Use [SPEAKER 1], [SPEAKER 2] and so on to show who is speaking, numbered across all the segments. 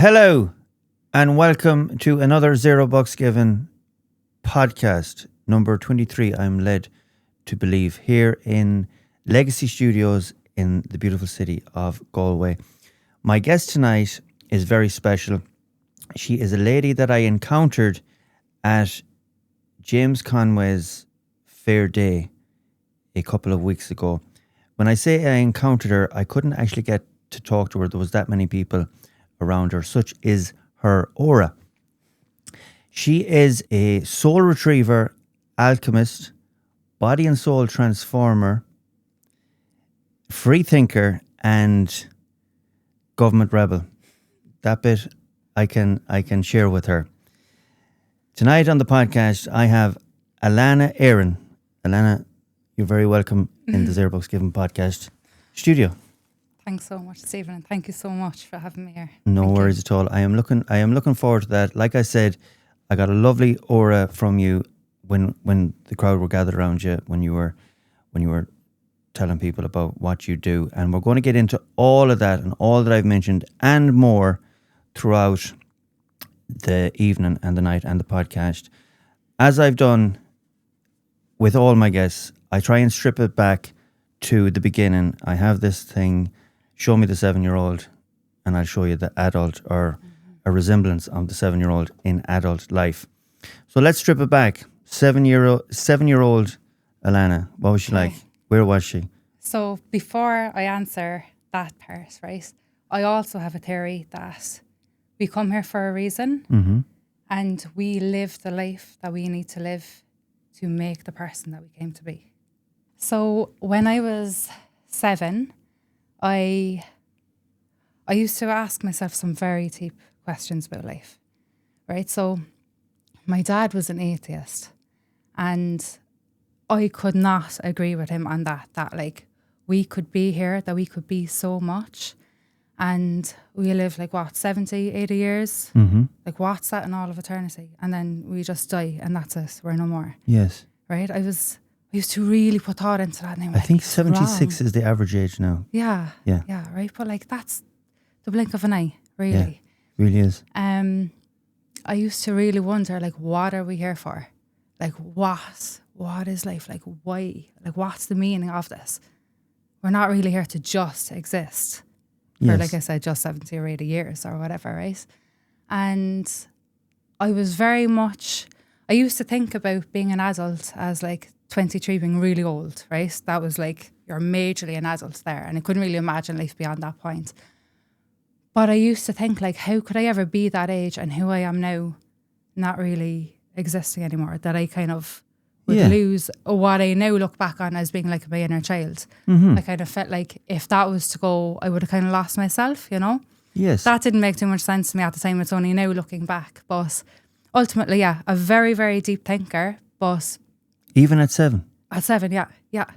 [SPEAKER 1] Hello and welcome to another Zero Bucks Given podcast, number 23, I'm led to believe, here in Legacy Studios in the beautiful city of Galway. My guest tonight is very special. She is a lady that I encountered at James Conway's Fair Day a couple of weeks ago. When I say I encountered her, I couldn't actually get to talk to her. There was that many people around her. Such is her aura. She is a soul retriever, alchemist, body and soul transformer, free thinker, and government rebel. That bit I can share with her. Tonight on the podcast, I have Alanna-erin. Alanna, you're very welcome in the Zero Bucks Given podcast studio.
[SPEAKER 2] Thanks so much, Stephen, and thank you so much for having me here.
[SPEAKER 1] No worries at all. I am looking forward to that. Like I said, I got a lovely aura from you when the crowd were gathered around you, when you were telling people about what you do, and we're going to get into all of that and all that I've mentioned and more throughout the evening and the night and the podcast. As I've done with all my guests, I try and strip it back to the beginning. I have this thing, show me the 7-year-old and I'll show you the adult, or a resemblance of the 7-year-old in adult life. So let's strip it back. 7-year-old Alanna, what was she like? Where was she?
[SPEAKER 2] So before I answer that part, right, I also have a theory that we come here for a reason, and we live the life that we need to live to make the person that we came to be. So when I was 7, I used to ask myself some very deep questions about life, right? So my dad was an atheist, and I could not agree with him on that like we could be here, that we could be so much, and we live like what, 70, 80 years? Like what's that in all of eternity? And then we just die and that's it, we're no more.
[SPEAKER 1] Yes.
[SPEAKER 2] Right? I used to really put thought into that. And
[SPEAKER 1] I think 76 is the average age now.
[SPEAKER 2] Yeah, right. But like that's the blink of an eye, really.
[SPEAKER 1] Yeah, really is.
[SPEAKER 2] I used to really wonder, like, what are we here for? Like, what is life? Like, why? Like, what's the meaning of this? We're not really here to just exist for, like I said, just 70 or 80 years or whatever, right? And I used to think about being an adult as like 23 being really old, right? That was like, you're majorly an adult there, and I couldn't really imagine life beyond that point. But I used to think, like, how could I ever be that age and who I am now not really existing anymore, that I kind of would lose what I now look back on as being like my inner child. I kind of felt like if that was to go, I would have kind of lost myself, you know?
[SPEAKER 1] Yes.
[SPEAKER 2] That didn't make too much sense to me at the time. It's only now looking back. But ultimately, a very, very deep thinker, but...
[SPEAKER 1] Even at 7?
[SPEAKER 2] At 7, yeah.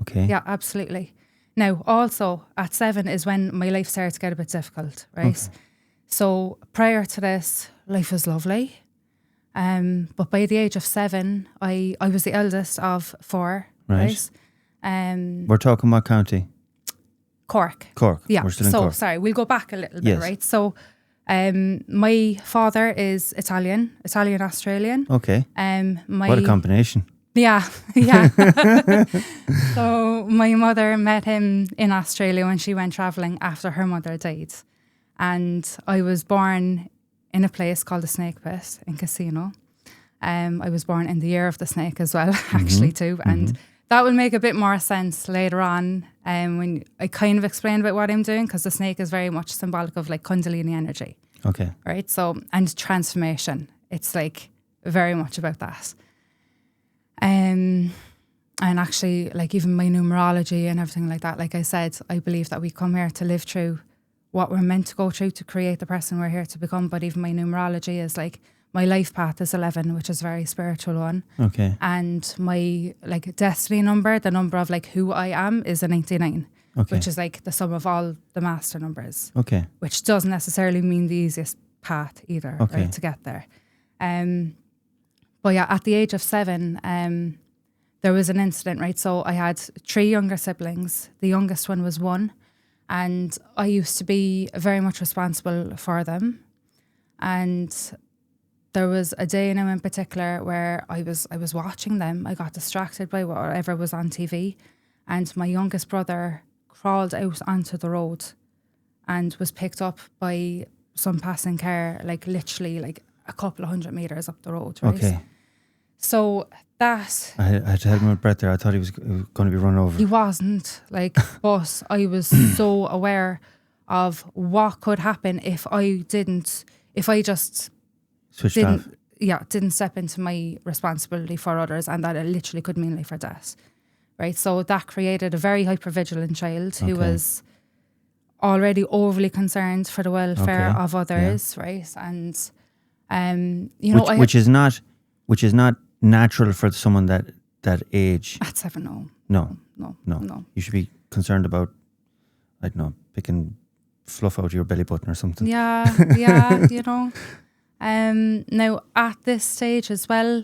[SPEAKER 1] Okay.
[SPEAKER 2] Yeah, absolutely. Now, also, at 7 is when my life started to get a bit difficult, right? Okay. So prior to this, life was lovely. But by the age of 7, I was the eldest of 4, right?
[SPEAKER 1] We're talking what county?
[SPEAKER 2] Cork.
[SPEAKER 1] Yeah. We're still in Cork.
[SPEAKER 2] Sorry, we'll go back a little bit, right? So my father is Italian-Australian.
[SPEAKER 1] Okay. What a combination.
[SPEAKER 2] Yeah. So my mother met him in Australia when she went travelling after her mother died. And I was born in a place called the Snake Pit in Casino. I was born in the year of the snake as well, actually, too. And that will make a bit more sense later on when I kind of explain about what I'm doing, because the snake is very much symbolic of like Kundalini energy.
[SPEAKER 1] Okay.
[SPEAKER 2] Right? So, and transformation. It's like very much about that. And actually, like even my numerology and everything like that, like I said, I believe that we come here to live through what we're meant to go through to create the person we're here to become. But even my numerology is like, my life path is 11, which is a very spiritual one.
[SPEAKER 1] Okay.
[SPEAKER 2] And my like destiny number, the number of like who I am, is a 99. Okay. Which is like the sum of all the master numbers.
[SPEAKER 1] Okay.
[SPEAKER 2] Which doesn't necessarily mean the easiest path either, right, to get there. But yeah, at the age of 7, there was an incident, right? So I had 3 younger siblings. The youngest one was 1. And I used to be very much responsible for them. And there was a day now in particular where I was watching them. I got distracted by whatever was on TV, and my youngest brother crawled out onto the road and was picked up by some passing car, like literally like a couple of 100 meters up the road. Right?
[SPEAKER 1] Okay.
[SPEAKER 2] So that
[SPEAKER 1] I had to hold my breath there. I thought he was going to be run over.
[SPEAKER 2] he wasn't like, but I was so aware of what could happen if I just
[SPEAKER 1] Switched off.
[SPEAKER 2] didn't step into my responsibility for others, and that it literally could mean life or death. Right. So that created a very hypervigilant child who was already overly concerned for the welfare of others, right? And
[SPEAKER 1] which is not natural for someone that age.
[SPEAKER 2] at 7,
[SPEAKER 1] No.
[SPEAKER 2] no.
[SPEAKER 1] You should be concerned about, I don't know, picking fluff out of your belly button or something.
[SPEAKER 2] Yeah, you know. Now at this stage as well,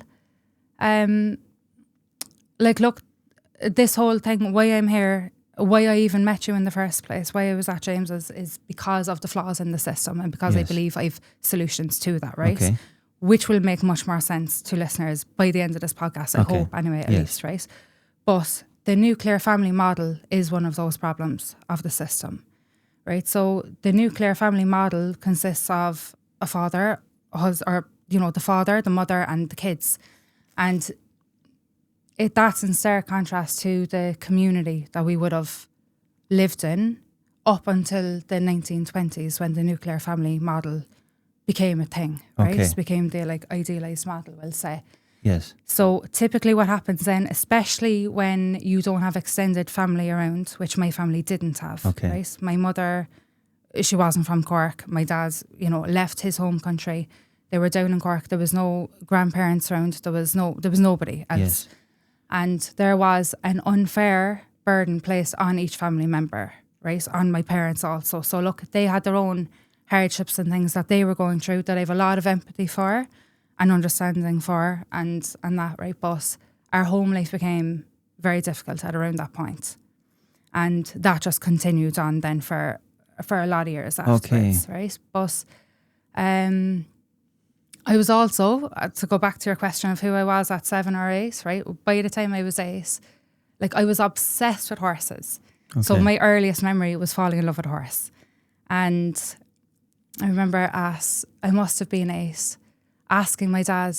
[SPEAKER 2] like look, this whole thing, why I'm here, why I even met you in the first place, why I was at James's is because of the flaws in the system, and because I believe I've solutions to that, right?
[SPEAKER 1] Okay.
[SPEAKER 2] Which will make much more sense to listeners by the end of this podcast, I hope, anyway, at least, right? But the nuclear family model is one of those problems of the system, right? So the nuclear family model consists of a father, the father, the mother, and the kids. And that's in stark contrast to the community that we would have lived in up until the 1920s, when the nuclear family model became a thing, right?
[SPEAKER 1] Okay.
[SPEAKER 2] It became the idealized model, we'll say.
[SPEAKER 1] Yes.
[SPEAKER 2] So typically what happens then, especially when you don't have extended family around, which my family didn't have, right? My mother, she wasn't from Cork. My dad, left his home country. They were down in Cork. There was no grandparents around. There was nobody else.
[SPEAKER 1] Yes.
[SPEAKER 2] And there was an unfair burden placed on each family member, right? On my parents also. So look, they had their own hardships and things that they were going through that I have a lot of empathy for and understanding for and that, right? But our home life became very difficult at around that point. And that just continued on then for a lot of years afterwards, right? But I was also, to go back to your question of who I was at 7 or 8, right? By the time I was 8, like I was obsessed with horses. Okay. So my earliest memory was falling in love with a horse. And I remember I must have been 8, asking my dad,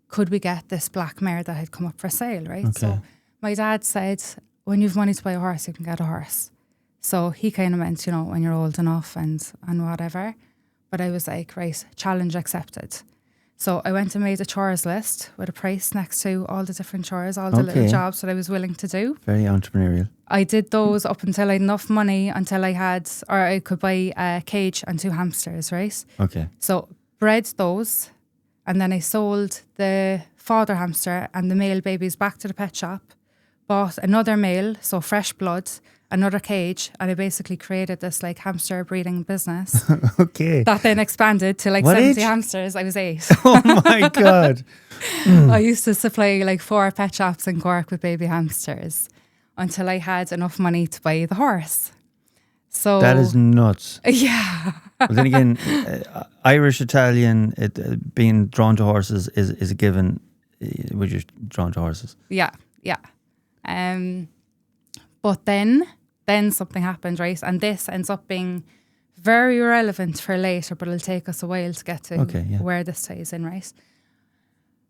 [SPEAKER 2] could we get this black mare that had come up for sale, right? Okay. So my dad said, when you've money to buy a horse, you can get a horse. So he kind of meant, when you're old enough and whatever. But I was like, right, challenge accepted. So I went and made a chores list with a price next to all the different chores, all the little jobs that I was willing to do.
[SPEAKER 1] Very entrepreneurial.
[SPEAKER 2] I did those up until I had enough money until I could buy a cage and 2 hamsters, right?
[SPEAKER 1] Okay.
[SPEAKER 2] So bred those, and then I sold the father hamster and the male babies back to the pet shop, bought another male, so fresh blood, another cage, and I basically created this hamster breeding business.
[SPEAKER 1] Okay.
[SPEAKER 2] That then expanded to
[SPEAKER 1] What
[SPEAKER 2] 70
[SPEAKER 1] age?
[SPEAKER 2] hamsters. I was 8.
[SPEAKER 1] Oh my God.
[SPEAKER 2] I used to supply 4 pet shops in Cork with baby hamsters until I had enough money to buy the horse. So
[SPEAKER 1] that is nuts.
[SPEAKER 2] Yeah.
[SPEAKER 1] But then again, Irish, Italian, being drawn to horses is a given. We're just drawn to horses.
[SPEAKER 2] Yeah. But then something happened, right? And this ends up being very relevant for later, but it'll take us a while to get to where this ties in, right?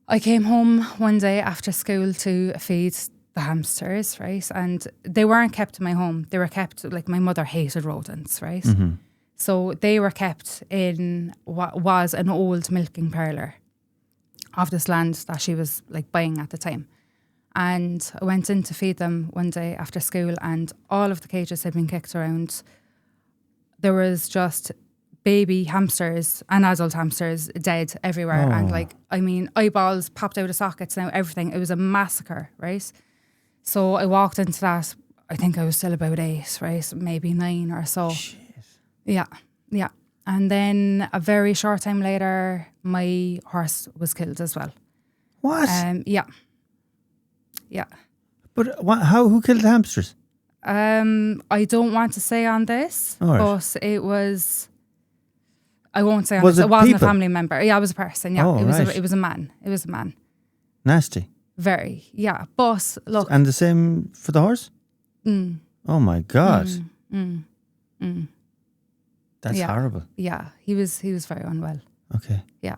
[SPEAKER 2] I came home one day after school to feed the hamsters, right? And they weren't kept in my home. They were kept, my mother hated rodents, right? Mm-hmm. So they were kept in what was an old milking parlour of this land that she was buying at the time. And I went in to feed them one day after school, and all of the cages had been kicked around. There was just baby hamsters and adult hamsters dead everywhere.
[SPEAKER 1] Oh.
[SPEAKER 2] And eyeballs popped out of sockets now, everything. It was a massacre, right? So I walked into that, I think I was still about 8, right? Maybe 9 or so.
[SPEAKER 1] Jeez.
[SPEAKER 2] Yeah. And then a very short time later, my horse was killed as well.
[SPEAKER 1] What?
[SPEAKER 2] Yeah.
[SPEAKER 1] But who killed the hamsters?
[SPEAKER 2] I don't want to say on this, but it was, I won't say
[SPEAKER 1] Was
[SPEAKER 2] it wasn't
[SPEAKER 1] people?
[SPEAKER 2] a family member. Yeah, it was a person. Yeah,
[SPEAKER 1] Oh,
[SPEAKER 2] it was
[SPEAKER 1] right.
[SPEAKER 2] it was a man. It was a man.
[SPEAKER 1] Nasty.
[SPEAKER 2] Very. Yeah, but look.
[SPEAKER 1] And the same for the horse?
[SPEAKER 2] Mm,
[SPEAKER 1] Oh my God. That's
[SPEAKER 2] yeah.
[SPEAKER 1] horrible.
[SPEAKER 2] Yeah, he was very unwell.
[SPEAKER 1] Okay.
[SPEAKER 2] Yeah.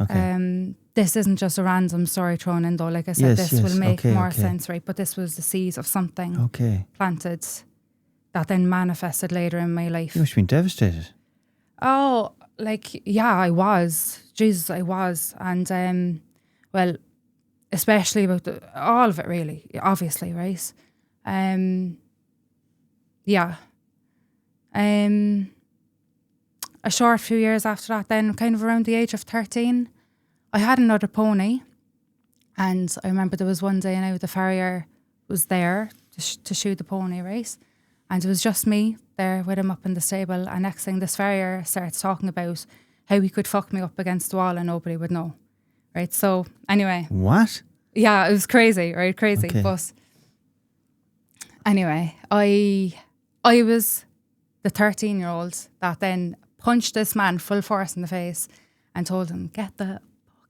[SPEAKER 1] Okay.
[SPEAKER 2] This isn't just a random story thrown in though. Like I said,
[SPEAKER 1] Yes,
[SPEAKER 2] this will make
[SPEAKER 1] okay,
[SPEAKER 2] more
[SPEAKER 1] okay.
[SPEAKER 2] sense, right? But this was the seeds of something
[SPEAKER 1] Okay.
[SPEAKER 2] planted that then manifested later in my life.
[SPEAKER 1] You must have been devastated.
[SPEAKER 2] Oh, like, yeah, I was. Jesus, I was. And, well, especially about all of it, really, obviously, right? Yeah. A short few years after that, then, kind of around the age of 13, I had another pony. And I remember there was one day now the farrier was there to shoot the pony, right? And it was just me there with him up in the stable. And next thing, this farrier starts talking about how he could fuck me up against the wall and nobody would know, right? So anyway.
[SPEAKER 1] What?
[SPEAKER 2] Yeah, it was crazy, right? Crazy.
[SPEAKER 1] Okay.
[SPEAKER 2] But anyway, I was the 13-year-old that then punched this man full force in the face and told him, get the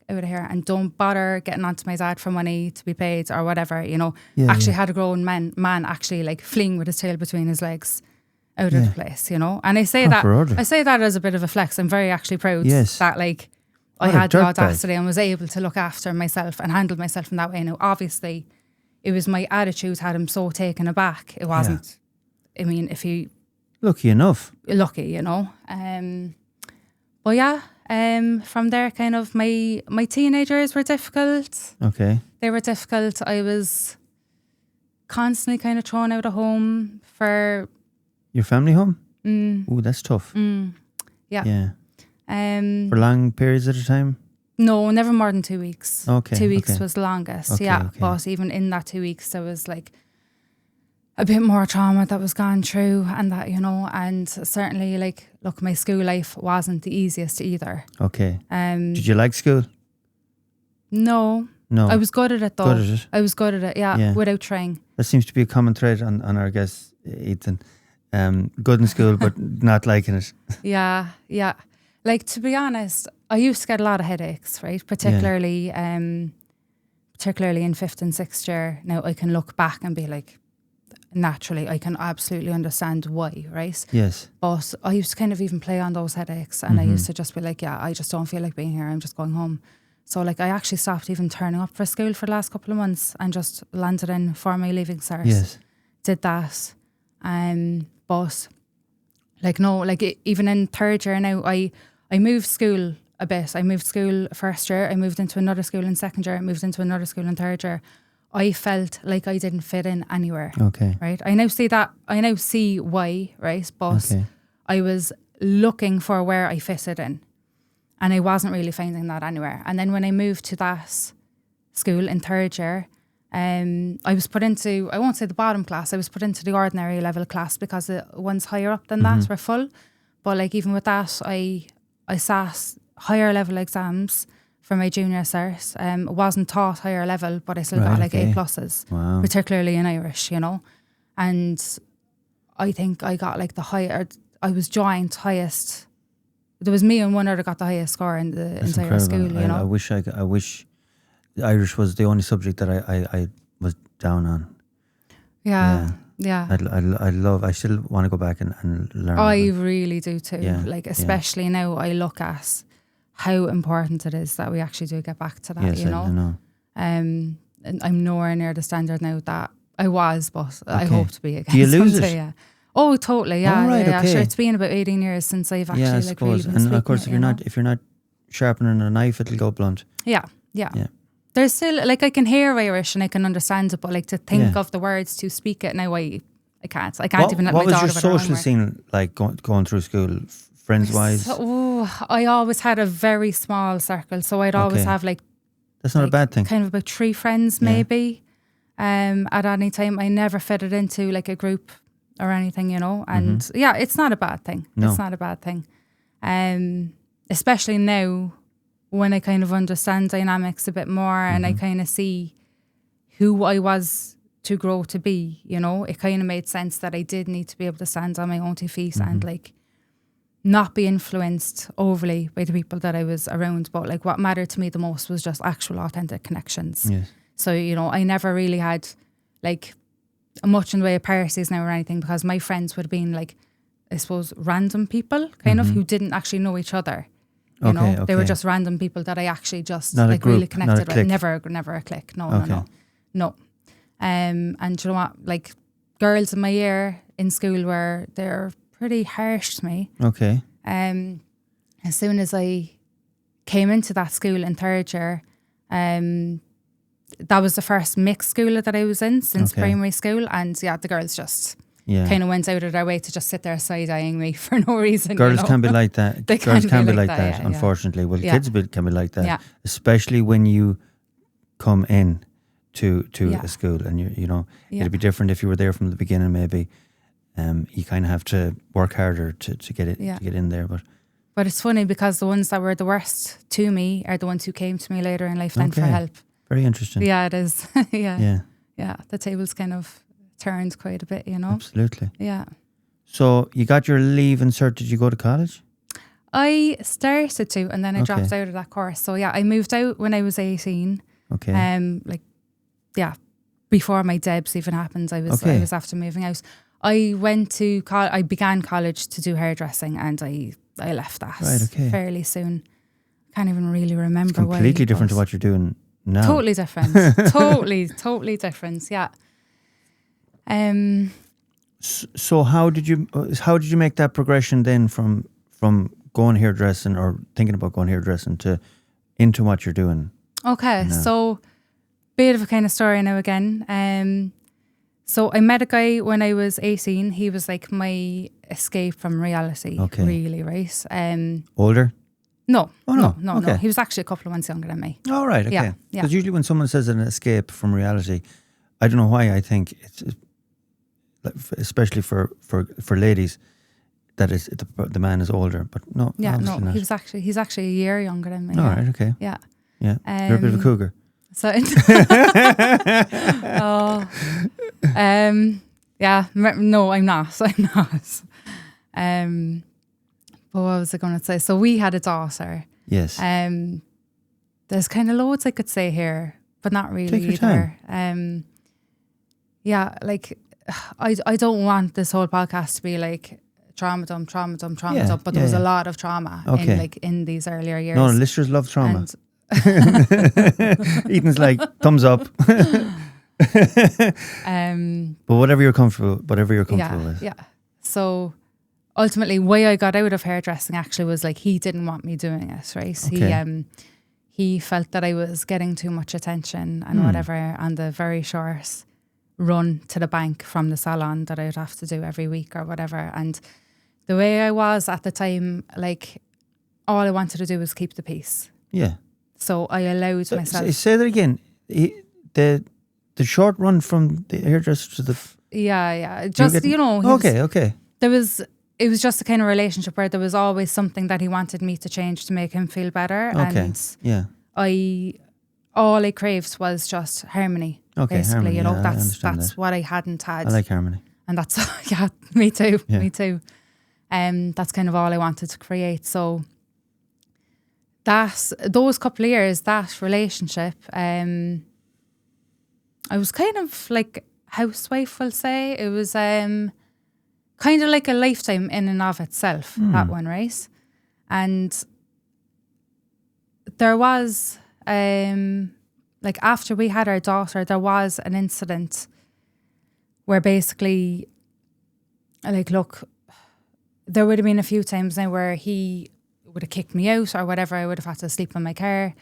[SPEAKER 2] out of here and don't bother getting onto my dad for money to be paid or whatever, you know.
[SPEAKER 1] Yeah,
[SPEAKER 2] actually
[SPEAKER 1] yeah.
[SPEAKER 2] had a grown man actually like fleeing with his tail between his legs out of the place, you know. And I say that as a bit of a flex. I'm very actually proud that like I
[SPEAKER 1] What a
[SPEAKER 2] had the
[SPEAKER 1] dirtbag.
[SPEAKER 2] audacity and was able to look after myself and handle myself in that way. Now obviously it was my attitude had him so taken aback. It wasn't I mean if he
[SPEAKER 1] Lucky enough.
[SPEAKER 2] lucky, you know. But yeah, from there, kind of my teenagers were difficult.
[SPEAKER 1] Okay.
[SPEAKER 2] They were difficult. I was constantly kind of thrown out of home for
[SPEAKER 1] Your family home? Ooh, that's tough.
[SPEAKER 2] yeah.
[SPEAKER 1] Yeah.
[SPEAKER 2] For
[SPEAKER 1] long periods at a time?
[SPEAKER 2] No, never more than 2 weeks.
[SPEAKER 1] Okay.
[SPEAKER 2] 2 weeks
[SPEAKER 1] okay.
[SPEAKER 2] was the longest.
[SPEAKER 1] Okay,
[SPEAKER 2] yeah,
[SPEAKER 1] okay.
[SPEAKER 2] but even in that 2 weeks, there was like a bit more trauma that was gone through, and that, you know, and certainly like, look, my school life wasn't the easiest either.
[SPEAKER 1] Okay. Did you like school?
[SPEAKER 2] No.
[SPEAKER 1] No.
[SPEAKER 2] I was good at it though.
[SPEAKER 1] Good at it?
[SPEAKER 2] I was good at it, yeah. Without trying.
[SPEAKER 1] That seems to be a common thread on our guest, Ethan. Good in school, but not liking it.
[SPEAKER 2] Yeah. Like, to be honest, I used to get a lot of headaches, right? Particularly in 5th and 6th year. Now I can look back and be like, naturally, I can absolutely understand why, right?
[SPEAKER 1] Yes.
[SPEAKER 2] But I used to kind of even play on those headaches, and I used to just be like, yeah, I just don't feel like being here. I'm just going home. So like I actually stopped even turning up for school for the last couple of months and just landed in for my leaving cert.
[SPEAKER 1] Yes.
[SPEAKER 2] Did that. But like, no, like even in 3rd year now, I moved school a bit. I moved school 1st year. I moved into another school in 2nd year. I moved into another school in 3rd year. I felt like I didn't fit in anywhere.
[SPEAKER 1] Okay.
[SPEAKER 2] Right. I now see why, right? But
[SPEAKER 1] Okay.
[SPEAKER 2] I was looking for where I fitted in. And I wasn't really finding that anywhere. And then when I moved to that school in 3rd year, I was put into, I won't say the bottom class, I was put into the ordinary level class because the ones higher up than that were full. But like even with that, I sat higher level exams for my junior cert. Wasn't taught higher level, but I still got like A pluses, particularly in Irish, you know. And I think I got like I was joint highest. There was me and one other got the highest score in the
[SPEAKER 1] That's
[SPEAKER 2] entire
[SPEAKER 1] incredible.
[SPEAKER 2] school, you know.
[SPEAKER 1] I wish the Irish was the only subject that I was down on.
[SPEAKER 2] Yeah.
[SPEAKER 1] I still want to go back and learn.
[SPEAKER 2] I really do too.
[SPEAKER 1] Yeah,
[SPEAKER 2] Like, especially now I look at how important it is that we actually do get back to that,
[SPEAKER 1] Yes,
[SPEAKER 2] you know.
[SPEAKER 1] I know.
[SPEAKER 2] And I'm nowhere near the standard now that I was, but I hope to be again.
[SPEAKER 1] Do you lose
[SPEAKER 2] someday,
[SPEAKER 1] it?
[SPEAKER 2] Yeah. Oh, totally. Yeah.
[SPEAKER 1] Oh, right,
[SPEAKER 2] yeah.
[SPEAKER 1] okay.
[SPEAKER 2] Sure, it's been about 18 years since I've actually
[SPEAKER 1] Yeah, I
[SPEAKER 2] like
[SPEAKER 1] suppose.
[SPEAKER 2] really been
[SPEAKER 1] And of course,
[SPEAKER 2] speaking it,
[SPEAKER 1] if you're not sharpening a knife, it'll go blunt.
[SPEAKER 2] Yeah. There's still, like, I can hear Irish and I can understand it, but like to think of the words to speak it now, I can't. I can't even let my daughter.
[SPEAKER 1] What was your social scene like going through school, friends wise?
[SPEAKER 2] I always had a very small circle, so I'd always have like.
[SPEAKER 1] That's not a bad thing.
[SPEAKER 2] Kind of about 3 friends maybe. At any time, I never fitted into like a group or anything, you know. And yeah, it's not a bad thing.
[SPEAKER 1] No.
[SPEAKER 2] It's not a bad thing. Especially now when I kind of understand dynamics a bit more and I kind of see who I was to grow to be, you know. It kind of made sense that I did need to be able to stand on my own 2 feet and like not be influenced overly by the people that I was around. But like what mattered to me the most was just actual authentic connections.
[SPEAKER 1] Yes.
[SPEAKER 2] So, I never really had like much in the way of parties now or anything, because my friends would have been like, I suppose, random people kind of who didn't actually know each other. You know, they were just random people that I actually just
[SPEAKER 1] not
[SPEAKER 2] like
[SPEAKER 1] group,
[SPEAKER 2] really connected with.
[SPEAKER 1] Clique.
[SPEAKER 2] Never a clique. No. And you know what? Like girls in my year in school they're pretty harsh to me.
[SPEAKER 1] Okay.
[SPEAKER 2] As soon as I came into that school in third year, that was the first mixed school that I was in since primary school, and the girls just kind of went out of their way to just sit there side-eyeing me for no reason.
[SPEAKER 1] Girls can be like that. Girls can be like that,
[SPEAKER 2] yeah,
[SPEAKER 1] unfortunately. Well, kids can be like that,
[SPEAKER 2] yeah.
[SPEAKER 1] especially when you come in to a school, and it'd be different if you were there from the beginning. Maybe you kind of have to work harder to get it to get in there. But
[SPEAKER 2] it's funny because the ones that were the worst to me are the ones who came to me later in life then for help.
[SPEAKER 1] Very interesting.
[SPEAKER 2] Yeah, it is.
[SPEAKER 1] Yeah.
[SPEAKER 2] The tables kind of turned quite a bit,
[SPEAKER 1] Absolutely.
[SPEAKER 2] Yeah.
[SPEAKER 1] So you got your leaving cert. Did you go to college?
[SPEAKER 2] I started to, and then I dropped out of that course. So I moved out when I was 18.
[SPEAKER 1] Okay.
[SPEAKER 2] Before my debs even happened, I was after moving out. I went to I began college to do hairdressing, and I left that fairly soon. Can't even really remember
[SPEAKER 1] it's completely different to what you're doing now.
[SPEAKER 2] Totally different. totally different. Yeah.
[SPEAKER 1] So how did you make that progression then from going hairdressing or thinking about going hairdressing to into what you're doing?
[SPEAKER 2] Okay,
[SPEAKER 1] now?
[SPEAKER 2] So bit of a kind of story now again. So I met a guy when I was 18. He was like my escape from reality. Really, right?
[SPEAKER 1] Older?
[SPEAKER 2] No.
[SPEAKER 1] Oh, no.
[SPEAKER 2] No. He was actually a couple of months younger than me.
[SPEAKER 1] All right. Okay.
[SPEAKER 2] Yeah.
[SPEAKER 1] Because usually when someone says an escape from reality, I don't know why I think it's especially for ladies that is the man is older, but no.
[SPEAKER 2] Yeah. No.
[SPEAKER 1] Not.
[SPEAKER 2] He's actually a year younger than me.
[SPEAKER 1] All right. Okay.
[SPEAKER 2] Yeah.
[SPEAKER 1] Yeah. You're a bit of a cougar.
[SPEAKER 2] So. Yeah. No, I'm not. But what was I going to say? So we had a daughter.
[SPEAKER 1] Yes.
[SPEAKER 2] There's kind of loads I could say here, but not really
[SPEAKER 1] Take your
[SPEAKER 2] either.
[SPEAKER 1] time.
[SPEAKER 2] Like I don't want this whole podcast to be like trauma dump, but there was a lot of trauma in these earlier years.
[SPEAKER 1] No, listeners love trauma. Eaton's like thumbs up. But whatever you're comfortable with.
[SPEAKER 2] Yeah. So ultimately, why I got out of hairdressing actually was like he didn't want me doing it, right?
[SPEAKER 1] Okay.
[SPEAKER 2] He felt that I was getting too much attention and whatever on the very short run to the bank from the salon that I'd have to do every week or whatever. And the way I was at the time, like all I wanted to do was keep the peace.
[SPEAKER 1] Yeah.
[SPEAKER 2] So I allowed myself.
[SPEAKER 1] Say that again. The short run from the hairdresser to the.
[SPEAKER 2] Yeah. Just
[SPEAKER 1] Okay.
[SPEAKER 2] It was just a kind of relationship where there was always something that he wanted me to change to make him feel better.
[SPEAKER 1] Okay.
[SPEAKER 2] And all I craved was just harmony.
[SPEAKER 1] Okay,
[SPEAKER 2] basically,
[SPEAKER 1] harmony.
[SPEAKER 2] That's what I hadn't had.
[SPEAKER 1] I like harmony.
[SPEAKER 2] And that's me too.
[SPEAKER 1] Yeah.
[SPEAKER 2] Me too. That's kind of all I wanted to create. So those couple of years, that relationship, I was kind of like housewife, I'll say. It was kind of like a lifetime in and of itself, that one, right? And there was, like after we had our daughter, there was an incident where basically, like, look, there would have been a few times now where he would have kicked me out or whatever. I would have had to sleep in my car.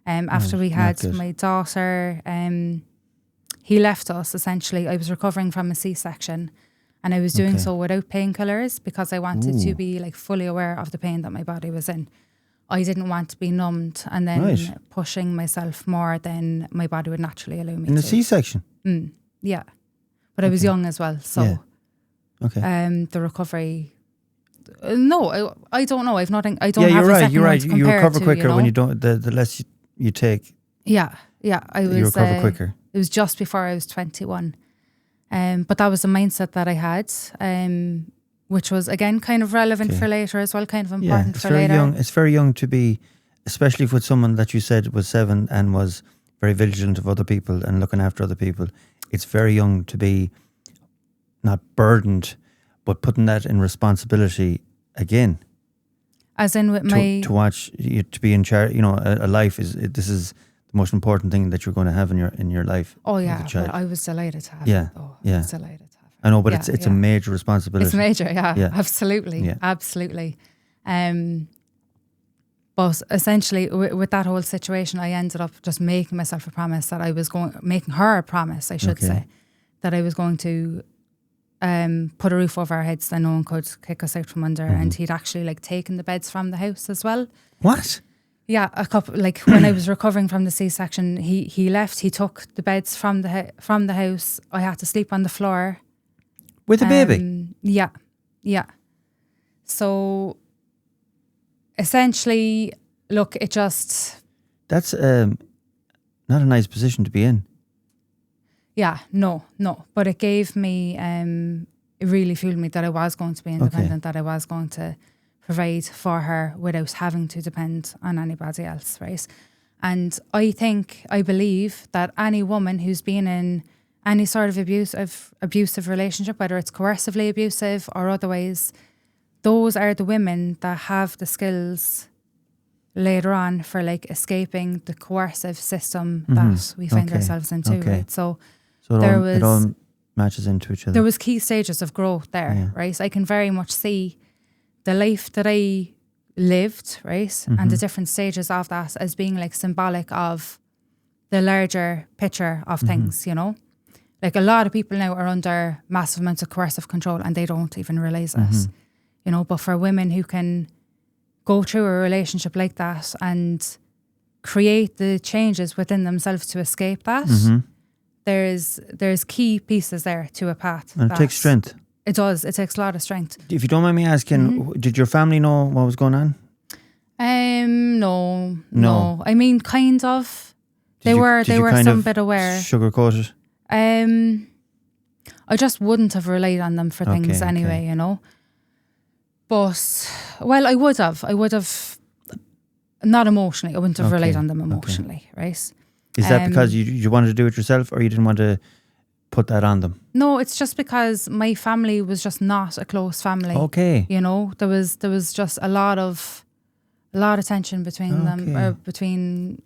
[SPEAKER 2] After we had my daughter, he left us essentially. I was recovering from a C-section and I was doing so without painkillers because I wanted to be like fully aware of the pain that my body was in. I didn't want to be numbed and then pushing myself more than my body would naturally allow me to.
[SPEAKER 1] In the C-section?
[SPEAKER 2] Yeah. But I was young as well, so.
[SPEAKER 1] Yeah. Okay.
[SPEAKER 2] The recovery. No, I don't know. I've nothing. I don't
[SPEAKER 1] yeah,
[SPEAKER 2] have
[SPEAKER 1] you're
[SPEAKER 2] a
[SPEAKER 1] right.
[SPEAKER 2] second
[SPEAKER 1] You're
[SPEAKER 2] one
[SPEAKER 1] right.
[SPEAKER 2] to
[SPEAKER 1] You
[SPEAKER 2] compare
[SPEAKER 1] recover
[SPEAKER 2] to,
[SPEAKER 1] quicker when you don't. The less you take.
[SPEAKER 2] Yeah. I was.
[SPEAKER 1] You recover quicker.
[SPEAKER 2] It was just before I was 21, but that was the mindset that I had. which was again kind of relevant for later as well, kind of important
[SPEAKER 1] it's
[SPEAKER 2] for
[SPEAKER 1] very
[SPEAKER 2] later.
[SPEAKER 1] young. It's very young to be, especially with someone that you said was 7 and was very vigilant of other people and looking after other people. It's very young to be not burdened, but putting that in responsibility again.
[SPEAKER 2] As in with
[SPEAKER 1] To watch you to be in charge. You know, a life this is the most important thing that you're going to have in your life.
[SPEAKER 2] Oh yeah,
[SPEAKER 1] as a child.
[SPEAKER 2] well, I was delighted to have
[SPEAKER 1] Yeah,
[SPEAKER 2] it. Though.
[SPEAKER 1] yeah.
[SPEAKER 2] I was delighted to have it.
[SPEAKER 1] I know, but it's a major responsibility.
[SPEAKER 2] It's major, yeah.
[SPEAKER 1] Yeah.
[SPEAKER 2] Absolutely,
[SPEAKER 1] Yeah.
[SPEAKER 2] absolutely. But essentially, with that whole situation, I ended up just making myself a promise that I was making her a promise, I should say, that I was going to put a roof over our heads that no one could kick us out from under. And he'd actually like taken the beds from the house as well.
[SPEAKER 1] What?
[SPEAKER 2] Yeah, a couple, like when I was recovering from the C-section, he left. He took the beds from the house. I had to sleep on the floor
[SPEAKER 1] With a baby?
[SPEAKER 2] Yeah. So essentially, look, it just...
[SPEAKER 1] That's not a nice position to be in.
[SPEAKER 2] Yeah, no. But it gave me, it really fueled me that I was going to be independent, that I was going to provide for her without having to depend on anybody else, right? And I believe that any woman who's been in any sort of abusive relationship, whether it's coercively abusive or otherwise, those are the women that have the skills later on for like escaping the coercive system that we find ourselves into, right? So
[SPEAKER 1] it all matches into each other.
[SPEAKER 2] There was key stages of growth there, right? I can very much see the life that I lived, right? And the different stages of that as being like symbolic of the larger picture of things, you know? Like a lot of people now are under massive amounts of coercive control and they don't even realise it, you know? But for women who can go through a relationship like that and create the changes within themselves to escape that, there's key pieces there to a path.
[SPEAKER 1] And it takes strength.
[SPEAKER 2] It does. It takes a lot of strength.
[SPEAKER 1] If you don't mind me asking, did your family know what was going on?
[SPEAKER 2] No. I mean, kind of. They were some bit aware.
[SPEAKER 1] Sugarcoat it?
[SPEAKER 2] I just wouldn't have relied on them for things anyway, you know. But, well, I would have, not emotionally. I wouldn't have relied on them emotionally, right?
[SPEAKER 1] Is that because you wanted to do it yourself or you didn't want to put that on them?
[SPEAKER 2] No, it's just because my family was just not a close family.
[SPEAKER 1] Okay.
[SPEAKER 2] You know, there was just a lot of tension between them, or between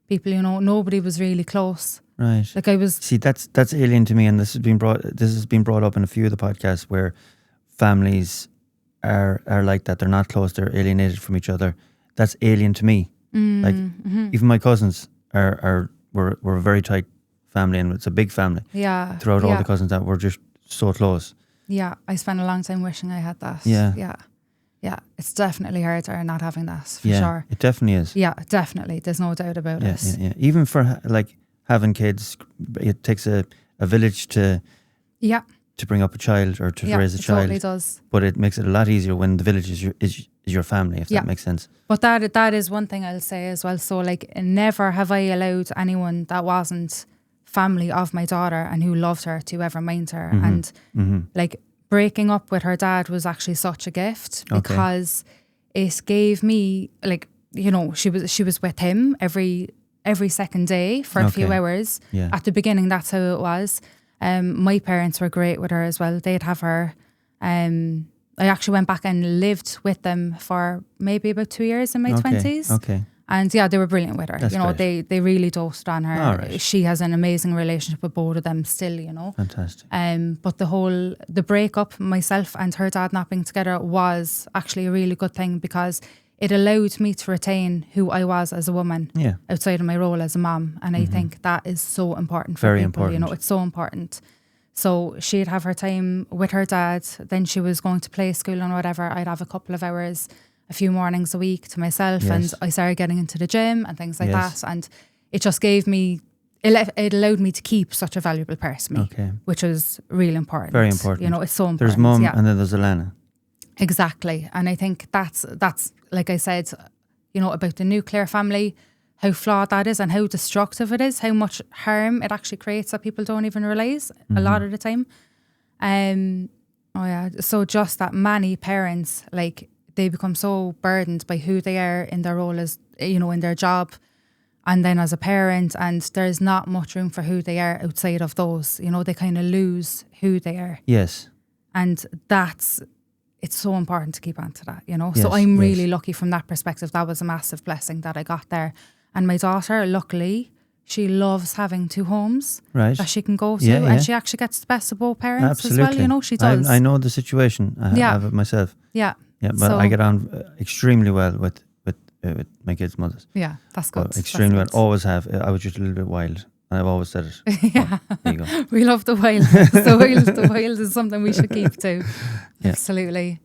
[SPEAKER 2] people, you know. Nobody was really close.
[SPEAKER 1] Right.
[SPEAKER 2] Like I was...
[SPEAKER 1] See, that's alien to me, and this has been brought up in a few of the podcasts where families are like that. They're not close, they're alienated from each other. That's alien to me. Like even my cousins were a very tight family, and it's a big family.
[SPEAKER 2] Yeah.
[SPEAKER 1] Throughout all the cousins that were just so close.
[SPEAKER 2] Yeah, I spent a long time wishing I had that.
[SPEAKER 1] Yeah.
[SPEAKER 2] It's definitely harder not having that, for sure.
[SPEAKER 1] It definitely is.
[SPEAKER 2] Yeah, definitely. There's no doubt about it.
[SPEAKER 1] Yeah. Even for like having kids, it takes a village to bring up a child or to raise a child.
[SPEAKER 2] It totally does.
[SPEAKER 1] But it makes it a lot easier when the village is your family, if that makes sense.
[SPEAKER 2] But that is one thing I'll say as well. So like never have I allowed anyone that wasn't family of my daughter and who loved her to ever mind her. And like breaking up with her dad was actually such a gift because it gave me, like, you know, she was with him every second day for a few hours. At the beginning, that's how it was. My parents were great with her as well. They'd have her. I actually went back and lived with them for maybe about 2 years in my 20s. Okay. And they were brilliant with her.
[SPEAKER 1] That's
[SPEAKER 2] great. They really dosed on her.
[SPEAKER 1] All right.
[SPEAKER 2] She has an amazing relationship with both of them still, you know.
[SPEAKER 1] Fantastic.
[SPEAKER 2] But the breakup, myself and her dad not being together, was actually a really good thing because it allowed me to retain who I was as a woman outside of my role as a mom. And I think that is so important for people. Important. You know, it's so important. So she'd have her time with her dad. Then she was going to play school and whatever. I'd have a couple of hours, a few mornings a week to myself. And I started getting into the gym and things like that. And it just gave me, it allowed me to keep such a valuable part of me, which was really important.
[SPEAKER 1] Very important.
[SPEAKER 2] You know, it's so important.
[SPEAKER 1] There's mum and then there's Alanna.
[SPEAKER 2] Exactly. And I think that's like I said, you know, about the nuclear family, how flawed that is and how destructive it is, how much harm it actually creates that people don't even realise a lot of the time. Oh yeah. So just that many parents, like, they become so burdened by who they are in their role as, in their job, and then as a parent, and there's not much room for who they are outside of those. They kind of lose who they are.
[SPEAKER 1] Yes.
[SPEAKER 2] And it's so important to keep on to that,
[SPEAKER 1] Yes,
[SPEAKER 2] So I'm
[SPEAKER 1] yes.
[SPEAKER 2] really lucky from that perspective. That was a massive blessing that I got there. And my daughter, luckily, she loves having 2 homes
[SPEAKER 1] Right.
[SPEAKER 2] that she can go to.
[SPEAKER 1] Yeah, yeah.
[SPEAKER 2] And she actually gets the best of both parents
[SPEAKER 1] Absolutely.
[SPEAKER 2] as well, she does.
[SPEAKER 1] I know the situation. I
[SPEAKER 2] Yeah.
[SPEAKER 1] have it myself.
[SPEAKER 2] Yeah.
[SPEAKER 1] Yeah, but
[SPEAKER 2] So-
[SPEAKER 1] I get on extremely well with my kids' mothers.
[SPEAKER 2] Yeah, that's good.
[SPEAKER 1] Extremely well.
[SPEAKER 2] That's good.
[SPEAKER 1] Always have. I was just a little bit wild. And I've always said it.
[SPEAKER 2] Yeah.
[SPEAKER 1] There you go.
[SPEAKER 2] We love the wild. The wild is something we should keep to.
[SPEAKER 1] Yeah.
[SPEAKER 2] Absolutely.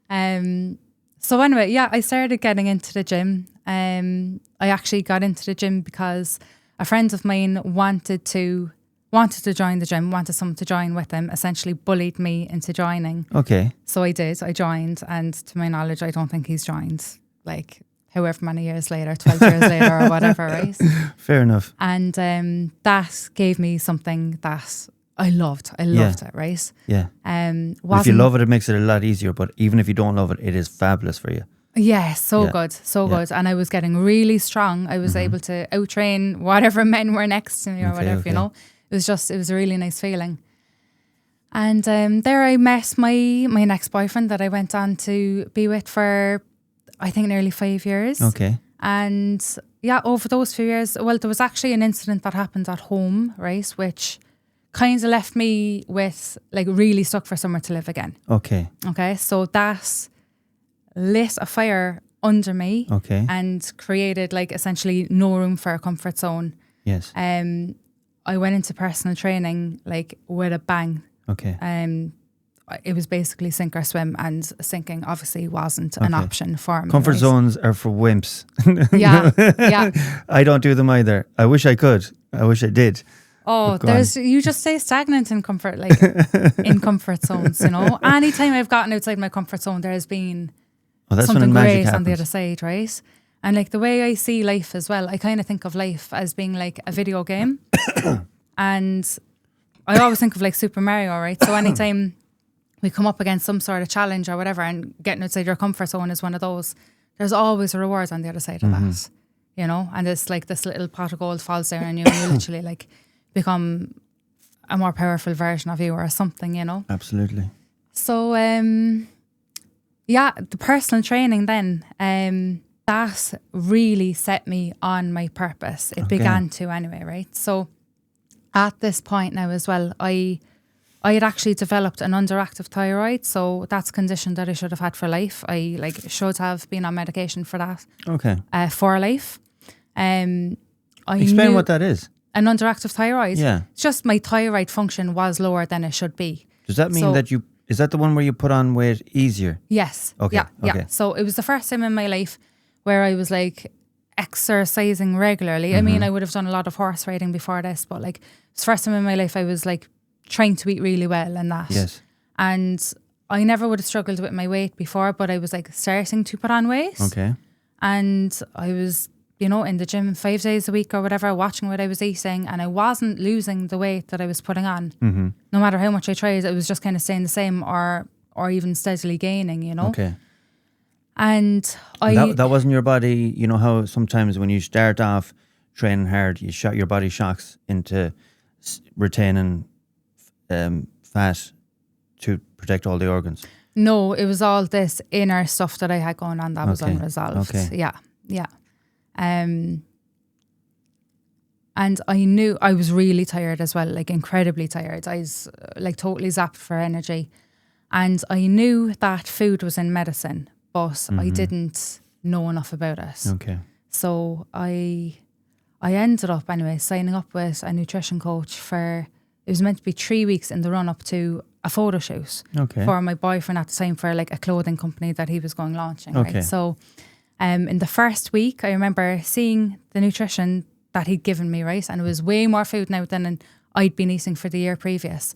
[SPEAKER 2] So anyway, yeah, I started getting into the gym. I actually got into the gym because a friend of mine wanted to join the gym, wanted someone to join with him, essentially bullied me into joining.
[SPEAKER 1] Okay.
[SPEAKER 2] So I did. I joined, and to my knowledge, I don't think he's joined, like, however many years later, 12 years later or whatever, right?
[SPEAKER 1] Fair enough.
[SPEAKER 2] And that gave me something that I loved. I loved it, right?
[SPEAKER 1] Yeah. If you
[SPEAKER 2] Wasn't-
[SPEAKER 1] love it, it makes it a lot easier. But even if you don't love it, it is fabulous for you.
[SPEAKER 2] Yeah, so
[SPEAKER 1] Yeah.
[SPEAKER 2] good, so
[SPEAKER 1] Yeah.
[SPEAKER 2] good. And I was getting really strong. I was able to out-train whatever men were next to me or
[SPEAKER 1] Okay,
[SPEAKER 2] whatever,
[SPEAKER 1] okay.
[SPEAKER 2] It was a really nice feeling. And there I met my next boyfriend that I went on to be with for, I think, nearly 5 years.
[SPEAKER 1] Okay.
[SPEAKER 2] And yeah, over those few years, well, there was actually an incident that happened at home, right, which kind of left me with, like, really stuck for somewhere to live again.
[SPEAKER 1] Okay.
[SPEAKER 2] Okay, so that lit a fire under me
[SPEAKER 1] Okay.
[SPEAKER 2] and created, like, essentially no room for a comfort zone.
[SPEAKER 1] Yes.
[SPEAKER 2] I went into personal training, like, with a bang.
[SPEAKER 1] Okay.
[SPEAKER 2] It was basically sink or swim, and sinking obviously wasn't an
[SPEAKER 1] Okay.
[SPEAKER 2] option for me.
[SPEAKER 1] Comfort
[SPEAKER 2] right?
[SPEAKER 1] zones are for wimps.
[SPEAKER 2] Yeah, yeah.
[SPEAKER 1] I don't do them either. I wish I could. I wish I did.
[SPEAKER 2] Oh,
[SPEAKER 1] Go on.
[SPEAKER 2] you just stay stagnant in comfort, like, in comfort zones, Anytime I've gotten outside my comfort zone, there's been
[SPEAKER 1] Oh, that's
[SPEAKER 2] something
[SPEAKER 1] when magic
[SPEAKER 2] great
[SPEAKER 1] happens.
[SPEAKER 2] on the other side, right? And, like, the way I see life as well, I kind of think of life as being like a video game. And I always think of, like, Super Mario, right? So anytime we come up against some sort of challenge or whatever, and getting outside your comfort zone is one of those, there's always a reward on the other side of that, And it's like this little pot of gold falls down on you, and you literally, like, become a more powerful version of you or something,
[SPEAKER 1] Absolutely.
[SPEAKER 2] So, yeah, the personal training then, that really set me on my purpose. It began to anyway, right? So at this point now as well, I had actually developed an underactive thyroid. So that's a condition that I should have had for life. I, like, should have been on medication for that
[SPEAKER 1] Okay.
[SPEAKER 2] for life. I
[SPEAKER 1] Explain
[SPEAKER 2] knew
[SPEAKER 1] what that is.
[SPEAKER 2] an underactive thyroid.
[SPEAKER 1] Yeah.
[SPEAKER 2] It's just my thyroid function was lower than it should be.
[SPEAKER 1] Does that mean
[SPEAKER 2] So-
[SPEAKER 1] that is that the one where you put on weight easier?
[SPEAKER 2] Yes.
[SPEAKER 1] Okay,
[SPEAKER 2] Yeah. Yeah.
[SPEAKER 1] okay.
[SPEAKER 2] So it was the first time in my life where I was, like, exercising regularly. I mean, I would have done a lot of horse riding before this, but, like, it's the first time in my life I was, like, trying to eat really well and that.
[SPEAKER 1] Yes.
[SPEAKER 2] And I never would have struggled with my weight before, but I was, like, starting to put on weight.
[SPEAKER 1] Okay.
[SPEAKER 2] And I was, in the gym 5 days a week or whatever, watching what I was eating, and I wasn't losing the weight that I was putting on.
[SPEAKER 1] Mm-hmm.
[SPEAKER 2] No matter how much I tried, it was just kind of staying the same or even steadily gaining,
[SPEAKER 1] Okay.
[SPEAKER 2] And
[SPEAKER 1] That wasn't your body. You know how sometimes when you start off training hard, your body shocks into retaining fat to protect all the organs.
[SPEAKER 2] No, it was all this inner stuff that I had going on that was
[SPEAKER 1] Okay,
[SPEAKER 2] unresolved.
[SPEAKER 1] okay.
[SPEAKER 2] Yeah, yeah. And I knew I was really tired as well, like, incredibly tired. I was, like, totally zapped for energy. And I knew that food was in medicine, but I didn't know enough about it.
[SPEAKER 1] Okay.
[SPEAKER 2] So I ended up anyway signing up with a nutrition coach for, it was meant to be 3 weeks in the run up to a photo shoot
[SPEAKER 1] Okay.
[SPEAKER 2] for my boyfriend at the time, for, like, a clothing company that he was going launching.
[SPEAKER 1] Okay.
[SPEAKER 2] Right. So in the first week, I remember seeing the nutrition that he'd given me, right? And it was way more food now than I'd been eating for the year previous.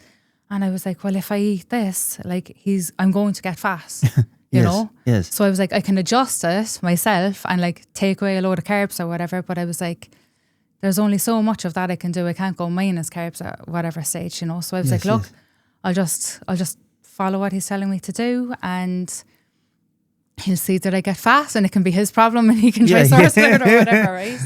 [SPEAKER 2] And I was like, well, if I eat this, like, I'm going to get fat, you
[SPEAKER 1] Yes,
[SPEAKER 2] know?
[SPEAKER 1] yes.
[SPEAKER 2] So I was like, I can adjust it myself and, like, take away a load of carbs or whatever. But I was like, there's only so much of that I can do. I can't go minus carbs at whatever stage, So I was
[SPEAKER 1] Yes,
[SPEAKER 2] like, look,
[SPEAKER 1] yes.
[SPEAKER 2] I'll just follow what he's telling me to do, and he'll see that I get fat, and it can be his problem, and he can try source it or whatever, right?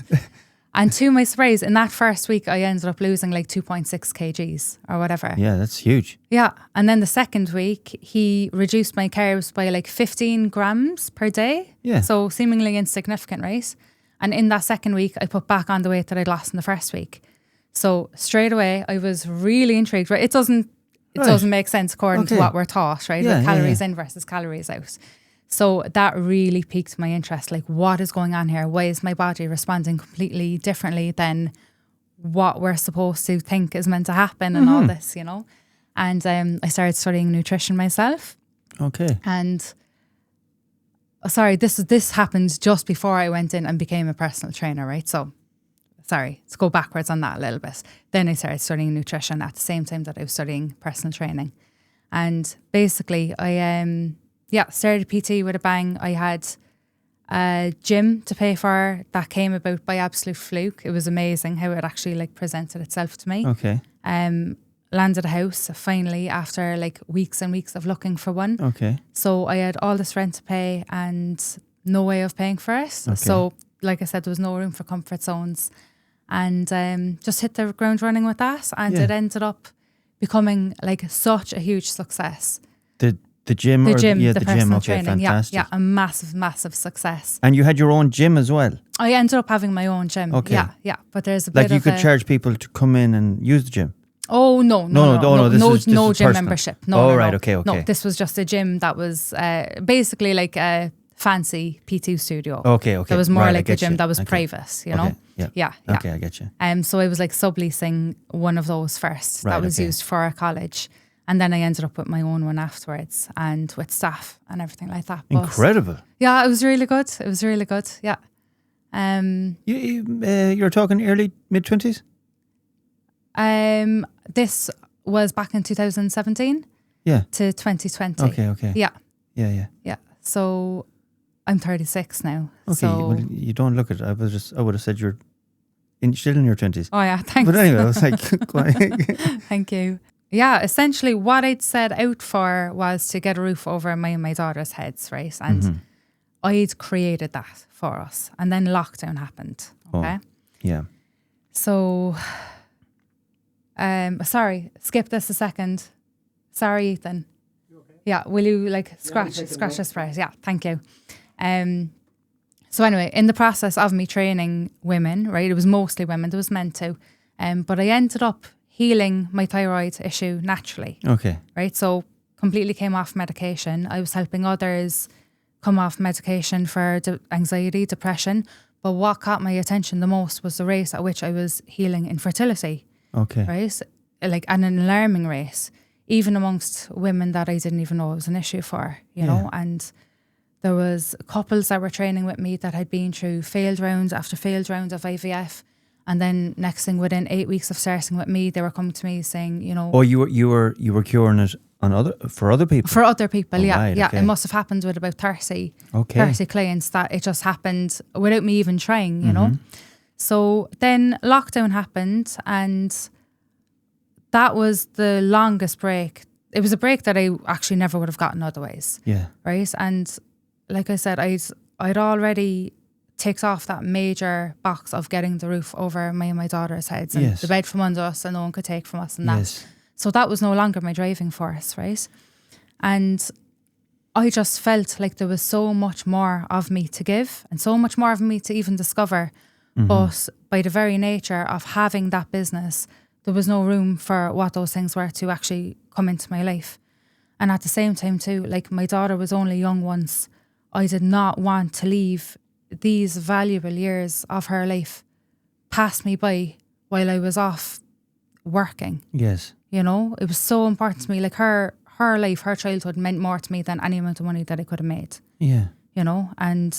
[SPEAKER 2] And to my surprise, in that first week, I ended up losing like 2.6 kgs or whatever.
[SPEAKER 1] Yeah, that's huge.
[SPEAKER 2] Yeah. And then the second week, he reduced my carbs by like 15 grams per day.
[SPEAKER 1] Yeah.
[SPEAKER 2] So seemingly insignificant, right? And in that second week, I put back on the weight that I'd lost in the first week. So straight away, I was really intrigued, right? It doesn't make sense according to what we're taught, right?
[SPEAKER 1] Yeah,
[SPEAKER 2] like calories in versus calories out. So that really piqued my interest. Like, what is going on here? Why is my body responding completely differently than what we're supposed to think is meant to happen and all this, you know? And I started studying nutrition myself.
[SPEAKER 1] Okay.
[SPEAKER 2] And this happened just before I went in and became a personal trainer, right? So, let's go backwards on that a little bit. Then I started studying nutrition at the same time that I was studying personal training. And basically, I started PT with a bang. I had a gym to pay for that came about by absolute fluke. It was amazing how it actually like presented itself to me.
[SPEAKER 1] Okay.
[SPEAKER 2] Landed a house finally after like weeks and weeks of looking for one.
[SPEAKER 1] Okay.
[SPEAKER 2] So I had all this rent to pay and no way of paying for it.
[SPEAKER 1] Okay.
[SPEAKER 2] So like I said, there was no room for comfort zones, and just hit the ground running with that. And it ended up becoming like such a huge success.
[SPEAKER 1] The gym,
[SPEAKER 2] the
[SPEAKER 1] personal
[SPEAKER 2] personal
[SPEAKER 1] okay,
[SPEAKER 2] training,
[SPEAKER 1] fantastic.
[SPEAKER 2] yeah, a massive success.
[SPEAKER 1] And you had your own gym as well?
[SPEAKER 2] I ended up having my own gym,
[SPEAKER 1] Okay.
[SPEAKER 2] yeah. But there's a
[SPEAKER 1] Like
[SPEAKER 2] bit
[SPEAKER 1] you
[SPEAKER 2] of
[SPEAKER 1] could charge people to come in and use the gym?
[SPEAKER 2] Oh, no,
[SPEAKER 1] this is
[SPEAKER 2] gym
[SPEAKER 1] personal.
[SPEAKER 2] membership.
[SPEAKER 1] Oh,
[SPEAKER 2] No.
[SPEAKER 1] right, okay.
[SPEAKER 2] No, this was just a gym that was basically like a fancy PT studio.
[SPEAKER 1] Okay.
[SPEAKER 2] That was more
[SPEAKER 1] Right, I
[SPEAKER 2] like a
[SPEAKER 1] get
[SPEAKER 2] gym
[SPEAKER 1] you.
[SPEAKER 2] that was
[SPEAKER 1] Okay.
[SPEAKER 2] private, you know?
[SPEAKER 1] Okay. Yeah.
[SPEAKER 2] Yeah.
[SPEAKER 1] Okay, I get you.
[SPEAKER 2] So I was like subleasing one of those first
[SPEAKER 1] Right,
[SPEAKER 2] that was
[SPEAKER 1] okay.
[SPEAKER 2] used for a college. And then I ended up with my own one afterwards and with staff and everything like that. But
[SPEAKER 1] Incredible.
[SPEAKER 2] yeah, it was really good. Yeah.
[SPEAKER 1] You're talking early, mid-20s?
[SPEAKER 2] This was back in 2017
[SPEAKER 1] Yeah.
[SPEAKER 2] to 2020.
[SPEAKER 1] Okay.
[SPEAKER 2] Yeah.
[SPEAKER 1] Yeah.
[SPEAKER 2] So I'm 36 now.
[SPEAKER 1] Okay,
[SPEAKER 2] So,
[SPEAKER 1] well, you don't look it. I would have said you're still in your 20s.
[SPEAKER 2] oh yeah, thanks.
[SPEAKER 1] But anyway, I was like, go on.
[SPEAKER 2] Thank you. Yeah, essentially what I'd set out for was to get a roof over my and my daughter's heads, right? And I'd created that for us. And then lockdown happened, okay?
[SPEAKER 1] Yeah.
[SPEAKER 2] So, sorry, skip this a second. Sorry, Ethan. You okay? Yeah, will you like scratch this first? Yeah, thank you. So anyway, in the process of me training women, right, it was mostly women, there was men too, but I ended up healing my thyroid issue naturally.
[SPEAKER 1] Okay.
[SPEAKER 2] Right, so completely came off medication. I was helping others come off medication for anxiety, depression, but what caught my attention the most was the rate at which I was healing infertility.
[SPEAKER 1] Okay.
[SPEAKER 2] Right, like an alarming rate, even amongst women that I didn't even know it was an issue for, you know. And there was couples that were training with me that had been through failed rounds after failed rounds of IVF, and then next thing, within 8 weeks of starting with me, they were coming to me saying, you know,
[SPEAKER 1] Oh, you were curing it for other people.
[SPEAKER 2] for other people.
[SPEAKER 1] Oh, right, okay.
[SPEAKER 2] It must have happened with about 30
[SPEAKER 1] Okay.
[SPEAKER 2] clients that it just happened without me even trying, you know. So then lockdown happened, and that was the longest break. It was a break that I actually never would have gotten otherwise.
[SPEAKER 1] Yeah.
[SPEAKER 2] Right. And like I said, I'd already ticked off that major box of getting the roof over my and my daughter's heads and
[SPEAKER 1] Yes.
[SPEAKER 2] the bed from under us and no one could take from us and that.
[SPEAKER 1] Yes.
[SPEAKER 2] So that was no longer my driving force, right? And I just felt like there was so much more of me to give and so much more of me to even discover. But by the very nature of having that business, there was no room for what those things were to actually come into my life. And at the same time too, like my daughter was only young once. I did not want to leave these valuable years of her life pass me by while I was off working.
[SPEAKER 1] Yes.
[SPEAKER 2] You know, it was so important to me. Like her life, her childhood meant more to me than any amount of money that I could have made.
[SPEAKER 1] Yeah.
[SPEAKER 2] You know, and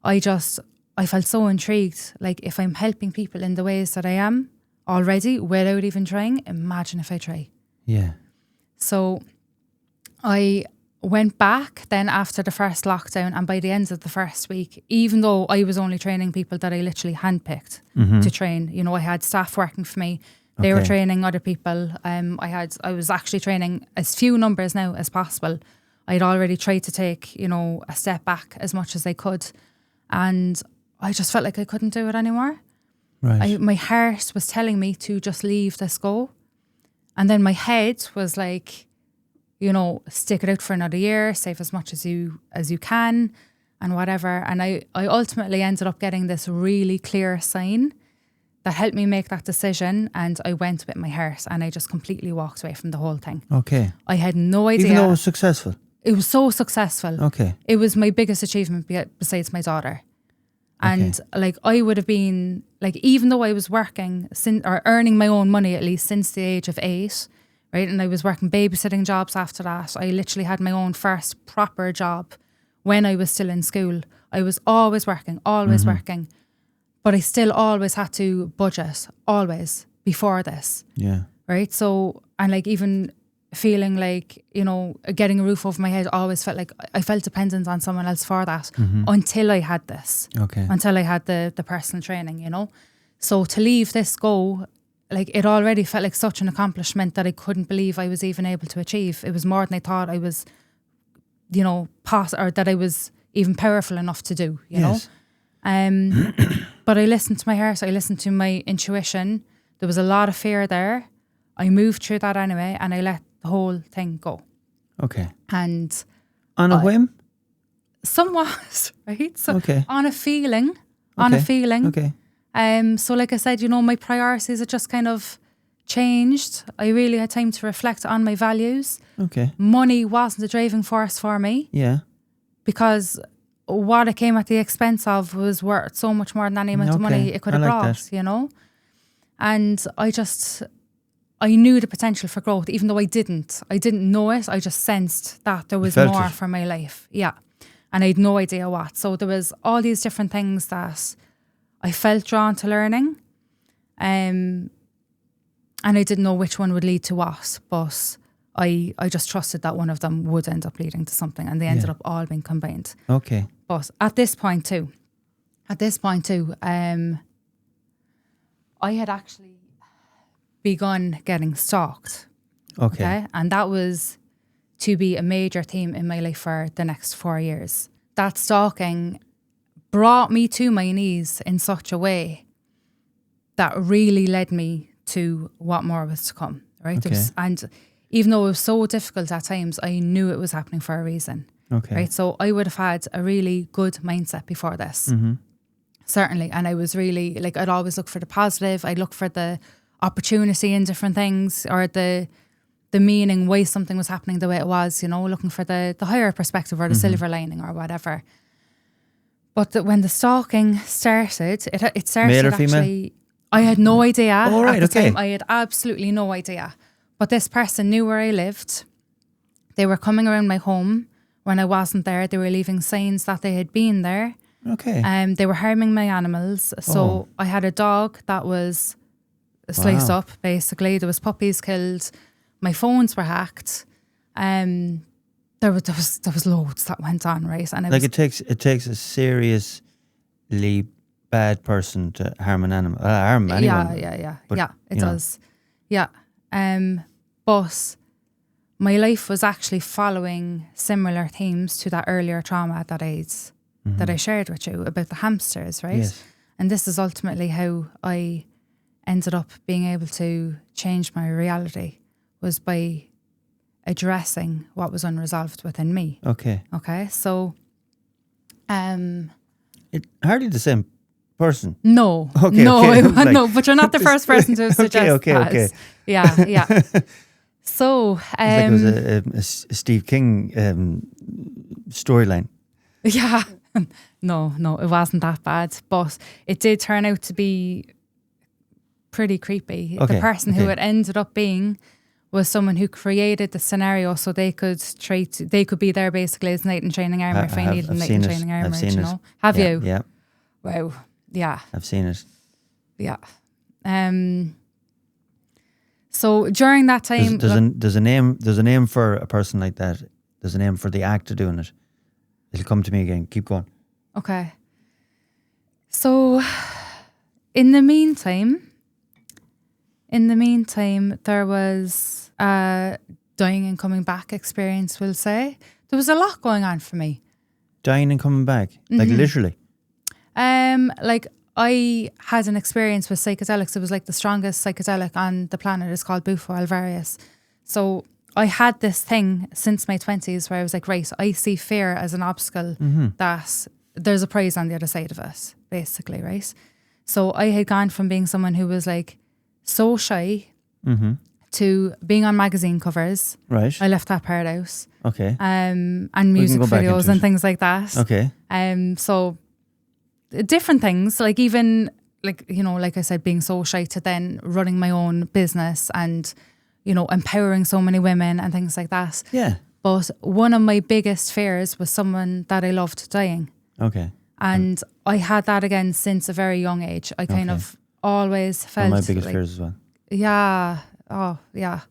[SPEAKER 2] I felt so intrigued. Like if I'm helping people in the ways that I am already without even trying, imagine if I try.
[SPEAKER 1] Yeah.
[SPEAKER 2] So I went back then after the first lockdown, and by the end of the first week, even though I was only training people that I literally handpicked to train, you know, I had staff working for me They were
[SPEAKER 1] Okay.
[SPEAKER 2] training other people. I was actually training as few numbers now as possible. I'd already tried to take, a step back as much as I could. And I just felt like I couldn't do it anymore.
[SPEAKER 1] Right.
[SPEAKER 2] My heart was telling me to just leave this go. And then my head was like, stick it out for another year, save as much as you can and whatever. And I ultimately ended up getting this really clear sign that helped me make that decision. And I went with my heart and I just completely walked away from the whole thing.
[SPEAKER 1] Okay.
[SPEAKER 2] I had no idea.
[SPEAKER 1] Even though it was successful.
[SPEAKER 2] It was so successful.
[SPEAKER 1] Okay.
[SPEAKER 2] It was my biggest achievement besides my daughter. And I would have been even though I was working or earning my own money at least since the age of 8, right? And I was working babysitting jobs after that. I literally had my own first proper job when I was still in school. I was always working, but I still always had to budget, always, before this.
[SPEAKER 1] Yeah.
[SPEAKER 2] Right? So, and even feeling getting a roof over my head always felt like I felt dependent on someone else for that until I had this.
[SPEAKER 1] Okay.
[SPEAKER 2] Until I had the personal training, So to leave this go, it already felt like such an accomplishment that I couldn't believe I was even able to achieve. It was more than I thought I was, or that I was even powerful enough to do, you know. But I listened to my heart, I listened to my intuition. There was a lot of fear there. I moved through that anyway, and I let the whole thing go.
[SPEAKER 1] Okay.
[SPEAKER 2] And
[SPEAKER 1] on a whim?
[SPEAKER 2] Somewhat, right? So
[SPEAKER 1] okay.
[SPEAKER 2] On a feeling.
[SPEAKER 1] Okay.
[SPEAKER 2] So like I said, my priorities had just kind of changed. I really had time to reflect on my values.
[SPEAKER 1] Okay.
[SPEAKER 2] Money wasn't a driving force for me.
[SPEAKER 1] Yeah.
[SPEAKER 2] Because what it came at the expense of was worth so much more than any amount of money it could have brought, And I knew the potential for growth, even though I didn't know it. I just sensed that there was more for my life. Yeah. And I had no idea what. So there was all these different things that I felt drawn to learning. And I didn't know which one would lead to what, but I just trusted that one of them would end up leading to something, and they ended up all being combined.
[SPEAKER 1] Okay.
[SPEAKER 2] But at this point too, I had actually begun getting stalked.
[SPEAKER 1] Okay.
[SPEAKER 2] And that was to be a major theme in my life for the next 4 years. That stalking brought me to my knees in such a way that really led me to what more was to come, right?
[SPEAKER 1] Okay.
[SPEAKER 2] And even though it was so difficult at times, I knew it was happening for a reason.
[SPEAKER 1] Okay.
[SPEAKER 2] Right? So I would have had a really good mindset before this.
[SPEAKER 1] Mm-hmm.
[SPEAKER 2] Certainly. And I was really, I'd always look for the positive. I'd look for the opportunity in different things, or the meaning why something was happening the way it was, looking for the higher perspective or the silver lining or whatever. But when the stalking started, it started
[SPEAKER 1] Male or
[SPEAKER 2] actually...
[SPEAKER 1] female?
[SPEAKER 2] I had no idea.
[SPEAKER 1] Oh, right,
[SPEAKER 2] at the
[SPEAKER 1] okay.
[SPEAKER 2] time. I had absolutely no idea. But this person knew where I lived. They were coming around my home when I wasn't there. They were leaving signs that they had been there.
[SPEAKER 1] Okay.
[SPEAKER 2] They were harming my animals. So I had a dog that was sliced up, basically. There was puppies killed. My phones were hacked. There was loads that went on, right? And
[SPEAKER 1] it takes a seriously bad person to harm an animal. Harm anyone.
[SPEAKER 2] Yeah.
[SPEAKER 1] But,
[SPEAKER 2] It does. Yeah. But my life was actually following similar themes to that earlier trauma that I shared with you about the hamsters, right?
[SPEAKER 1] Yes.
[SPEAKER 2] And this is ultimately how I ended up being able to change my reality, was by addressing what was unresolved within me.
[SPEAKER 1] Okay.
[SPEAKER 2] So
[SPEAKER 1] It hardly the same person.
[SPEAKER 2] no.
[SPEAKER 1] Okay,
[SPEAKER 2] No,
[SPEAKER 1] okay.
[SPEAKER 2] no, but you're not the first person to suggest that.
[SPEAKER 1] Okay.
[SPEAKER 2] Yeah. So
[SPEAKER 1] it was a Steve King storyline.
[SPEAKER 2] yeah. No, it wasn't that bad, but it did turn out to be pretty creepy.
[SPEAKER 1] Okay,
[SPEAKER 2] The person who it ended up being was someone who created the scenario so they could be there basically as knight in training armour if I needed knight in training armour, Have
[SPEAKER 1] Yeah,
[SPEAKER 2] you?
[SPEAKER 1] Yeah.
[SPEAKER 2] Wow. Yeah.
[SPEAKER 1] I've seen it.
[SPEAKER 2] Yeah. So during that time,
[SPEAKER 1] There's a name for a person like that. There's a name for the act of doing it. It'll come to me again. Keep going.
[SPEAKER 2] okay. So in the meantime, in the meantime, there was a dying and coming back experience, we'll say. There was a lot going on for me.
[SPEAKER 1] Dying and coming back, like literally.
[SPEAKER 2] Like I had an experience with psychedelics. It was like the strongest psychedelic on the planet. It's called Bufo alvarius. So I had this thing since my 20s where I was like, right, I see fear as an obstacle that there's a prize on the other side of it, basically, right? So I had gone from being someone who was like so shy to being on magazine covers.
[SPEAKER 1] Right.
[SPEAKER 2] I left that part out.
[SPEAKER 1] Okay.
[SPEAKER 2] And music videos and things like that.
[SPEAKER 1] Okay.
[SPEAKER 2] So different things, like even like, you know, like I said, being so shy to then running my own business and, you know, empowering so many women and things like that.
[SPEAKER 1] Yeah.
[SPEAKER 2] But one of my biggest fears was someone that I loved dying.
[SPEAKER 1] Okay.
[SPEAKER 2] And I had that again since a very young age. I kind of always felt
[SPEAKER 1] One of my biggest
[SPEAKER 2] like,
[SPEAKER 1] fears as well.
[SPEAKER 2] yeah. Oh, yeah.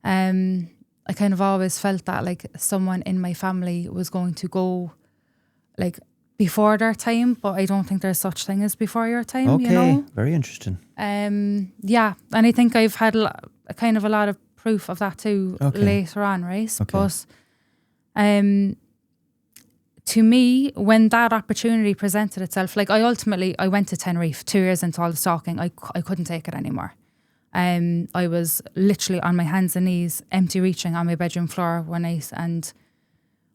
[SPEAKER 2] I kind of always felt that like someone in my family was going to go like before their time, but I don't think there's such thing as before your time,
[SPEAKER 1] Okay.
[SPEAKER 2] you know?
[SPEAKER 1] Very interesting.
[SPEAKER 2] Yeah. And I think I've had a kind of a lot of proof of that too later on, right?
[SPEAKER 1] Okay.
[SPEAKER 2] But to me, when that opportunity presented itself, like I went to Tenerife 2 years into all the stalking. I couldn't take it anymore. I was literally on my hands and knees, empty reaching on my bedroom floor one night, and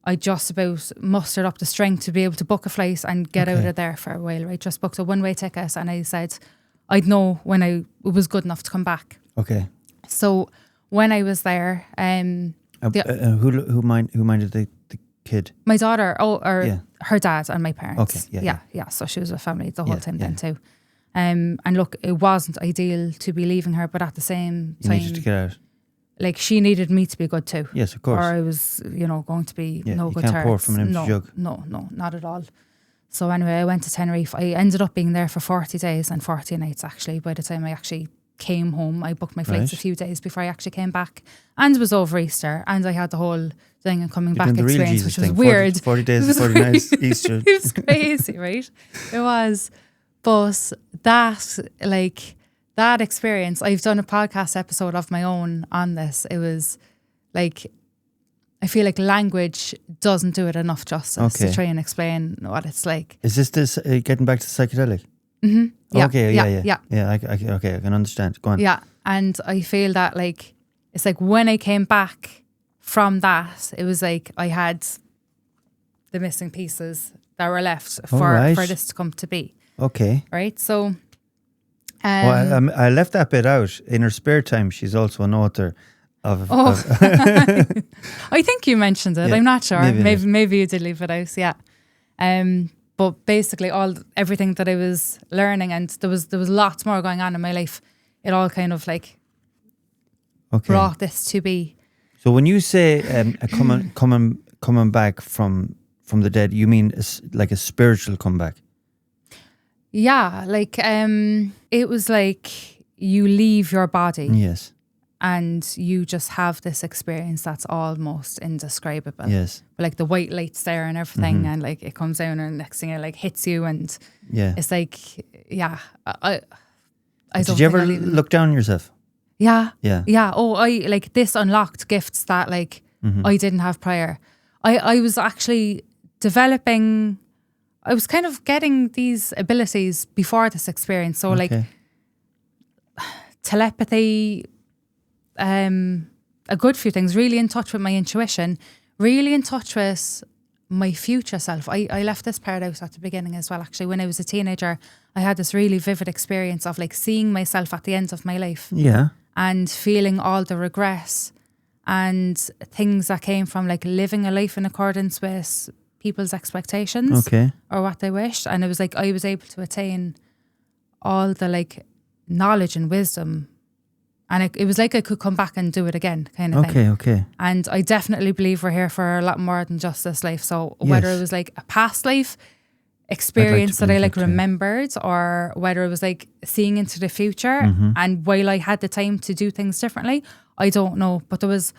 [SPEAKER 2] I just about mustered up the strength to be able to book a flight and get out of there for a while, right? Just booked a one-way ticket, and I said I'd know when it was good enough to come back.
[SPEAKER 1] Okay.
[SPEAKER 2] So when I was there,
[SPEAKER 1] who minded the kid?
[SPEAKER 2] my daughter, her dad and my parents.
[SPEAKER 1] Okay,
[SPEAKER 2] Yeah. So she was with family the whole time then too. And look, it wasn't ideal to be leaving her, but at the same time,
[SPEAKER 1] You needed to get out.
[SPEAKER 2] like she needed me to be good too.
[SPEAKER 1] Yes, of course.
[SPEAKER 2] Or I was, going to be no good
[SPEAKER 1] you
[SPEAKER 2] to
[SPEAKER 1] can't
[SPEAKER 2] her.
[SPEAKER 1] pour from an empty jug.
[SPEAKER 2] No, not at all. So anyway, I went to Tenerife. I ended up being there for 40 days and 40 nights actually. By the time I actually came home, I booked my flights a few days before I actually came back, and it was over Easter, and I had the whole thing and coming back experience, which was weird.
[SPEAKER 1] 40 days, 40 nights, Easter.
[SPEAKER 2] It was crazy, right? It was. But that experience, I've done a podcast episode of my own on this. It was like, I feel like language doesn't do it enough justice to try and explain what it's like.
[SPEAKER 1] Is this getting back to psychedelic?
[SPEAKER 2] Mm-hmm. Yeah.
[SPEAKER 1] Okay, yeah. I can understand. Go on.
[SPEAKER 2] Yeah, and I feel that like, it's like when I came back from that, it was like I had the missing pieces that were left for this to come to be.
[SPEAKER 1] Okay.
[SPEAKER 2] Right, so...
[SPEAKER 1] I left that bit out. In her spare time, she's also an author of...
[SPEAKER 2] I think you mentioned it.
[SPEAKER 1] Yeah,
[SPEAKER 2] I'm not sure.
[SPEAKER 1] maybe
[SPEAKER 2] you did leave it out, yeah. But basically everything that I was learning, and there was lots more going on in my life, it all kind of like brought this to be.
[SPEAKER 1] So when you say coming back from the dead, you mean like a spiritual comeback?
[SPEAKER 2] Yeah, like it was like you leave your body.
[SPEAKER 1] Yes.
[SPEAKER 2] And you just have this experience that's almost indescribable.
[SPEAKER 1] Yes.
[SPEAKER 2] Like the white light's there and everything, and like it comes down, and next thing it like hits you, and it's like, I
[SPEAKER 1] Did you ever look down on yourself?
[SPEAKER 2] Yeah.
[SPEAKER 1] Yeah.
[SPEAKER 2] Yeah. Oh, I like this unlocked gifts that like I didn't have prior. I was actually developing. I was kind of getting these abilities before this experience. So like telepathy, a good few things, really in touch with my intuition, really in touch with my future self. I left this part out at the beginning as well, actually. When I was a teenager, I had this really vivid experience of like seeing myself at the end of my life.
[SPEAKER 1] Yeah.
[SPEAKER 2] And feeling all the regrets and things that came from like living a life in accordance with people's expectations or what they wished. And it was like I was able to attain all the like knowledge and wisdom, and it was like I could come back and do it again, kind of thing.
[SPEAKER 1] Okay.
[SPEAKER 2] And I definitely believe we're here for a lot more than just this life. So whether it was like a past life experience that I like remembered, or whether it was like seeing into the future, and while I had the time to do things differently, I don't know. But there was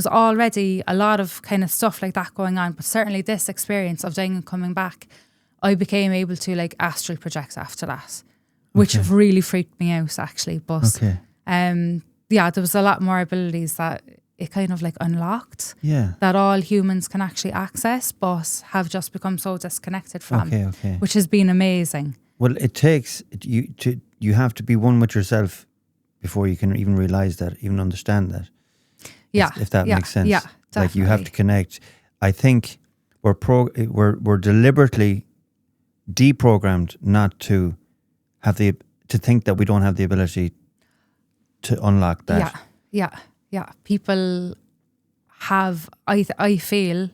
[SPEAKER 2] already a lot of kind of stuff like that going on. But certainly this experience of dying and coming back, I became able to like astral project after that. which really freaked me out actually. But yeah, there was a lot more abilities that it kind of like unlocked that all humans can actually access, but have just become so disconnected from, which has been amazing.
[SPEAKER 1] Well, it takes you have to be one with yourself before you can even realize that, even understand that.
[SPEAKER 2] Yeah,
[SPEAKER 1] if that makes sense.
[SPEAKER 2] Yeah, definitely.
[SPEAKER 1] Like you have to connect. I think we're deliberately deprogrammed not to have to think that we don't have the ability to unlock that.
[SPEAKER 2] Yeah. People have, I feel,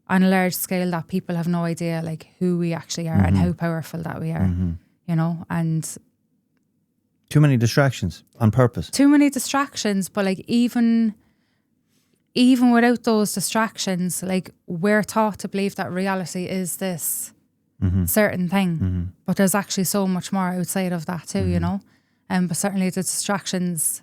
[SPEAKER 2] on a large scale, that people have no idea like who we actually are and how powerful that we are, you know, and
[SPEAKER 1] too many distractions on purpose.
[SPEAKER 2] Too many distractions, but like even without those distractions, like we're taught to believe that reality is this certain thing, but there's actually so much more outside of that too, you know. But certainly the distractions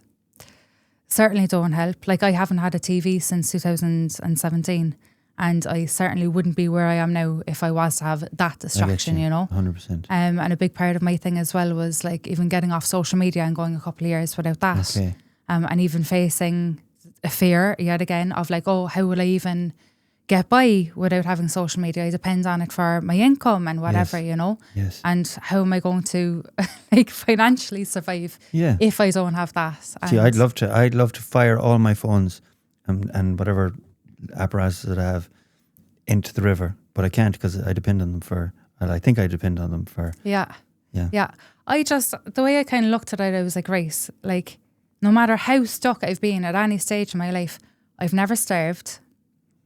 [SPEAKER 2] certainly don't help. Like I haven't had a TV since 2017, and I certainly wouldn't be where I am now if I was to have that distraction, you know.
[SPEAKER 1] 100%.
[SPEAKER 2] And a big part of my thing as well was like even getting off social media and going a couple of years without that. And even facing a fear yet again of like, oh, how will I even get by without having social media? I depend on it for my income and whatever, you know. And how am I going to like financially survive if I don't have that?
[SPEAKER 1] See, I'd love to fire all my phones and whatever apparatus that I have into the river, but I can't because I depend on them for. I think I depend on them for. Yeah. I just, the way I kind of looked at it, I was like, right, like no matter how stuck I've been at any stage in my life, I've never starved.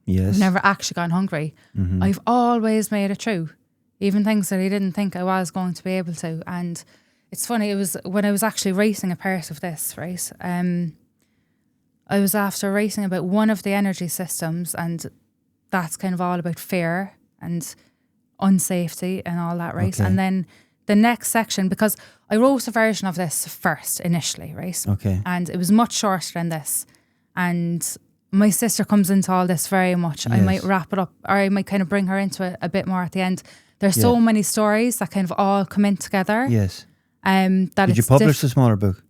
[SPEAKER 1] Yes.
[SPEAKER 2] I've never actually gone hungry. I've always made it through, even things that I didn't think I was going to be able to. And it's funny, it was when I was actually racing a part of this, right? I was after racing about one of the energy systems, and that's kind of all about fear and unsafety and all that, right? And then the next section, because I wrote a version of this first initially, right? And it was much shorter than this. And my sister comes into all this very much. I might wrap it up, or I might kind of bring her into it a bit more at the end. There's so many stories that kind of all come in together. Did
[SPEAKER 1] you publish the smaller book?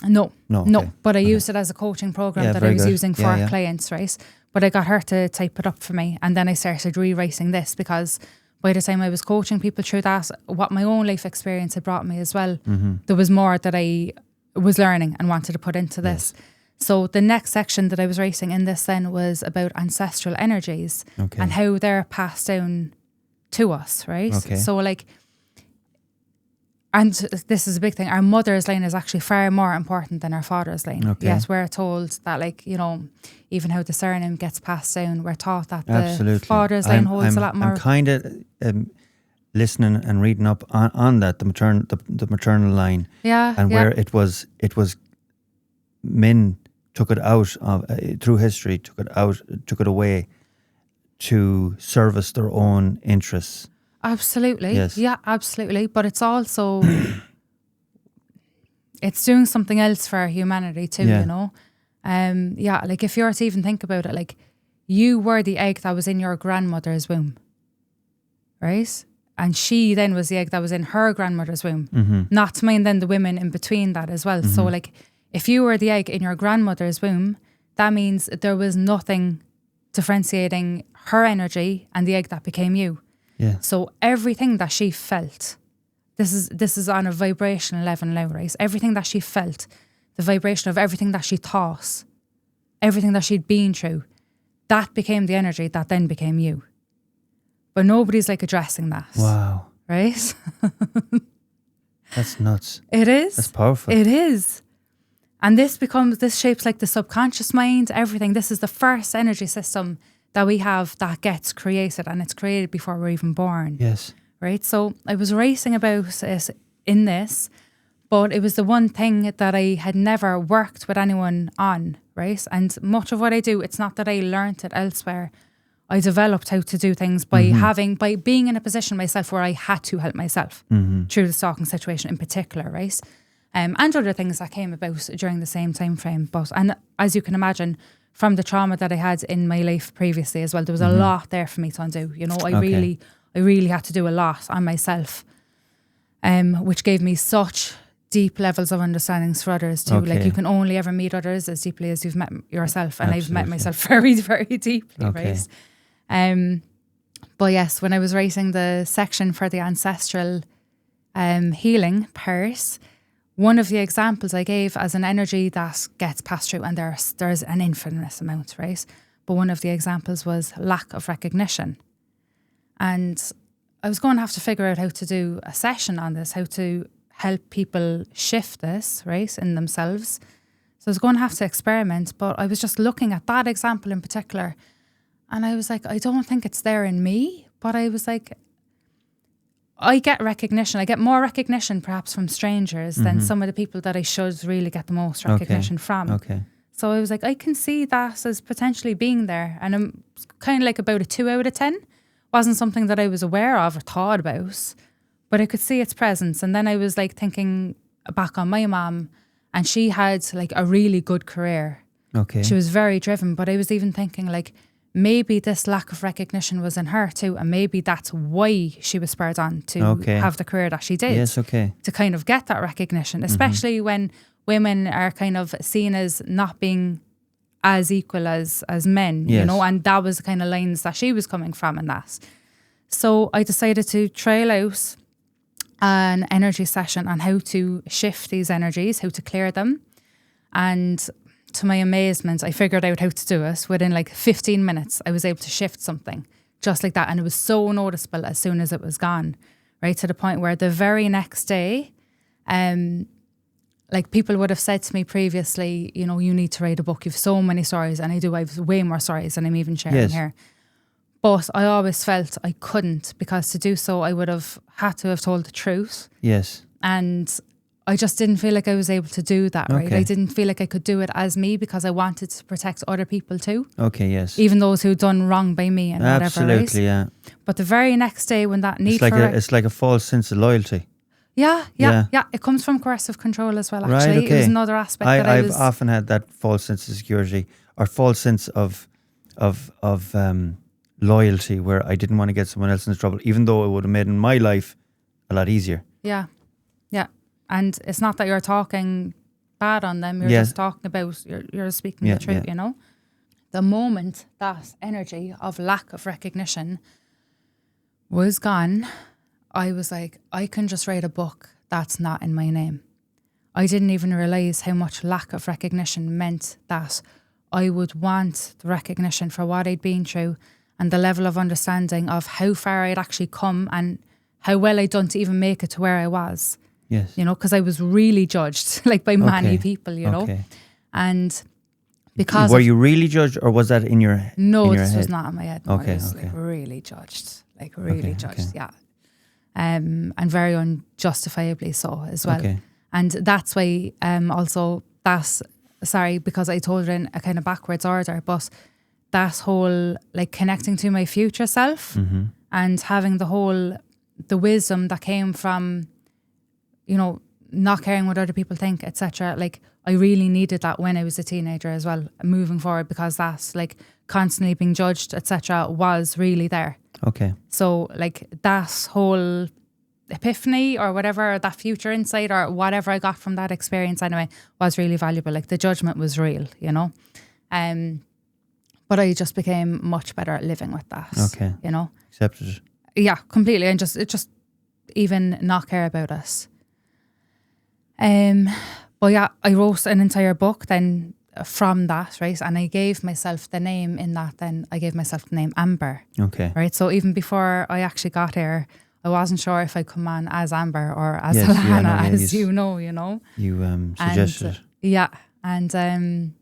[SPEAKER 2] No. But I used it as a coaching program that I was using for clients, right? But I got her to type it up for me, and then I started rewriting this because by the time I was coaching people through that, what my own life experience had brought me as well, there was more that I was learning and wanted to put into this. So the next section that I was writing in this then was about ancestral energies and how they're passed down to us, right? So like, and this is a big thing, our mother's line is actually far more important than our father's line. Yes, we're told that, like, you know, even how the surname gets passed down, we're taught that the father's line holds a lot more.
[SPEAKER 1] I'm kind of listening and reading up on that, the maternal line. And where it was men took it out of through history, took it away to service their own interests.
[SPEAKER 2] Absolutely. Yeah, absolutely. But it's also it's doing something else for humanity too, you know. Like if you were to even think about it, like you were the egg that was in your grandmother's womb, right? And she then was the egg that was in her grandmother's womb. Not to mind then the women in between that as well. So like if you were the egg in your grandmother's womb, that means there was nothing differentiating her energy and the egg that became you. So everything that she felt, this is on a vibrational level now, right? Everything that she felt, the vibration of everything that she thought, everything that she'd been through, that became the energy that then became you. But nobody's like addressing that.
[SPEAKER 1] Wow.
[SPEAKER 2] Right?
[SPEAKER 1] That's nuts.
[SPEAKER 2] It is.
[SPEAKER 1] That's powerful.
[SPEAKER 2] It is. And this shapes like the subconscious mind, everything. This is the first energy system that we have that gets created, and it's created before we're even born. Right? So I was racing about it in this, but it was the one thing that I had never worked with anyone on, right? And much of what I do, it's not that I learnt it elsewhere. I developed how to do things by being in a position myself where I had to help myself through the stalking situation in particular, right? And other things that came about during the same time frame. And as you can imagine, from the trauma that I had in my life previously as well, there was a lot there for me to undo. You know, I really had to do a lot on myself. which gave me such deep levels of understandings for others too.
[SPEAKER 1] Okay.
[SPEAKER 2] Like you can only ever meet others as deeply as you've met yourself, and I've met
[SPEAKER 1] Absolutely.
[SPEAKER 2] myself very, very deeply,
[SPEAKER 1] Okay.
[SPEAKER 2] right? But yes, when I was writing the section for the ancestral healing part, one of the examples I gave as an energy that gets passed through, and there's an infinite amount, right? But one of the examples was lack of recognition. And I was going to have to figure out how to do a session on this, how to help people shift this, right, in themselves. So I was going to have to experiment, but I was just looking at that example in particular, and I was like, I don't think it's there in me, but I was like, I get recognition. I get more recognition perhaps from strangers than some of the people that I should really get the most recognition from.
[SPEAKER 1] Okay.
[SPEAKER 2] So I was like, I can see that as potentially being there. And I'm kind of like about a 2 out of 10. Wasn't something that I was aware of or thought about, but I could see its presence. And then I was like thinking back on my mom, and she had like a really good career.
[SPEAKER 1] Okay.
[SPEAKER 2] She was very driven, but I was even thinking like, maybe this lack of recognition was in her too, and maybe that's why she was spurred on to have the career that she did.
[SPEAKER 1] Yes, okay.
[SPEAKER 2] To kind of get that recognition, especially when women are kind of seen as not being as equal as men,
[SPEAKER 1] Yes.
[SPEAKER 2] you know, and that was the kind of lines that she was coming from in that. So I decided to trail out an energy session on how to shift these energies, how to clear them. And to my amazement, I figured out how to do it. Within like 15 minutes, I was able to shift something just like that. And it was so noticeable as soon as it was gone, right? To the point where the very next day, like people would have said to me previously, you know, you need to write a book. You've so many stories. And I do. I have way more stories than I'm even sharing here. But I always felt I couldn't, because to do so, I would have had to have told the truth.
[SPEAKER 1] Yes.
[SPEAKER 2] And I just didn't feel like I was able to do that, right?
[SPEAKER 1] Okay.
[SPEAKER 2] I didn't feel like I could do it as me, because I wanted to protect other people too.
[SPEAKER 1] Okay, yes.
[SPEAKER 2] Even those who'd done wrong by me and whatever,
[SPEAKER 1] Absolutely,
[SPEAKER 2] right?
[SPEAKER 1] yeah.
[SPEAKER 2] But the very next day when that need
[SPEAKER 1] It's like a false sense of loyalty.
[SPEAKER 2] Yeah. It comes from coercive control as well, actually.
[SPEAKER 1] Right, okay.
[SPEAKER 2] It was another aspect that
[SPEAKER 1] I've often had that false sense of security or false sense of loyalty, where I didn't want to get someone else into trouble, even though it would have made my life a lot easier.
[SPEAKER 2] Yeah. And it's not that you're talking bad on them, you're just talking about, you're speaking the truth, you know? The moment that energy of lack of recognition was gone, I was like, I can just write a book that's not in my name. I didn't even realise how much lack of recognition meant that I would want the recognition for what I'd been through, and the level of understanding of how far I'd actually come and how well I'd done to even make it to where I was.
[SPEAKER 1] Yes.
[SPEAKER 2] You know, because I was really judged, like by many people, you know.
[SPEAKER 1] Okay.
[SPEAKER 2] And because
[SPEAKER 1] were you really judged, or was that in your
[SPEAKER 2] No,
[SPEAKER 1] in your
[SPEAKER 2] this
[SPEAKER 1] head?
[SPEAKER 2] was not in my head. No,
[SPEAKER 1] Okay,
[SPEAKER 2] I was
[SPEAKER 1] okay.
[SPEAKER 2] like really judged. Like really judged,
[SPEAKER 1] okay.
[SPEAKER 2] yeah. And very unjustifiably so as well.
[SPEAKER 1] Okay.
[SPEAKER 2] And that's why also that's, sorry, because I told her in a kind of backwards order, but that whole like connecting to my future self and having the wisdom that came from, you know, not caring what other people think, etc. Like I really needed that when I was a teenager as well, moving forward, because that's like constantly being judged, etc. was really there.
[SPEAKER 1] Okay.
[SPEAKER 2] So like that whole epiphany or whatever, that future insight or whatever I got from that experience anyway, was really valuable. Like the judgment was real, you know. But I just became much better at living with that.
[SPEAKER 1] Okay.
[SPEAKER 2] You know.
[SPEAKER 1] Accepted it.
[SPEAKER 2] Yeah, completely, and just even not care about us. But yeah, I wrote an entire book then from that, right? And I gave myself the name in that. Then I gave myself the name Amber.
[SPEAKER 1] Okay.
[SPEAKER 2] Right. So even before I actually got here, I wasn't sure if I come on as Amber or as
[SPEAKER 1] Yes, yeah,
[SPEAKER 2] Alanna,
[SPEAKER 1] no, yeah,
[SPEAKER 2] as
[SPEAKER 1] you
[SPEAKER 2] you know.
[SPEAKER 1] You suggested it.
[SPEAKER 2] Yeah, and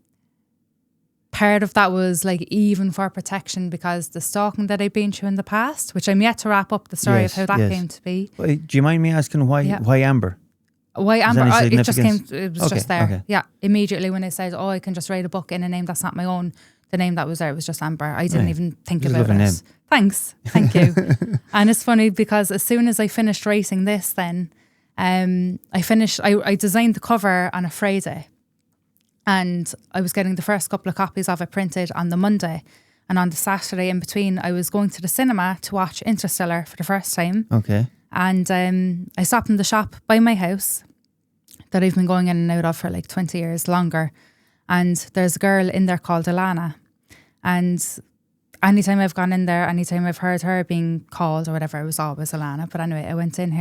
[SPEAKER 2] part of that was like even for protection, because the stalking that I've been through in the past, which I'm yet to wrap up the story
[SPEAKER 1] Yes,
[SPEAKER 2] of how that
[SPEAKER 1] yes.
[SPEAKER 2] came to be.
[SPEAKER 1] Wait, do you mind me asking why Amber?
[SPEAKER 2] Why Amber?
[SPEAKER 1] any
[SPEAKER 2] It just came.
[SPEAKER 1] significance?
[SPEAKER 2] It was
[SPEAKER 1] Okay,
[SPEAKER 2] just there.
[SPEAKER 1] okay.
[SPEAKER 2] Yeah, immediately when I said, "Oh, I can just write a book in a name that's not my own," the name that was there was just Amber. I didn't
[SPEAKER 1] Right.
[SPEAKER 2] even think
[SPEAKER 1] It's a
[SPEAKER 2] about it.
[SPEAKER 1] lovely name.
[SPEAKER 2] Thanks, thank you. And it's funny because as soon as I finished writing this, then I designed the cover on a Friday, and I was getting the first couple of copies of it printed on the Monday, and on the Saturday in between, I was going to the cinema to watch Interstellar for the first time.
[SPEAKER 1] Okay.
[SPEAKER 2] And I stopped in the shop by my house that I've been going in and out of for like 20 years longer. And there's a girl in there called Alanna. And anytime I've gone in there, anytime I've heard her being called or whatever, it was always Alanna. But anyway, I went in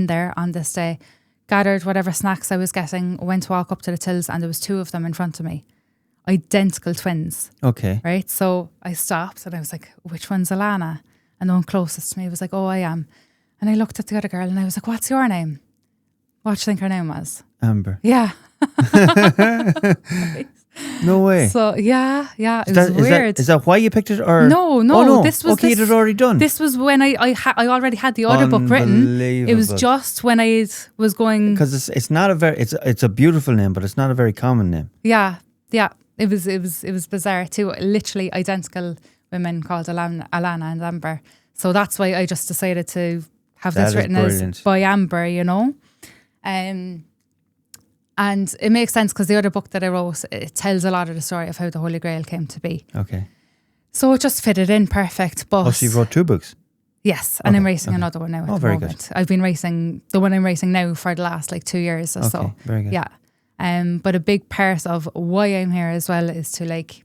[SPEAKER 2] there on this day, gathered whatever snacks I was getting, went to walk up to the tills, and there was 2 of them in front of me. Identical twins.
[SPEAKER 1] Okay.
[SPEAKER 2] Right? So I stopped and I was like, which one's Alanna? And the one closest to me was like, oh, I am. And I looked at the other girl and I was like, what's your name? What do you think her name was?
[SPEAKER 1] Amber.
[SPEAKER 2] Yeah.
[SPEAKER 1] No way.
[SPEAKER 2] So yeah, it was weird.
[SPEAKER 1] Is that why you picked it, or
[SPEAKER 2] no?
[SPEAKER 1] Oh, no.
[SPEAKER 2] This was
[SPEAKER 1] okay. It had already done.
[SPEAKER 2] This was when I already had the other book written. It was just when I was going,
[SPEAKER 1] because it's not a very it's a beautiful name, but it's not a very common name.
[SPEAKER 2] Yeah. It was bizarre too. Literally identical women called Alanna and Amber. So that's why I just decided to have this written as by Amber. And it makes sense because the other book that I wrote, it tells a lot of the story of how the Holy Grail came to be.
[SPEAKER 1] Okay.
[SPEAKER 2] So it just fitted in perfect. But
[SPEAKER 1] so you wrote 2 books?
[SPEAKER 2] Yes, and I'm racing another one now at the
[SPEAKER 1] very
[SPEAKER 2] moment.
[SPEAKER 1] Good.
[SPEAKER 2] I've been racing the one I'm racing now for the last like 2 years or so.
[SPEAKER 1] Very good.
[SPEAKER 2] Yeah. But a big part of why I'm here as well is to like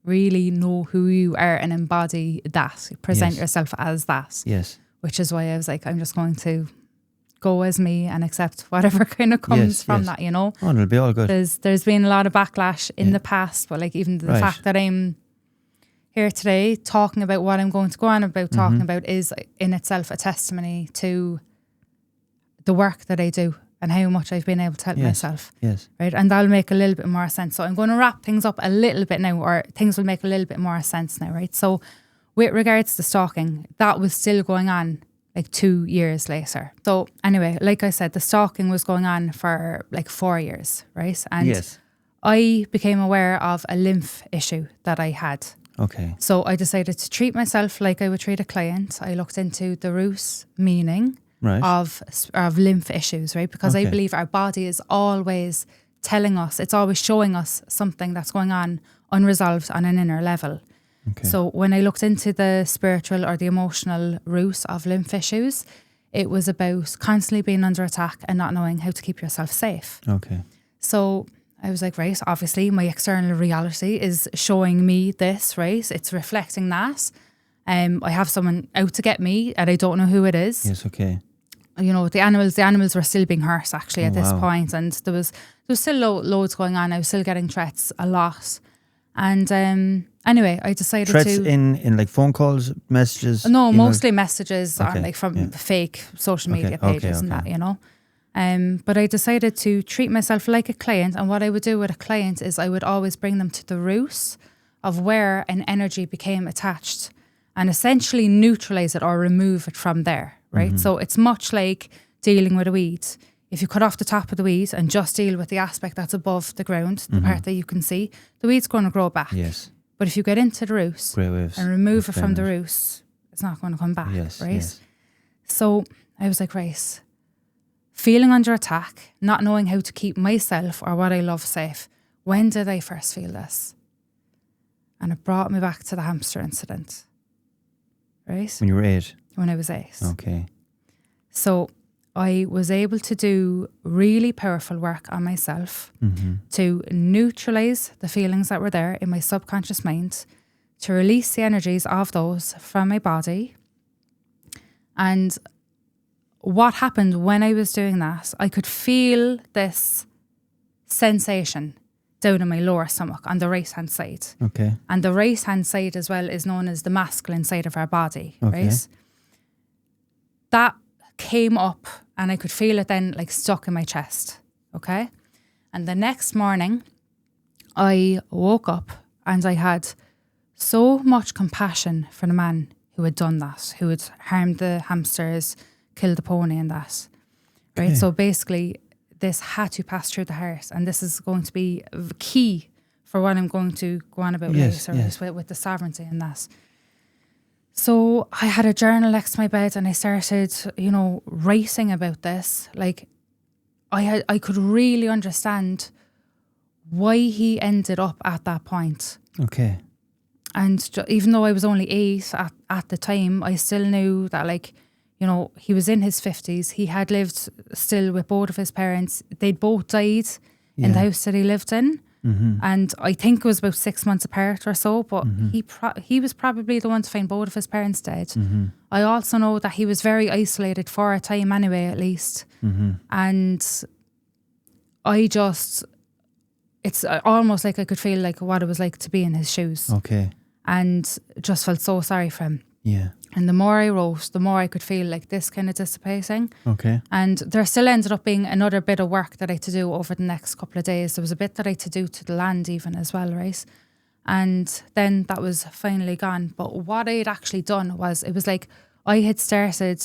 [SPEAKER 2] really know who you are and embody that. Present yourself as that.
[SPEAKER 1] Yes.
[SPEAKER 2] Which is why I was like, I'm just going to go as me and accept whatever kind of comes from that,
[SPEAKER 1] Oh, it'll be all good.
[SPEAKER 2] There's been a lot of backlash in the past, but like even the fact that I'm here today talking about what I'm going to go on about talking about is in itself a testimony to the work that I do and how much I've been able to help myself.
[SPEAKER 1] Yes.
[SPEAKER 2] Right. And that'll make a little bit more sense. So I'm going to wrap things up a little bit now, or things will make a little bit more sense now, right? So with regards to stalking, that was still going on like 2 years later. So anyway, like I said, the stalking was going on for like 4 years, right? And I became aware of a lymph issue that I had.
[SPEAKER 1] Okay.
[SPEAKER 2] So I decided to treat myself like I would treat a client. I looked into the root meaning of lymph issues, right? Because I believe our body is always telling us, it's always showing us something that's going on unresolved on an inner level. Okay. So when I looked into the spiritual or the emotional roots of lymph issues, it was about constantly being under attack and not knowing how to keep yourself safe.
[SPEAKER 1] Okay.
[SPEAKER 2] So I was like, right, obviously my external reality is showing me this, right? It's reflecting that. I have someone out to get me and I don't know who it is.
[SPEAKER 1] Yes, okay.
[SPEAKER 2] You know, the animals were still being hurt actually at this point, and there was still loads going on. I was still getting threats a lot. And anyway, I decided
[SPEAKER 1] threats in like phone calls, messages?
[SPEAKER 2] No, mostly messages on like from fake social media pages and that, you know. But I decided to treat myself like a client, and what I would do with a client is I would always bring them to the roots of where an energy became attached and essentially neutralize it or remove it from there, right? Mm-hmm. So it's much like dealing with a weed. If you cut off the top of the weed and just deal with the aspect that's above the ground, the part that you can see, the weed's going to grow back.
[SPEAKER 1] Yes.
[SPEAKER 2] But if you get into the roots and remove it from the roots, it's not going to come back, right? Yes. So I was like, right, feeling under attack, not knowing how to keep myself or what I love safe. When did I first feel this? And it brought me back to the hamster incident, right?
[SPEAKER 1] When you were 8?
[SPEAKER 2] When I was 8.
[SPEAKER 1] Okay.
[SPEAKER 2] So I was able to do really powerful work on myself to neutralize the feelings that were there in my subconscious mind, to release the energies of those from my body. And what happened when I was doing that, I could feel this sensation down in my lower stomach on the right hand side.
[SPEAKER 1] Okay.
[SPEAKER 2] And the right hand side as well is known as the masculine side of our body, right? That came up and I could feel it then like stuck in my chest, okay? And the next morning, I woke up and I had so much compassion for the man who had done that, who had harmed the hamsters, killed the pony and that, right? So basically, this had to pass through the heart, and this is going to be key for what I'm going to go on about later with the sovereignty and that. So I had a journal next to my bed and I started, writing about this. Like I could really understand why he ended up at that point.
[SPEAKER 1] Okay.
[SPEAKER 2] And even though I was only 8 at the time, I still knew that you know, he was in his 50s. He had lived still with both of his parents. They'd both died in the house that he lived in. And I think it was about 6 months apart or so, but he was probably the one to find both of his parents dead. I also know that he was very isolated for a time anyway, at least. And it's almost like I could feel like what it was like to be in his shoes.
[SPEAKER 1] Okay.
[SPEAKER 2] And just felt so sorry for him.
[SPEAKER 1] Yeah.
[SPEAKER 2] And the more I wrote, the more I could feel like this kind of dissipating.
[SPEAKER 1] Okay.
[SPEAKER 2] And there still ended up being another bit of work that I had to do over the next couple of days. There was a bit that I had to do to the land even as well, right? And then that was finally gone. But what I had actually done was, it was like I had started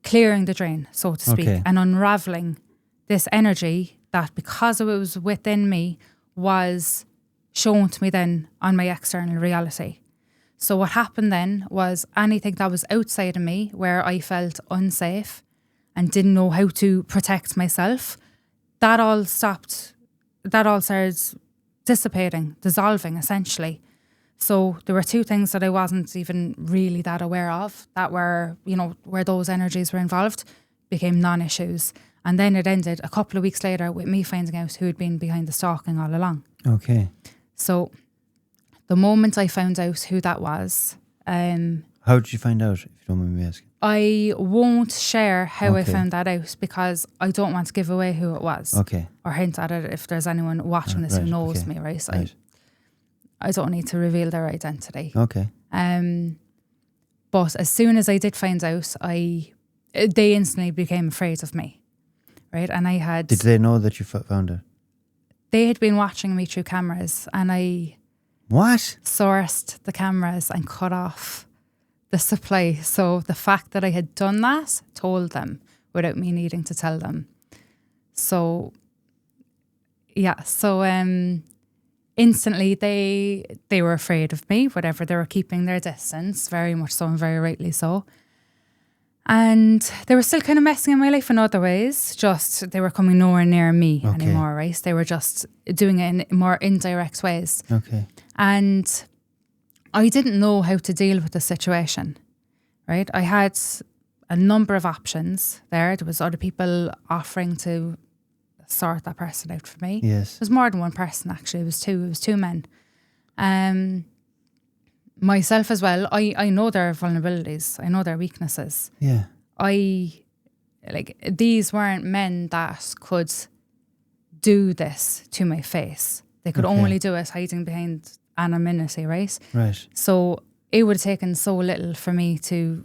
[SPEAKER 2] clearing the drain, so to speak, and unravelling this energy that, because it was within me, was shown to me then on my external reality. So what happened then was anything that was outside of me, where I felt unsafe and didn't know how to protect myself, that all stopped. That all started dissipating, dissolving, essentially. So there were two things that I wasn't even really that aware of that were, you know, where those energies were involved, became non-issues. And then it ended a couple of weeks later with me finding out who had been behind the stalking all along.
[SPEAKER 1] Okay.
[SPEAKER 2] So the moment I found out who that was...
[SPEAKER 1] how did you find out, if you don't mind me asking?
[SPEAKER 2] I won't share how I found that out, because I don't want to give away who it was.
[SPEAKER 1] Okay.
[SPEAKER 2] Or hint at it if there's anyone watching this who knows me, right? So I don't need to reveal their identity.
[SPEAKER 1] Okay.
[SPEAKER 2] But as soon as I did find out, they instantly became afraid of me, right? And I had...
[SPEAKER 1] Did they know that you found it?
[SPEAKER 2] They had been watching me through cameras, and I...
[SPEAKER 1] What?
[SPEAKER 2] Sourced the cameras and cut off the supply. So the fact that I had done that told them without me needing to tell them. So, yeah. So instantly they were afraid of me, whatever. They were keeping their distance, very much so, and very rightly so. And they were still kind of messing in my life in other ways. Just they were coming nowhere near me anymore, right? They were just doing it in more indirect ways.
[SPEAKER 1] Okay.
[SPEAKER 2] And I didn't know how to deal with the situation, right? I had a number of options there. There was other people offering to sort that person out for me.
[SPEAKER 1] Yes.
[SPEAKER 2] It was more than one person, actually. It was two men. Myself as well, I know their vulnerabilities. I know their weaknesses.
[SPEAKER 1] Yeah.
[SPEAKER 2] These weren't men that could do this to my face. They could only do it hiding behind anonymity, right?
[SPEAKER 1] Right.
[SPEAKER 2] So it would have taken so little for me to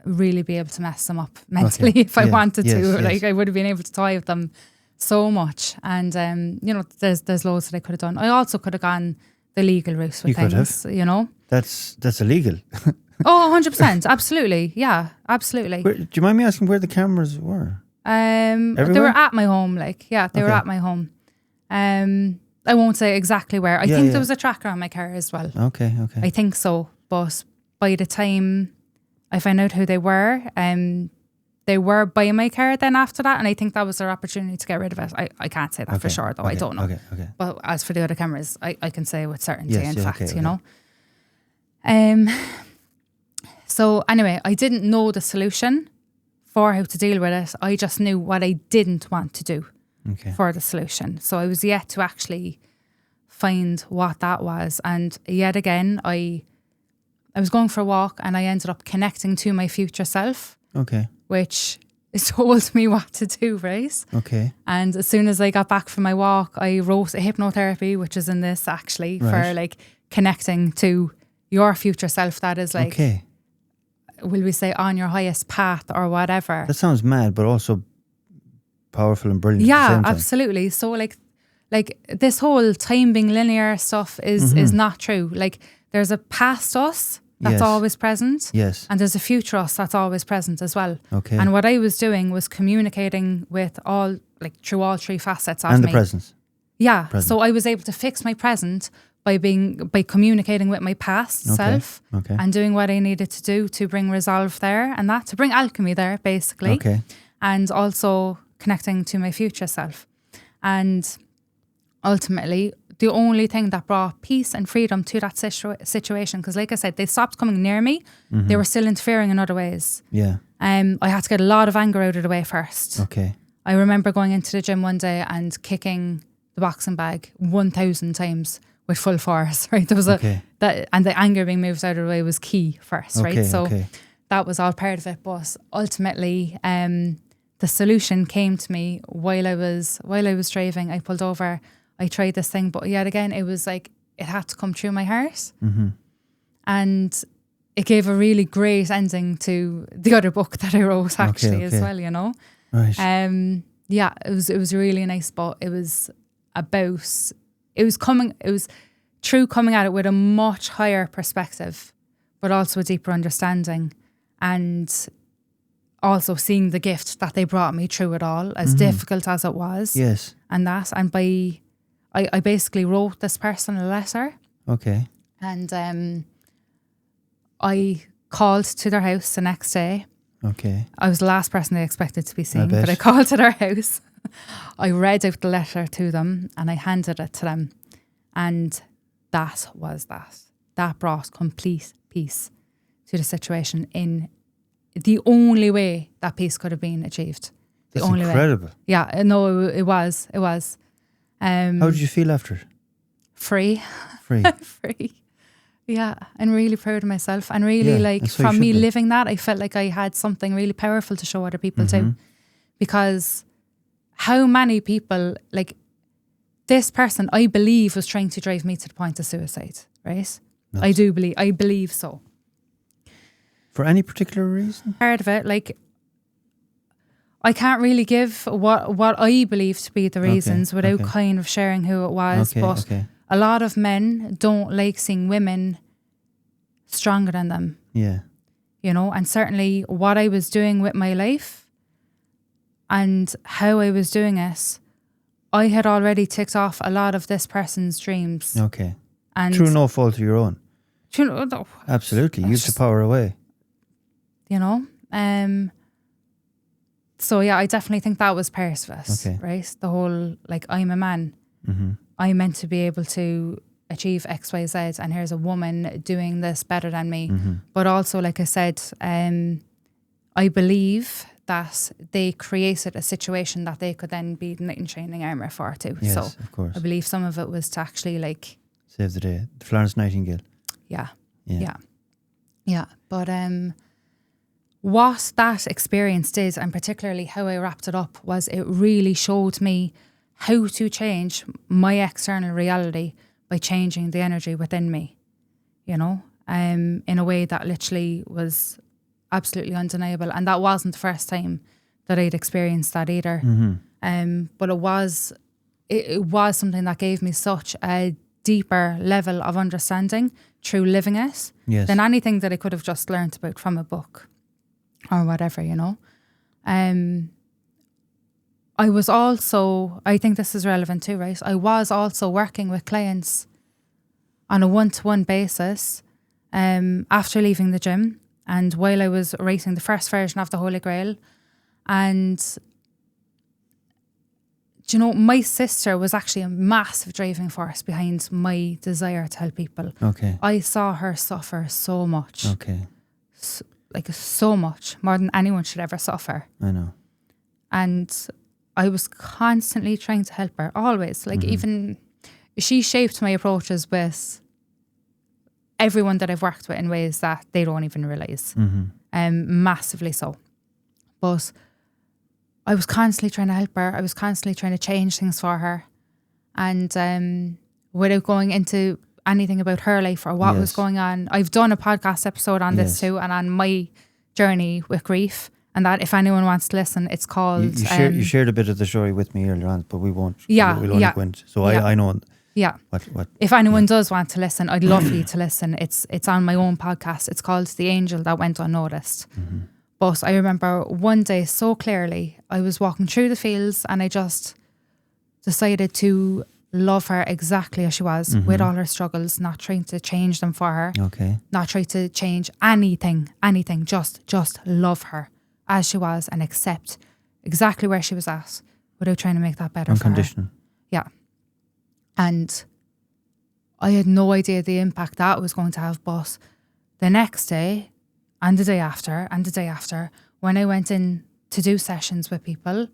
[SPEAKER 2] really be able to mess them up mentally if I wanted to. Like, I would have been able to toy with them so much. And, you know, there's loads that I could have done. I also could have gone the legal route with things, you know.
[SPEAKER 1] That's illegal.
[SPEAKER 2] Oh, 100%. Absolutely. Yeah, absolutely.
[SPEAKER 1] Do you mind me asking where the cameras were?
[SPEAKER 2] They were at my home, they were at my home. I won't say exactly where. I think there was a tracker on my car as well.
[SPEAKER 1] Okay.
[SPEAKER 2] I think so. But by the time I found out who they were by my car then after that, and I think that was their opportunity to get rid of it. I can't say that for sure, though. I don't know.
[SPEAKER 1] Okay.
[SPEAKER 2] But as for the other cameras, I can say with certainty, you know. So anyway, I didn't know the solution for how to deal with it. I just knew what I didn't want to do for the solution. So I was yet to actually find what that was. And yet again, I was going for a walk and I ended up connecting to my future self. Okay. Which told me what to do, right? Okay. And as soon as I got back from my walk, I wrote a hypnotherapy, which is in this actually, for like connecting to your future self. That is like, will we say, on your highest path or whatever.
[SPEAKER 1] That sounds mad, but also powerful and brilliant.
[SPEAKER 2] Yeah,
[SPEAKER 1] at the same time.
[SPEAKER 2] absolutely. So like this whole time being linear stuff is not true. Like, there's a past us that's always present. Yes. And there's a future us that's always present as well. Okay. And what I was doing was communicating with all, like, through all three facets of me.
[SPEAKER 1] And the presence.
[SPEAKER 2] Yeah. Present. So I was able to fix my present by communicating with my past self and doing what I needed to do to bring resolve there, and that to bring alchemy there, basically. Okay. And also connecting to my future self. And ultimately, the only thing that brought peace and freedom to that situation. Because like I said, they stopped coming near me. They were still interfering in other ways.
[SPEAKER 1] Yeah.
[SPEAKER 2] I had to get a lot of anger out of the way first.
[SPEAKER 1] Okay.
[SPEAKER 2] I remember going into the gym one day and kicking the boxing bag 1,000 times with full force, right? There was and the anger being moved out of the way was key first, right? So that was all part of it. But ultimately, the solution came to me while I was driving. I pulled over, I tried this thing, but yet again, it was like it had to come through my heart. And it gave a really great ending to the other book that I wrote actually as well, you know.
[SPEAKER 1] Right.
[SPEAKER 2] Yeah, it was a really nice book. It was true coming at it with a much higher perspective, but also a deeper understanding, and also seeing the gift that they brought me through it all, as difficult as it was.
[SPEAKER 1] Yes.
[SPEAKER 2] And I basically wrote this person a letter.
[SPEAKER 1] Okay.
[SPEAKER 2] And I called to their house the next day.
[SPEAKER 1] Okay.
[SPEAKER 2] I was the last person they expected to be seeing, but I called to their house. I read out the letter to them and I handed it to them. And that was that. That brought complete peace to the situation in the only way that peace could have been achieved.
[SPEAKER 1] That's incredible.
[SPEAKER 2] Yeah, no, it was. It was.
[SPEAKER 1] How did you feel after it?
[SPEAKER 2] Free.
[SPEAKER 1] Free.
[SPEAKER 2] Free. Yeah, and really proud of myself. And really, from me living that, I felt like I had something really powerful to show other people too. Because how many people, like this person, I believe, was trying to drive me to the point of suicide, right? I believe so.
[SPEAKER 1] For any particular reason?
[SPEAKER 2] Part of it, like, I can't really give what I believe to be the reasons without kind of sharing who it was. But a lot of men don't like seeing women stronger than them.
[SPEAKER 1] Yeah.
[SPEAKER 2] You know, and certainly what I was doing with my life and how I was doing it, I had already ticked off a lot of this person's dreams.
[SPEAKER 1] Okay.
[SPEAKER 2] And
[SPEAKER 1] through no fault of your own. Absolutely. Use the power away.
[SPEAKER 2] You know? So yeah, I definitely think that was part of it, right? The whole, like, I'm a man. I'm meant to be able to achieve X, Y, Z, and here's a woman doing this better than me. But also, like I said, I believe that they created a situation that they could then be knight in shining armour for too.
[SPEAKER 1] Yes,
[SPEAKER 2] so
[SPEAKER 1] of course.
[SPEAKER 2] I believe some of it was to actually like
[SPEAKER 1] save the day. The Florence Nightingale.
[SPEAKER 2] Yeah. But what that experience did, and particularly how I wrapped it up, was it really showed me how to change my external reality by changing the energy within me, you know, in a way that literally was absolutely undeniable. And that wasn't the first time that I'd experienced that either. But it was something that gave me such a deeper level of understanding through living it than anything that I could have just learnt about from a book or whatever, you know. I was also, I think this is relevant too, right? I was also working with clients on a one-to-one basis after leaving the gym and while I was writing the first version of the Holy Grail. And, do you know, my sister was actually a massive driving force behind my desire to help people.
[SPEAKER 1] Okay.
[SPEAKER 2] I saw her suffer so much.
[SPEAKER 1] Okay.
[SPEAKER 2] So much, more than anyone should ever suffer.
[SPEAKER 1] I know.
[SPEAKER 2] And I was constantly trying to help her, always. Like, even she shaped my approaches with everyone that I've worked with in ways that they don't even realise. Massively so. But I was constantly trying to help her. I was constantly trying to change things for her. And without going into anything about her life or what was going on, I've done a podcast episode on this too, and on my journey with grief. And that, if anyone wants to listen, it's called...
[SPEAKER 1] You shared a bit of the story with me earlier on, but we won't.
[SPEAKER 2] Yeah,
[SPEAKER 1] we'll only go into, so I know.
[SPEAKER 2] Yeah.
[SPEAKER 1] What?
[SPEAKER 2] If anyone does want to listen, I'd love for you to listen. It's on my own podcast. It's called The Angel That Went Unnoticed. But I remember one day so clearly, I was walking through the fields and I just decided to love her exactly as she was, with all her struggles, not trying to change them for her.
[SPEAKER 1] Okay.
[SPEAKER 2] Not try to change anything, just love her as she was and accept exactly where she was at without trying to make that better for her.
[SPEAKER 1] Unconditional.
[SPEAKER 2] Yeah. And I had no idea the impact that was going to have. But the next day and the day after and the day after, when I went in to do sessions with people,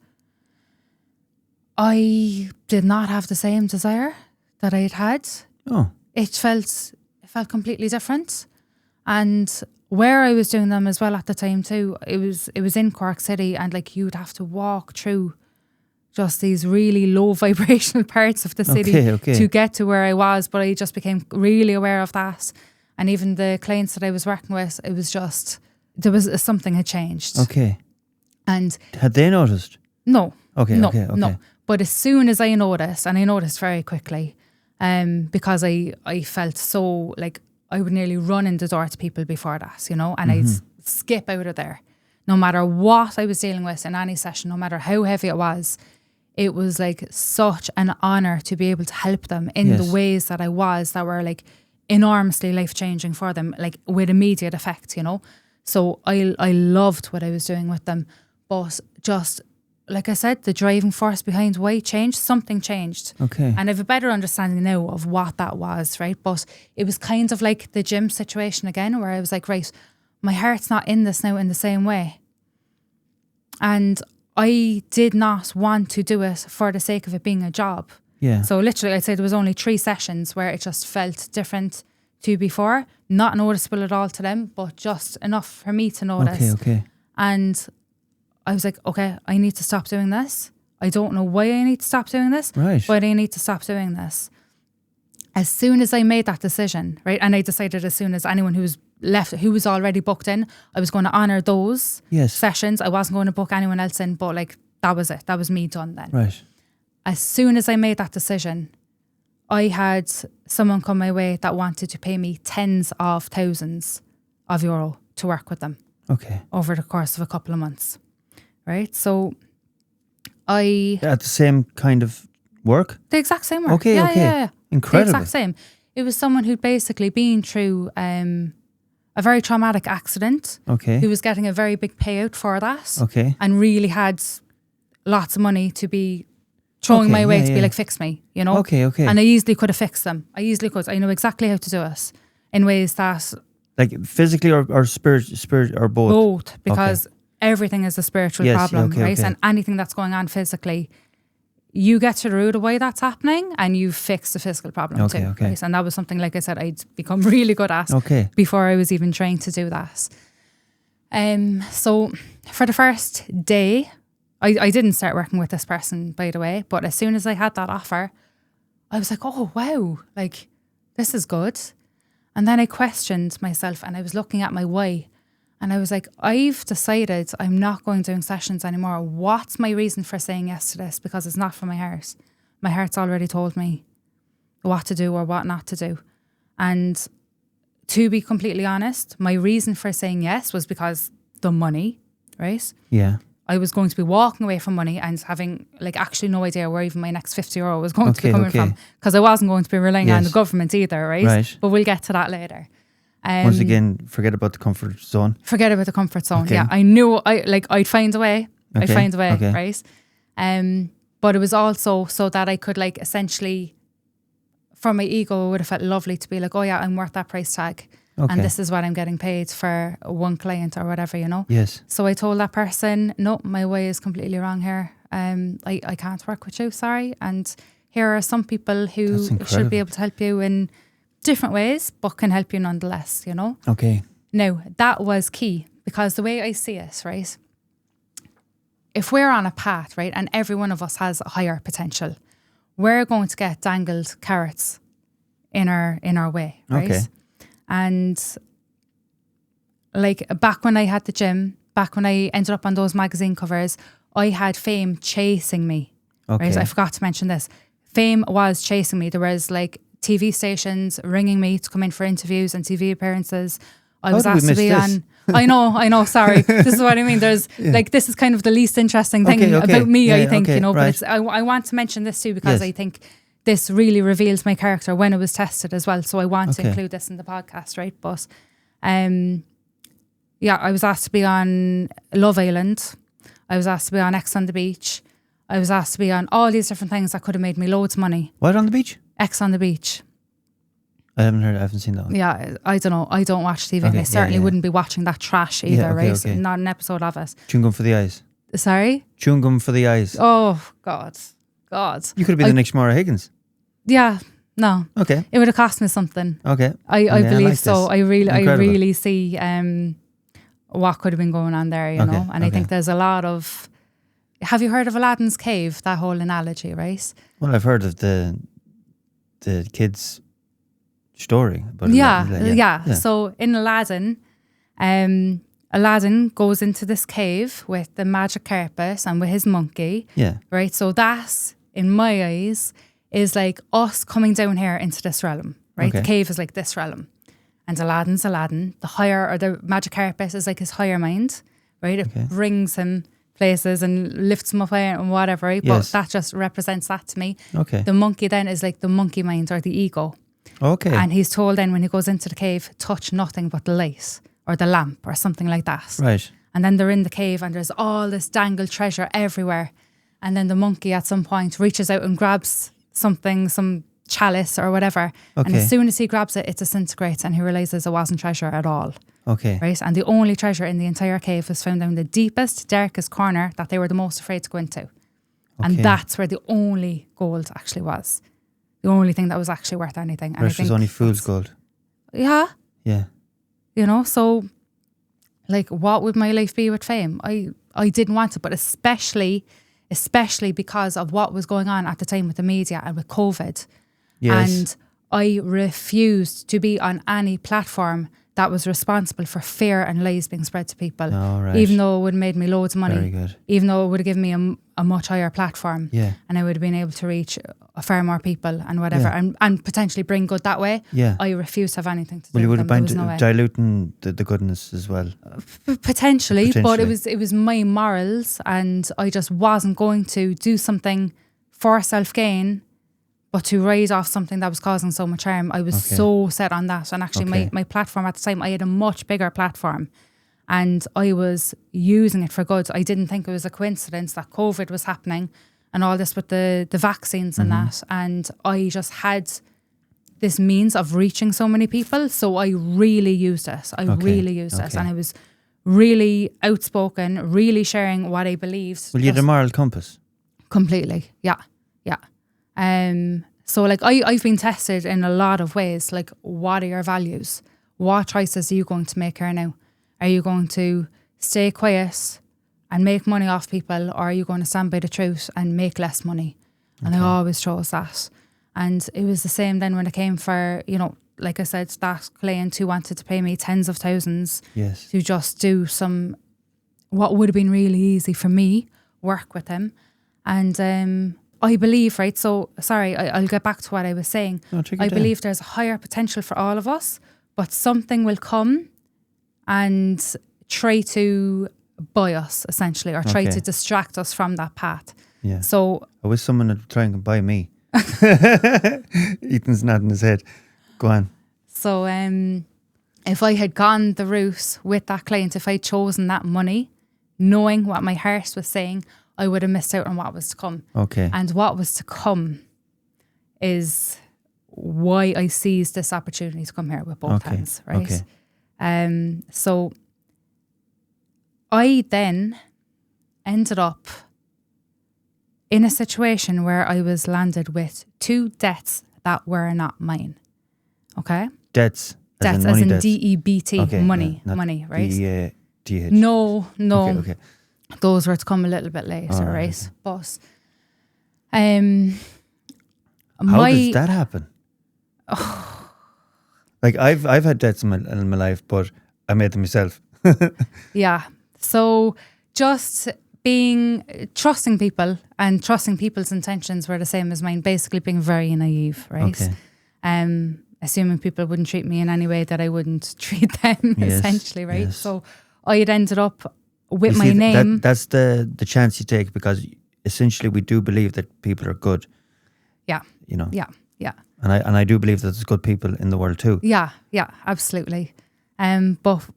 [SPEAKER 2] I did not have the same desire that I had had.
[SPEAKER 1] Oh.
[SPEAKER 2] It felt completely different. And where I was doing them as well at the time too, it was in Cork City, and like you'd have to walk through just these really low vibrational parts of the city to get to where I was. But I just became really aware of that. And even the clients that I was working with, it was just, something had changed.
[SPEAKER 1] Okay.
[SPEAKER 2] And
[SPEAKER 1] had they noticed?
[SPEAKER 2] No.
[SPEAKER 1] Okay.
[SPEAKER 2] But as soon as I noticed, and I noticed very quickly, because I felt so like I would nearly run in the door to people before that, you know, and I'd skip out of there. No matter what I was dealing with in any session, no matter how heavy it was like such an honour to be able to help them in the ways that I was, that were like enormously life-changing for them, like with immediate effect, you know. So I loved what I was doing with them. But just, like I said, the driving force behind why it changed, something changed.
[SPEAKER 1] Okay.
[SPEAKER 2] And I have a better understanding now of what that was, right? But it was kind of like the gym situation again, where I was like, right, my heart's not in this now in the same way. And I did not want to do it for the sake of it being a job.
[SPEAKER 1] Yeah.
[SPEAKER 2] So literally, I'd say there was only 3 sessions where it just felt different to before. Not noticeable at all to them, but just enough for me to notice.
[SPEAKER 1] Okay.
[SPEAKER 2] And I was like, okay, I need to stop doing this. I don't know why I need to stop doing this,
[SPEAKER 1] right,
[SPEAKER 2] but I need to stop doing this. As soon as I made that decision, right, and I decided as soon as anyone who was left, who was already booked in, I was going to honour those sessions. I wasn't going to book anyone else in, but like that was it. That was me done then.
[SPEAKER 1] Right.
[SPEAKER 2] As soon as I made that decision, I had someone come my way that wanted to pay me tens of thousands of euro to work with them.
[SPEAKER 1] Okay.
[SPEAKER 2] Over the course of a couple of months. Right? So at
[SPEAKER 1] the same kind of work?
[SPEAKER 2] The exact same work.
[SPEAKER 1] Okay.
[SPEAKER 2] Yeah.
[SPEAKER 1] Incredible.
[SPEAKER 2] The exact same. It was someone who'd basically been through a very traumatic accident.
[SPEAKER 1] Okay.
[SPEAKER 2] Who was getting a very big payout for that.
[SPEAKER 1] Okay.
[SPEAKER 2] And really had lots of money to be throwing my way to be like, fix me, you know?
[SPEAKER 1] Okay.
[SPEAKER 2] And I easily could have fixed them. I easily could. I know exactly how to do it in ways that...
[SPEAKER 1] Like physically or spirit or both?
[SPEAKER 2] Both, because everything is a spiritual problem, right?
[SPEAKER 1] Okay.
[SPEAKER 2] And anything that's going on physically, you get to the root of why that's happening and you fix the physical problem too.
[SPEAKER 1] Okay.
[SPEAKER 2] Right? And that was something, like I said, I'd become really good at before I was even trained to do that. So for the first day, I didn't start working with this person, by the way, but as soon as I had that offer, I was like, oh, wow, like this is good. And then I questioned myself and I was looking at my why. And I was like, I've decided I'm not going doing sessions anymore. What's my reason for saying yes to this? Because it's not for my heart. My heart's already told me what to do or what not to do. And to be completely honest, my reason for saying yes was because the money, right?
[SPEAKER 1] Yeah.
[SPEAKER 2] I was going to be walking away from money and having like actually no idea where even my next 50 euro was going to be coming from, because I wasn't going to be relying on the government either, right? But we'll get to that later.
[SPEAKER 1] Once again, forget about the comfort zone.
[SPEAKER 2] Forget about the comfort zone. Okay. Yeah, I knew I'd find a way. I'd find a way, right? But it was also so that I could like essentially, for my ego, it would have felt lovely to be like, oh yeah, I'm worth that price tag. And this is what I'm getting paid for one client or whatever, you know?
[SPEAKER 1] Yes.
[SPEAKER 2] So I told that person, no, my way is completely wrong here. I can't work with you, sorry. And here are some people who should be able to help you in different ways, but can help you nonetheless, you know?
[SPEAKER 1] Okay.
[SPEAKER 2] Now, that was key, because the way I see it, right? If we're on a path, right, and every one of us has a higher potential, we're going to get dangled carrots in our way, right? Okay. And like back when I had the gym, back when I ended up on those magazine covers, I had fame chasing me. Okay. Right? I forgot to mention this. Fame was chasing me. There was like TV stations ringing me to come in for interviews and TV appearances. I was asked to be on. I know. Sorry, this is what I mean. There's like, this is kind of the least interesting thing about me. I think, you know. Right. But I want to mention this too, because I think this really reveals my character when it was tested as well. So I want to include this in the podcast, right? But I was asked to be on Love Island. I was asked to be on X on the Beach. I was asked to be on all these different things that could have made me loads of money.
[SPEAKER 1] What on the beach?
[SPEAKER 2] X on the Beach.
[SPEAKER 1] I haven't seen that one.
[SPEAKER 2] Yeah, I don't know. I don't watch TV, and
[SPEAKER 1] Okay,
[SPEAKER 2] I certainly
[SPEAKER 1] yeah.
[SPEAKER 2] wouldn't be watching that trash either,
[SPEAKER 1] Yeah, okay,
[SPEAKER 2] right?
[SPEAKER 1] okay.
[SPEAKER 2] Not an episode of it.
[SPEAKER 1] Chewing gum for the eyes.
[SPEAKER 2] Sorry?
[SPEAKER 1] Chewing gum for the eyes.
[SPEAKER 2] Oh, God.
[SPEAKER 1] You could have been the next Maura Higgins.
[SPEAKER 2] Yeah, no.
[SPEAKER 1] Okay.
[SPEAKER 2] It would have cost me something.
[SPEAKER 1] Okay.
[SPEAKER 2] I believe
[SPEAKER 1] like
[SPEAKER 2] so.
[SPEAKER 1] this.
[SPEAKER 2] I
[SPEAKER 1] Incredible.
[SPEAKER 2] really see what could have been going on there, you know? And I think there's a lot of... Have you heard of Aladdin's cave? That whole analogy, right?
[SPEAKER 1] Well, I've heard of the kids' story. But
[SPEAKER 2] Yeah. So in Aladdin, Aladdin goes into this cave with the magic carpet and with his monkey.
[SPEAKER 1] Yeah.
[SPEAKER 2] Right? So that, in my eyes, is like us coming down here into this realm, right?
[SPEAKER 1] Okay.
[SPEAKER 2] The cave is like this realm. And Aladdin's Aladdin. The higher, or the magic carpet is like his higher mind, right? It brings him places and lifts him up and whatever, right?
[SPEAKER 1] Yes.
[SPEAKER 2] But that just represents that to me.
[SPEAKER 1] Okay.
[SPEAKER 2] The monkey then is like the monkey mind or the ego.
[SPEAKER 1] Okay.
[SPEAKER 2] And he's told then when he goes into the cave, touch nothing but the light or the lamp or something like that.
[SPEAKER 1] Right.
[SPEAKER 2] And then they're in the cave and there's all this dangled treasure everywhere. And then the monkey at some point reaches out and grabs something, some chalice or whatever.
[SPEAKER 1] Okay.
[SPEAKER 2] And as soon as he grabs it, it disintegrates and he realizes it wasn't treasure at all.
[SPEAKER 1] Okay.
[SPEAKER 2] Right? And the only treasure in the entire cave was found down the deepest, darkest corner that they were the most afraid to go into. And that's where the only gold actually was. The only thing that was actually worth anything. And
[SPEAKER 1] Rest was only fool's gold.
[SPEAKER 2] Yeah.
[SPEAKER 1] Yeah.
[SPEAKER 2] You know, so like what would my life be with fame? I didn't want it, but especially because of what was going on at the time with the media and with COVID.
[SPEAKER 1] Yes.
[SPEAKER 2] And I refused to be on any platform that was responsible for fear and lies being spread to people.
[SPEAKER 1] Oh, right.
[SPEAKER 2] Even though it would have made me loads of money.
[SPEAKER 1] Very good.
[SPEAKER 2] Even though it would have given me a much higher platform.
[SPEAKER 1] Yeah.
[SPEAKER 2] And I would have been able to reach far more people and whatever and potentially bring good that way.
[SPEAKER 1] Yeah.
[SPEAKER 2] I refuse to have anything to do
[SPEAKER 1] Well, you would
[SPEAKER 2] with
[SPEAKER 1] have
[SPEAKER 2] them.
[SPEAKER 1] been
[SPEAKER 2] There was no way.
[SPEAKER 1] diluting the goodness as well.
[SPEAKER 2] Potentially, but
[SPEAKER 1] Potentially.
[SPEAKER 2] it was my morals and I just wasn't going to do something for self-gain but to rise off something that was causing so much harm. I was so set on that. And actually my platform at the time, I had a much bigger platform and I was using it for good. I didn't think it was a coincidence that COVID was happening and all this with the vaccines and that. And I just had this means of reaching so many people. So I really used it. I really used it. And I was really outspoken, really sharing what I believed.
[SPEAKER 1] Well, you had a moral compass.
[SPEAKER 2] Completely. Yeah. So like I've been tested in a lot of ways. Like, what are your values? What choices are you going to make here now? Are you going to stay quiet and make money off people, or are you going to stand by the truth and make less money? And I always chose that. And it was the same then when it came for, you know, like I said, that client who wanted to pay me tens of thousands to just do some, what would have been really easy for me, work with him. And I believe, right, so, sorry, I'll get back to what I was saying.
[SPEAKER 1] No, take your
[SPEAKER 2] I
[SPEAKER 1] time.
[SPEAKER 2] believe there's a higher potential for all of us, but something will come and try to buy us, essentially, or try to distract us from that path.
[SPEAKER 1] Yeah.
[SPEAKER 2] So
[SPEAKER 1] I wish someone would try and buy me. Ethan's nodding his head. Go on.
[SPEAKER 2] So if I had gone the route with that client, if I'd chosen that money, knowing what my heart was saying, I would have missed out on what was to come.
[SPEAKER 1] Okay.
[SPEAKER 2] And what was to come is why I seized this opportunity to come here with both hands, right?
[SPEAKER 1] Okay.
[SPEAKER 2] So I then ended up in a situation where I was landed with 2 debts that were not mine. Okay?
[SPEAKER 1] Debts.
[SPEAKER 2] Debts, as in DEBT,
[SPEAKER 1] Okay,
[SPEAKER 2] money,
[SPEAKER 1] not
[SPEAKER 2] money, right?
[SPEAKER 1] DH.
[SPEAKER 2] No.
[SPEAKER 1] Okay.
[SPEAKER 2] Those were to come a little bit later,
[SPEAKER 1] Oh,
[SPEAKER 2] right?
[SPEAKER 1] okay.
[SPEAKER 2] But
[SPEAKER 1] How does that happen? Like I've had debts in my life, but I made them myself.
[SPEAKER 2] Yeah. So just trusting people and trusting people's intentions were the same as mine, basically being very naive, right?
[SPEAKER 1] Okay.
[SPEAKER 2] Assuming people wouldn't treat me in any way that I wouldn't treat them, essentially, right?
[SPEAKER 1] Yes.
[SPEAKER 2] So I had ended up with
[SPEAKER 1] You
[SPEAKER 2] my
[SPEAKER 1] see,
[SPEAKER 2] name.
[SPEAKER 1] That's the chance you take, because essentially we do believe that people are good.
[SPEAKER 2] Yeah.
[SPEAKER 1] You know.
[SPEAKER 2] Yeah.
[SPEAKER 1] And I do believe that there's good people in the world too.
[SPEAKER 2] Yeah, absolutely. But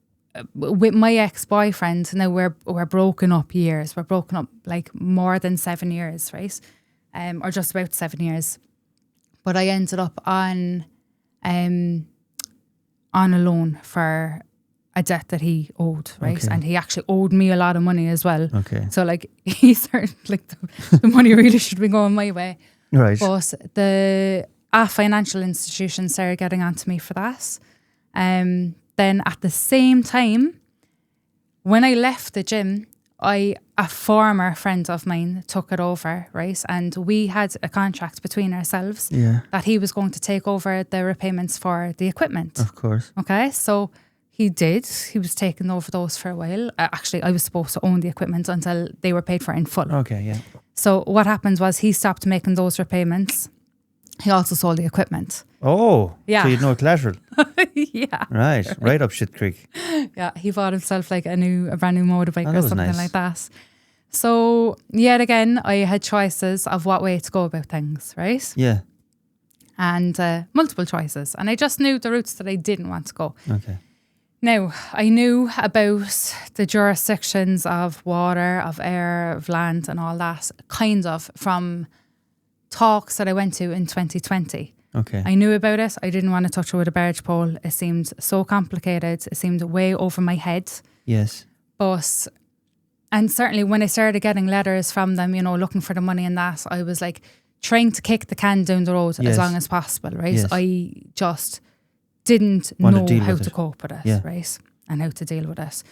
[SPEAKER 2] with my ex-boyfriend, now we're broken up years. We're broken up like more than 7 years, right? Or just about 7 years. But I ended up on on a loan for a debt that he owed, right?
[SPEAKER 1] Okay.
[SPEAKER 2] And he actually owed me a lot of money as well.
[SPEAKER 1] Okay.
[SPEAKER 2] So like he started like the money really should be going my way.
[SPEAKER 1] Right.
[SPEAKER 2] But a financial institution started getting onto me for that. Then at the same time, when I left the gym, a former friend of mine took it over, right? And we had a contract between ourselves that he was going to take over the repayments for the equipment.
[SPEAKER 1] Of course.
[SPEAKER 2] Okay, so he did. He was taking over those for a while. Actually, I was supposed to own the equipment until they were paid for in full.
[SPEAKER 1] Okay, yeah.
[SPEAKER 2] So what happened was he stopped making those repayments. He also sold the equipment.
[SPEAKER 1] Oh,
[SPEAKER 2] Yeah.
[SPEAKER 1] so you had no collateral.
[SPEAKER 2] Yeah.
[SPEAKER 1] Right up shit creek.
[SPEAKER 2] Yeah, he bought himself like a brand new motorbike
[SPEAKER 1] that
[SPEAKER 2] or
[SPEAKER 1] was
[SPEAKER 2] something
[SPEAKER 1] nice.
[SPEAKER 2] like that. So yet again, I had choices of what way to go about things, right?
[SPEAKER 1] Yeah.
[SPEAKER 2] And multiple choices. And I just knew the routes that I didn't want to go.
[SPEAKER 1] Okay.
[SPEAKER 2] Now, I knew about the jurisdictions of water, of air, of land and all that, kind of from talks that I went to in 2020.
[SPEAKER 1] Okay.
[SPEAKER 2] I knew about it. I didn't want to touch it with a barge pole. It seemed so complicated. It seemed way over my head.
[SPEAKER 1] Yes.
[SPEAKER 2] And certainly when I started getting letters from them, looking for the money and that, I was like trying to kick the can down the road
[SPEAKER 1] Yes.
[SPEAKER 2] as long as possible, right?
[SPEAKER 1] Yes.
[SPEAKER 2] I just didn't
[SPEAKER 1] Want to
[SPEAKER 2] know
[SPEAKER 1] deal
[SPEAKER 2] how
[SPEAKER 1] with
[SPEAKER 2] to
[SPEAKER 1] it.
[SPEAKER 2] cope with it,
[SPEAKER 1] Yeah.
[SPEAKER 2] right? And how to deal with it.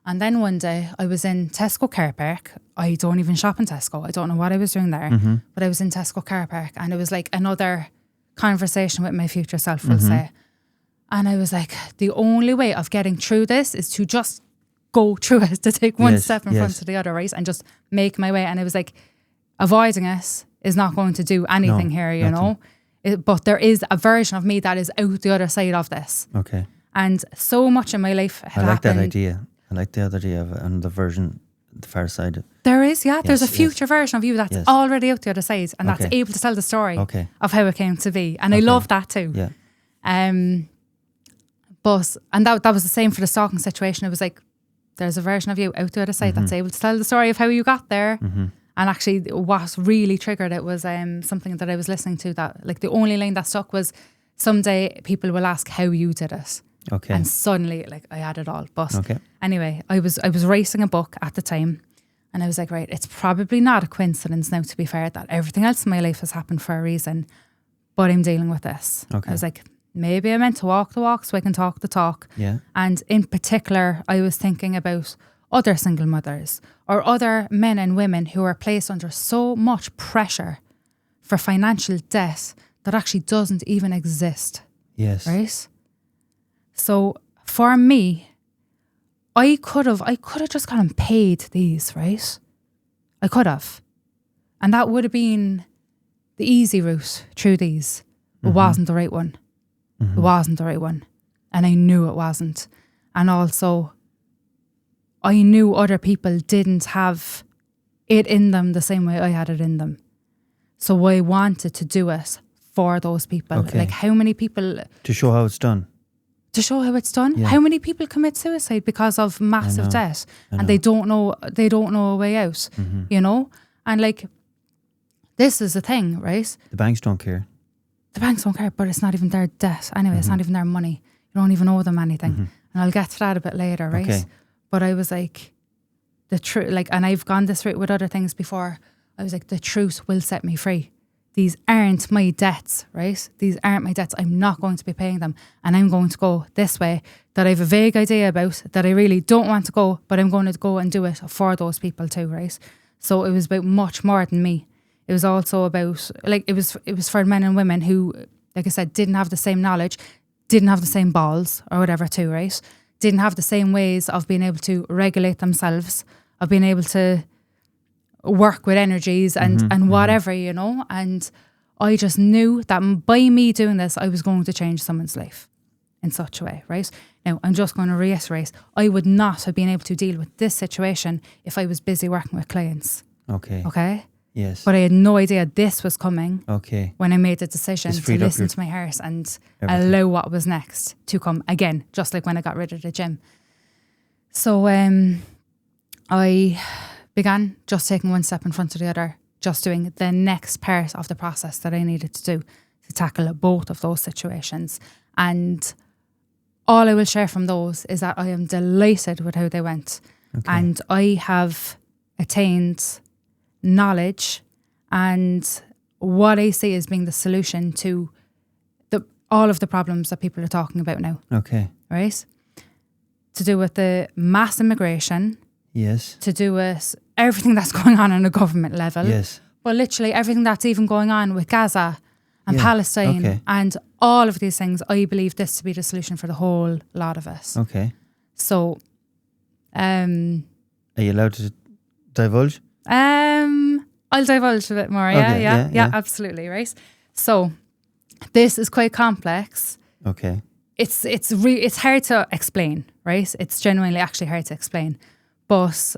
[SPEAKER 2] And then one day I was in Tesco car park. I don't even shop in Tesco. I don't know what I was doing there,
[SPEAKER 1] Mm-hmm.
[SPEAKER 2] but I was in Tesco car park and it was like another conversation with my future self, we'll say. And I was like, the only way of getting through this is to just go through it, to take one
[SPEAKER 1] Yes,
[SPEAKER 2] step in
[SPEAKER 1] yes.
[SPEAKER 2] front of the other, right? And just make my way. And I was like, avoiding it is not going to do anything here, you know? But there is a version of me that is out the other side of this.
[SPEAKER 1] Okay.
[SPEAKER 2] And so much in my life had
[SPEAKER 1] I like
[SPEAKER 2] happened.
[SPEAKER 1] that idea. I like the other idea of another version, the far side.
[SPEAKER 2] There is, yeah. There's a
[SPEAKER 1] Yes,
[SPEAKER 2] future version of you that's
[SPEAKER 1] Yes.
[SPEAKER 2] already out the other side and that's
[SPEAKER 1] Okay.
[SPEAKER 2] able to tell the story
[SPEAKER 1] Okay.
[SPEAKER 2] of how it came to be. And I
[SPEAKER 1] Okay.
[SPEAKER 2] love that too.
[SPEAKER 1] Yeah.
[SPEAKER 2] And that was the same for the stalking situation. It was like, there's a version of you out the other side that's able to tell the story of how you got there. And actually what really triggered it was something that I was listening to that, like the only line that stuck was, someday people will ask how you did it.
[SPEAKER 1] Okay.
[SPEAKER 2] And suddenly like I had it all. But
[SPEAKER 1] Okay.
[SPEAKER 2] anyway, I was writing a book at the time and I was like, right, it's probably not a coincidence now, to be fair, that everything else in my life has happened for a reason, but I'm dealing with this.
[SPEAKER 1] Okay.
[SPEAKER 2] I was like, maybe I meant to walk the walk so I can talk the talk.
[SPEAKER 1] Yeah.
[SPEAKER 2] And in particular, I was thinking about other single mothers or other men and women who are placed under so much pressure for financial debt that actually doesn't even exist,
[SPEAKER 1] Yes.
[SPEAKER 2] right? So for me, I could have just gone and paid these, right? I could have. And that would have been the easy route through these. It wasn't the right one. It wasn't the right one. And I knew it wasn't. And also, I knew other people didn't have it in them the same way I had it in them. So I wanted to do it for those people.
[SPEAKER 1] Okay.
[SPEAKER 2] Like how many people...
[SPEAKER 1] To show how it's done.
[SPEAKER 2] To show how it's done.
[SPEAKER 1] Yeah.
[SPEAKER 2] How many people commit suicide because of massive debt and they don't know a way out, you know? And like, this is the thing, right?
[SPEAKER 1] The banks don't care.
[SPEAKER 2] The banks don't care, but it's not even their debt. Anyway, it's not even their money. You don't even owe them anything. And I'll get to that a bit later, right?
[SPEAKER 1] Okay.
[SPEAKER 2] But I was like, the truth, like, and I've gone this route with other things before. I was like, the truth will set me free. These aren't my debts, right? These aren't my debts. I'm not going to be paying them. And I'm going to go this way that I have a vague idea about, that I really don't want to go, but I'm going to go and do it for those people too, right? So it was about much more than me. It was also about, like, it was for men and women who, like I said, didn't have the same knowledge, didn't have the same balls or whatever too, right? Didn't have the same ways of being able to regulate themselves, of being able to work with energies and whatever, you know. And I just knew that by me doing this, I was going to change someone's life in such a way, right? Now, I'm just going to reiterate, I would not have been able to deal with this situation if I was busy working with clients,
[SPEAKER 1] Okay.
[SPEAKER 2] okay?
[SPEAKER 1] Yes.
[SPEAKER 2] But I had no idea this was coming
[SPEAKER 1] Okay.
[SPEAKER 2] when I made the decision
[SPEAKER 1] It's
[SPEAKER 2] to
[SPEAKER 1] freed up
[SPEAKER 2] listen
[SPEAKER 1] your-
[SPEAKER 2] to my heart and
[SPEAKER 1] everything.
[SPEAKER 2] allow what was next to come again, just like when I got rid of the gym. So I began just taking one step in front of the other, just doing the next part of the process that I needed to do to tackle both of those situations. And all I will share from those is that I am delighted with how they went.
[SPEAKER 1] Okay.
[SPEAKER 2] And I have attained knowledge and what I see as being the solution to all of the problems that people are talking about now.
[SPEAKER 1] Okay.
[SPEAKER 2] Right? To do with the mass immigration.
[SPEAKER 1] Yes.
[SPEAKER 2] To do with everything that's going on a government level.
[SPEAKER 1] Yes.
[SPEAKER 2] But literally everything that's even going on with Gaza and Palestine
[SPEAKER 1] Okay.
[SPEAKER 2] and all of these things, I believe this to be the solution for the whole lot of us.
[SPEAKER 1] Okay.
[SPEAKER 2] So,
[SPEAKER 1] Are you allowed to divulge?
[SPEAKER 2] I'll divulge a bit more.
[SPEAKER 1] Okay,
[SPEAKER 2] Yeah, absolutely. Right. So, this is quite complex.
[SPEAKER 1] Okay.
[SPEAKER 2] It's hard to explain, right? It's genuinely actually hard to explain, but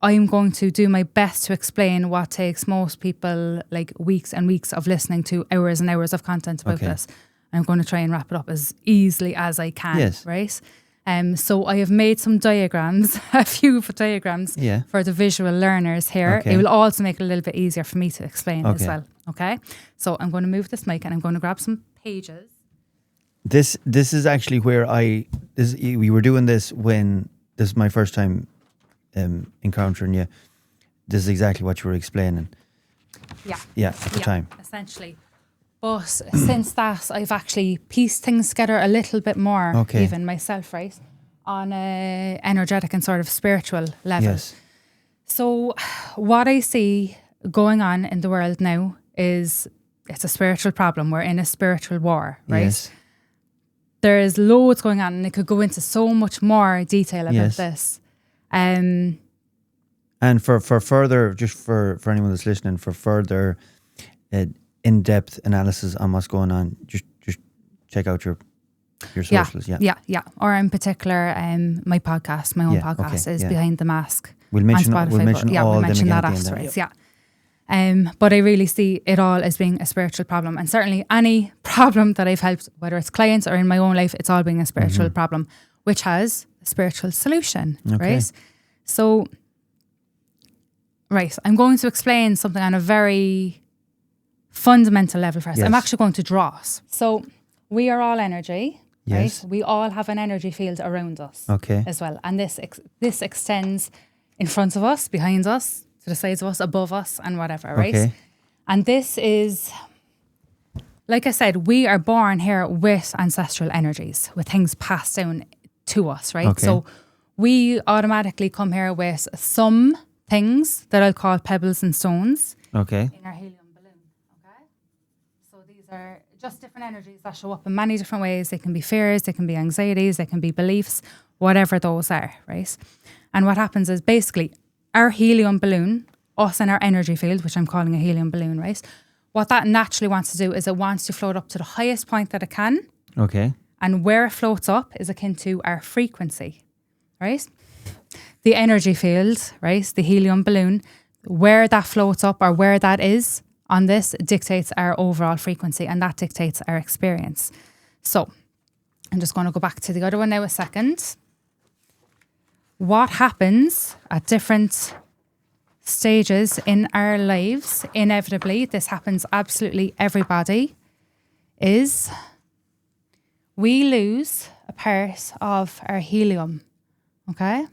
[SPEAKER 2] I'm going to do my best to explain what takes most people like weeks and weeks of listening to hours and hours of content about this. I'm going to try and wrap it up as easily as I can.
[SPEAKER 1] Yes.
[SPEAKER 2] Right. So I have made some diagrams, a few diagrams for the visual learners here.
[SPEAKER 1] Okay.
[SPEAKER 2] It will also make it a little bit easier for me to explain as
[SPEAKER 1] Okay.
[SPEAKER 2] well. Okay. So I'm going to move this mic and I'm going to grab some pages.
[SPEAKER 1] This is actually where we were doing this when this is my first time encountering you. This is exactly what you were explaining. Yeah, at the time.
[SPEAKER 2] Essentially. But since that, I've actually pieced things together a little bit more, even myself, right? On a energetic and sort of spiritual level.
[SPEAKER 1] Yes.
[SPEAKER 2] So what I see going on in the world now is it's a spiritual problem. We're in a spiritual war, right?
[SPEAKER 1] Yes.
[SPEAKER 2] There's loads going on and it could go into so much more detail about this.
[SPEAKER 1] And for further, just for anyone that's listening, for further in-depth analysis on what's going on, just check out your socials.
[SPEAKER 2] Yeah. Or in particular, my podcast, my own podcast is Behind the Mask.
[SPEAKER 1] We'll mention
[SPEAKER 2] on Spotify,
[SPEAKER 1] all
[SPEAKER 2] we'll
[SPEAKER 1] them
[SPEAKER 2] mention
[SPEAKER 1] again
[SPEAKER 2] that
[SPEAKER 1] at the end
[SPEAKER 2] afterwards. But I really see it all as being a spiritual problem, and certainly any problem that I've helped, whether it's clients or in my own life, it's all being a spiritual problem, which has a spiritual solution, right? So, I'm going to explain something on a very fundamental level first. I'm actually going to draw us. So we are all energy, right? We all have an energy field around us as well. And this extends in front of us, behind us, to the sides of us, above us, and whatever, right? And this is, like I said, we are born here with ancestral energies, with things passed down to us, right? So we automatically come here with some things that I'll call pebbles and stones in our helium balloon, okay? So these are just different energies that show up in many different ways. They can be fears, they can be anxieties, they can be beliefs, whatever those are, right? And what happens is basically our helium balloon, us and our energy field, which I'm calling a helium balloon, right? What that naturally wants to do is it wants to float up to the highest point that it can.
[SPEAKER 1] Okay.
[SPEAKER 2] And where it floats up is akin to our frequency, right? The energy field, right? The helium balloon, where that floats up or where that is on this dictates our overall frequency, and that dictates our experience. So I'm just going to go back to the other one now a second. What happens at different stages in our lives, inevitably, this happens absolutely everybody, is we lose a part of our helium, okay?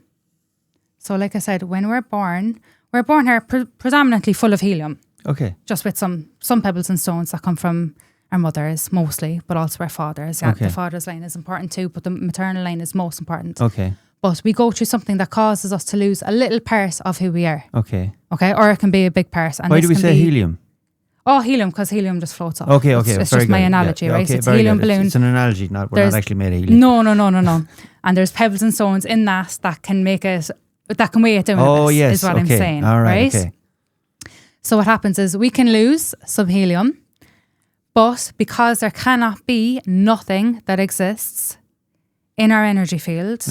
[SPEAKER 2] So like I said, when we're born here predominantly full of helium.
[SPEAKER 1] Okay.
[SPEAKER 2] Just with some pebbles and stones that come from our mothers mostly, but also our fathers. Yeah, the father's line is important too, but the maternal line is most important.
[SPEAKER 1] Okay.
[SPEAKER 2] But we go through something that causes us to lose a little part of who we are.
[SPEAKER 1] Okay.
[SPEAKER 2] Okay, or it can be a big part. And
[SPEAKER 1] why do we say helium?
[SPEAKER 2] Oh, helium, because helium just floats off.
[SPEAKER 1] Okay.
[SPEAKER 2] It's just my analogy, right?
[SPEAKER 1] Okay,
[SPEAKER 2] it's a helium balloon.
[SPEAKER 1] It's an analogy, we're not actually made of helium.
[SPEAKER 2] No. And there's pebbles and stones in that can make it, that can weigh it down a bit, is what I'm saying.
[SPEAKER 1] All right, okay.
[SPEAKER 2] So what happens is we can lose some helium, but because there cannot be nothing that exists in our energy field,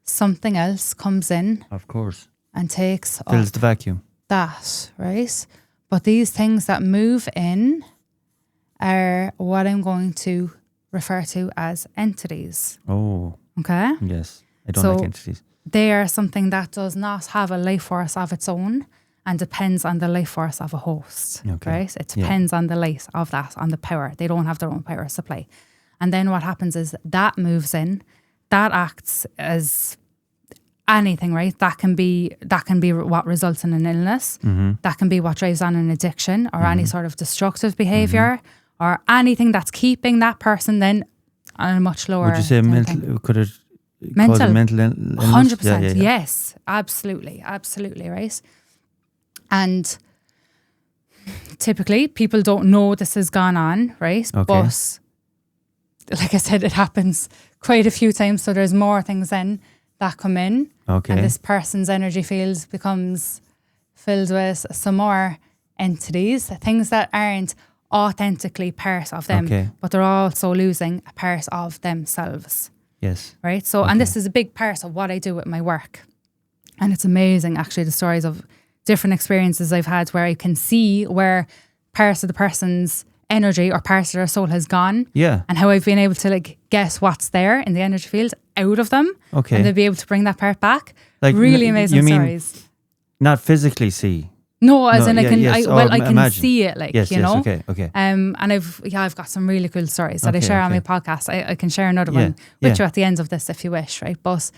[SPEAKER 2] something else comes in.
[SPEAKER 1] Of course.
[SPEAKER 2] And takes
[SPEAKER 1] fills the vacuum.
[SPEAKER 2] That, right? But these things that move in are what I'm going to refer to as entities.
[SPEAKER 1] Oh.
[SPEAKER 2] Okay?
[SPEAKER 1] Yes. I don't like entities.
[SPEAKER 2] They are something that does not have a life force of its own and depends on the life force of a host, right? It depends on the light of that, on the power. They don't have their own power supply. And then what happens is that moves in, that acts as anything, right? That can be what results in an illness. That can be what drives on an addiction or any sort of destructive behavior or anything that's keeping that person then on a much lower.
[SPEAKER 1] Would you say
[SPEAKER 2] thinking.
[SPEAKER 1] mental? Could it cause a mental illness?
[SPEAKER 2] 100%. Yes, absolutely, right? And typically, people don't know this has gone on, right?
[SPEAKER 1] Okay.
[SPEAKER 2] But like I said, it happens quite a few times. So there's more things then that come in.
[SPEAKER 1] Okay.
[SPEAKER 2] And this person's energy field becomes filled with some more entities, things that aren't authentically part of them, but they're also losing a part of themselves.
[SPEAKER 1] Yes.
[SPEAKER 2] Right? So, and this is a big part of what I do with my work. And it's amazing, actually, the stories of different experiences I've had where I can see where parts of the person's energy or parts of their soul has gone.
[SPEAKER 1] Yeah.
[SPEAKER 2] And how I've been able to like guess what's there in the energy field out of them.
[SPEAKER 1] Okay.
[SPEAKER 2] And they'll be able to bring that part back.
[SPEAKER 1] Like
[SPEAKER 2] really amazing
[SPEAKER 1] you mean
[SPEAKER 2] stories.
[SPEAKER 1] Not physically see.
[SPEAKER 2] No, as in I can,
[SPEAKER 1] yes,
[SPEAKER 2] I can
[SPEAKER 1] imagine.
[SPEAKER 2] see it, like,
[SPEAKER 1] Yes,
[SPEAKER 2] you know.
[SPEAKER 1] Okay.
[SPEAKER 2] And I've got some really cool stories that I share on my podcast. I can share another one with you at the end of this if you wish, right? But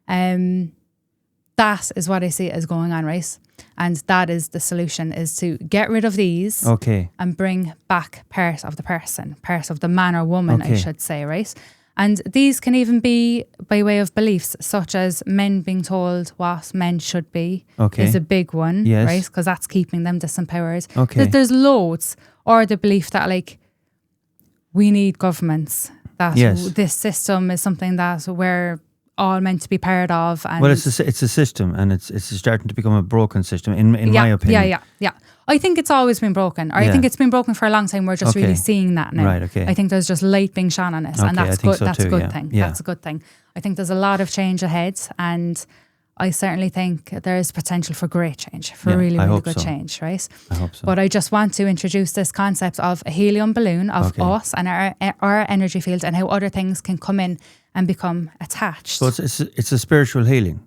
[SPEAKER 2] that is what I see as going on, right? And that is the solution, is to get rid of these and bring back part of the person, part of the man or woman, I should say, right? And these can even be by way of beliefs, such as men being told what men should be is a big one, right? Because that's keeping them disempowered. There's loads. Or the belief that like we need governments, that this system is something that we're all meant to be part of. And
[SPEAKER 1] well, it's a system, and it's starting to become a broken system, in my opinion.
[SPEAKER 2] Yeah. I think it's always been broken. Or I think it's been broken for a long time. We're just really seeing that now.
[SPEAKER 1] Right, okay.
[SPEAKER 2] I think there's just light being shone on it. And that's good.
[SPEAKER 1] So
[SPEAKER 2] that's
[SPEAKER 1] too,
[SPEAKER 2] a good thing.
[SPEAKER 1] Yeah.
[SPEAKER 2] That's a good thing. I think there's a lot of change ahead, and I certainly think there is potential for great change, for really good change, right?
[SPEAKER 1] I hope so.
[SPEAKER 2] But I just want to introduce this concept of a helium balloon of us and our energy field, and how other things can come in and become attached.
[SPEAKER 1] So it's a spiritual healing.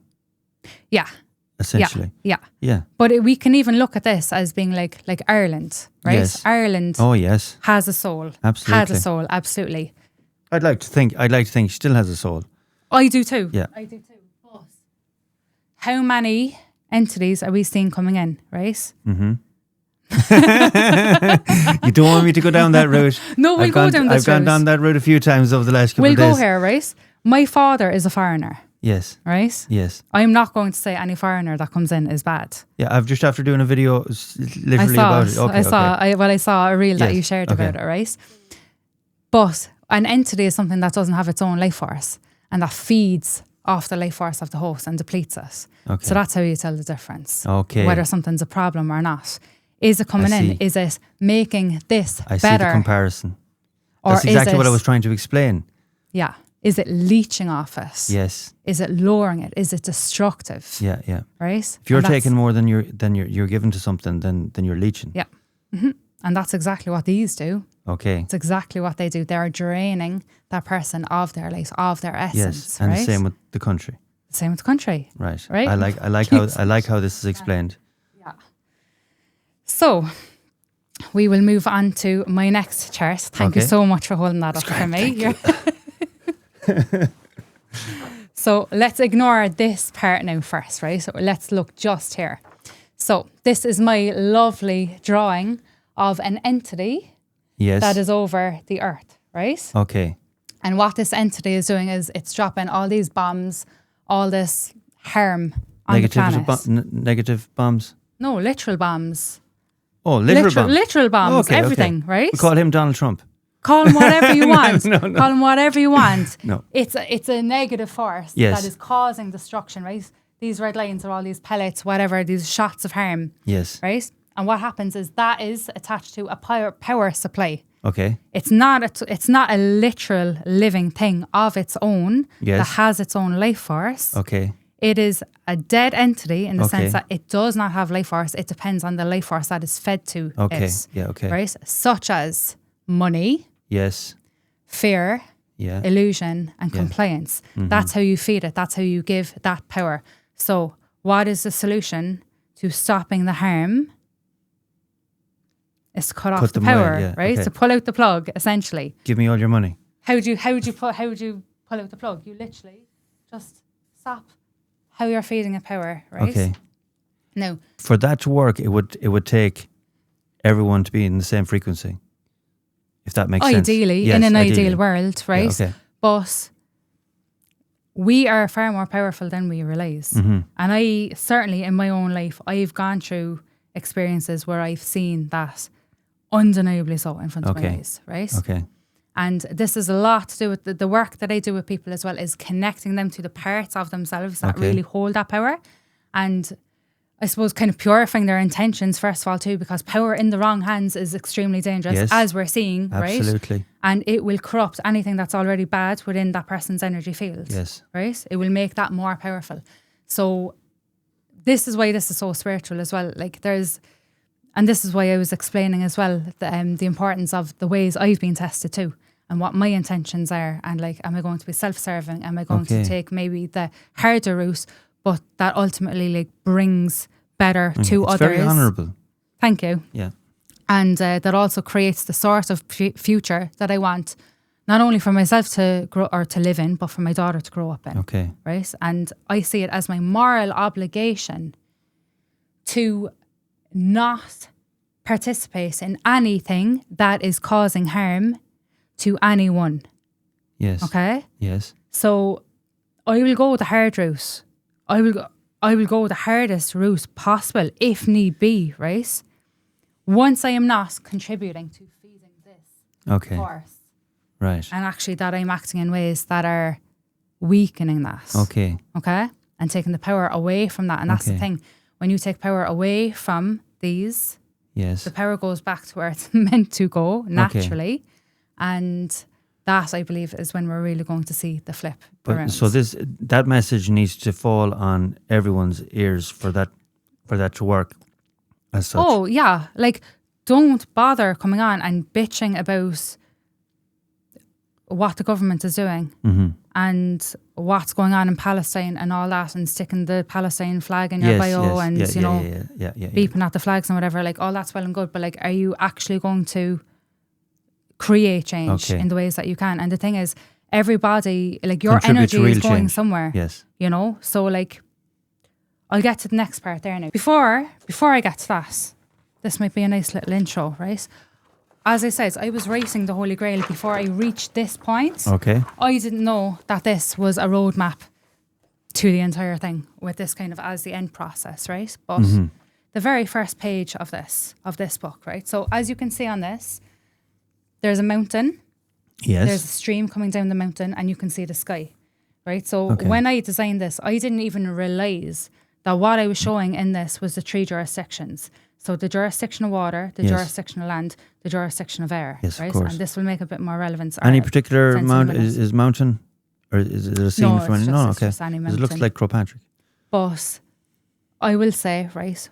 [SPEAKER 2] Yeah.
[SPEAKER 1] Essentially.
[SPEAKER 2] Yeah. But we can even look at this as being like Ireland, right?
[SPEAKER 1] Yes.
[SPEAKER 2] Ireland has a soul.
[SPEAKER 1] Absolutely.
[SPEAKER 2] Has a soul, absolutely.
[SPEAKER 1] I'd like to think she still has a soul.
[SPEAKER 2] I do too.
[SPEAKER 1] Yeah.
[SPEAKER 2] I do too. But how many entities are we seeing coming in, right?
[SPEAKER 1] Mm-hmm. You don't want me to go down that route.
[SPEAKER 2] No, we'll go down this route.
[SPEAKER 1] I've gone down that route a few times over the last couple of days.
[SPEAKER 2] We'll go here, right? My father is a foreigner.
[SPEAKER 1] Yes.
[SPEAKER 2] Right?
[SPEAKER 1] Yes.
[SPEAKER 2] I'm not going to say any foreigner that comes in is bad.
[SPEAKER 1] Yeah, I've just after doing a video literally about it.
[SPEAKER 2] I saw a reel that you shared about it, right? But an entity is something that doesn't have its own life force and that feeds off the life force of the host and depletes us.
[SPEAKER 1] Okay.
[SPEAKER 2] So that's how you tell the difference.
[SPEAKER 1] Okay.
[SPEAKER 2] Whether something's a problem or not. Is it coming in? Is it making this better?
[SPEAKER 1] I see the comparison. That's exactly what I was trying to explain.
[SPEAKER 2] Yeah. Is it leeching off it?
[SPEAKER 1] Yes.
[SPEAKER 2] Is it lowering it? Is it destructive?
[SPEAKER 1] Yeah.
[SPEAKER 2] Right?
[SPEAKER 1] If you're taking more than you're given to something, then you're leeching.
[SPEAKER 2] Yeah. Mm-hmm. And that's exactly what these do.
[SPEAKER 1] Okay.
[SPEAKER 2] It's exactly what they do. They're draining that person of their life, of their essence.
[SPEAKER 1] Yes, and
[SPEAKER 2] right?
[SPEAKER 1] the same with the country.
[SPEAKER 2] Same with the country.
[SPEAKER 1] Right.
[SPEAKER 2] Right.
[SPEAKER 1] I like how this is explained.
[SPEAKER 2] Yeah. So we will move on to my next chart. Thank you so much for holding that up for me. So let's ignore this part now first, right? So let's look just here. So this is my lovely drawing of an entity that is over the earth, right?
[SPEAKER 1] Okay.
[SPEAKER 2] And what this entity is doing is it's dropping all these bombs, all this harm on the planet.
[SPEAKER 1] Negative bombs?
[SPEAKER 2] No, literal bombs.
[SPEAKER 1] Oh, literal bombs.
[SPEAKER 2] Literal bombs, everything, right?
[SPEAKER 1] We call him Donald Trump.
[SPEAKER 2] Call him whatever you want.
[SPEAKER 1] No.
[SPEAKER 2] Call him whatever you want.
[SPEAKER 1] No.
[SPEAKER 2] It's a negative force that is causing destruction, right? These red lines are all these pellets, whatever, these shots of harm.
[SPEAKER 1] Yes.
[SPEAKER 2] Right? And what happens is that is attached to a power supply.
[SPEAKER 1] Okay.
[SPEAKER 2] It's not a literal living thing of its own that has its own life force.
[SPEAKER 1] Okay.
[SPEAKER 2] It is a dead entity in the sense that it does not have life force. It depends on the life force that is fed to it.
[SPEAKER 1] Yeah, okay.
[SPEAKER 2] Right? Such as money.
[SPEAKER 1] Yes.
[SPEAKER 2] Fear, illusion, and compliance. Mm-hmm. That's how you feed it. That's how you give that power. So what is the solution to stopping the harm? Is to cut off the power, right?
[SPEAKER 1] Okay.
[SPEAKER 2] To pull out the plug, essentially.
[SPEAKER 1] Give me all your money.
[SPEAKER 2] how would you pull out the plug? You literally just stop how you're feeding it power, right?
[SPEAKER 1] Okay.
[SPEAKER 2] Now,
[SPEAKER 1] For that to work, it would take everyone to be in the same frequency. If that makes sense.
[SPEAKER 2] Ideally,
[SPEAKER 1] Yes,
[SPEAKER 2] in an
[SPEAKER 1] ideally.
[SPEAKER 2] ideal world, right?
[SPEAKER 1] Yeah, okay.
[SPEAKER 2] But we are far more powerful than we realize.
[SPEAKER 1] Mm-hmm.
[SPEAKER 2] And I certainly, in my own life, I've gone through experiences where I've seen that undeniably so in front of my eyes, right?
[SPEAKER 1] Okay.
[SPEAKER 2] And this is a lot to do with the work that I do with people as well, is connecting them to the parts of themselves that really hold that power. And I suppose kind of purifying their intentions, first of all, too, because power in the wrong hands is extremely dangerous,
[SPEAKER 1] Yes,
[SPEAKER 2] as we're seeing, right?
[SPEAKER 1] absolutely.
[SPEAKER 2] And it will corrupt anything that's already bad within that person's energy field.
[SPEAKER 1] Yes.
[SPEAKER 2] Right? It will make that more powerful. So this is why this is so spiritual as well. Like and this is why I was explaining as well the importance of the ways I've been tested too, and what my intentions are. And like, am I going to be self-serving? Am I going to take maybe the harder route, but that ultimately like brings better to
[SPEAKER 1] it's
[SPEAKER 2] others?
[SPEAKER 1] Very honourable.
[SPEAKER 2] Thank you.
[SPEAKER 1] Yeah.
[SPEAKER 2] And that also creates the sort of future that I want, not only for myself to grow or to live in, but for my daughter to grow up in.
[SPEAKER 1] Okay.
[SPEAKER 2] Right? And I see it as my moral obligation to not participate in anything that is causing harm to anyone.
[SPEAKER 1] Yes.
[SPEAKER 2] Okay?
[SPEAKER 1] Yes.
[SPEAKER 2] So I will go the hard route. I will go the hardest route possible if need be, right? Once I am not contributing to feeding this force.
[SPEAKER 1] Right.
[SPEAKER 2] And actually that I'm acting in ways that are weakening that.
[SPEAKER 1] Okay.
[SPEAKER 2] Okay? And taking the power away from that. And that's the thing. When you take power away from these,
[SPEAKER 1] yes,
[SPEAKER 2] the power goes back to where it's meant to go naturally. And that, I believe, is when we're really going to see the flip around.
[SPEAKER 1] So that message needs to fall on everyone's ears for that to work as such.
[SPEAKER 2] Oh, yeah. Like, don't bother coming on and bitching about what the government is doing and what's going on in Palestine and all that, and sticking the Palestine flag in your bio and, beeping at the flags and whatever. Like, all that's well and good, but like, are you actually going to create change in the ways that you can? And the thing is, everybody, like, your energy is going
[SPEAKER 1] change.
[SPEAKER 2] somewhere.
[SPEAKER 1] Yes.
[SPEAKER 2] You know? So like, I'll get to the next part there now. Before I get to that, this might be a nice little intro, right? As I said, I was racing the Holy Grail before I reached this point.
[SPEAKER 1] Okay.
[SPEAKER 2] I didn't know that this was a roadmap to the entire thing, with this kind of as the end process, right? But the very first page of this book, right? So as you can see on this, there's a mountain.
[SPEAKER 1] Yes.
[SPEAKER 2] There's a stream coming down the mountain, and you can see the sky, right? So when I designed this, I didn't even realize that what I was showing in this was the 3 jurisdictions. So the jurisdiction of water, the jurisdiction of land, the jurisdiction of air,
[SPEAKER 1] yes,
[SPEAKER 2] right?
[SPEAKER 1] Of course.
[SPEAKER 2] And this will make a bit more relevance.
[SPEAKER 1] Any particular is mountain, or is it a scene from any? No, okay.
[SPEAKER 2] Just any mountain.
[SPEAKER 1] It looks like Cropatrick.
[SPEAKER 2] But I will say, right,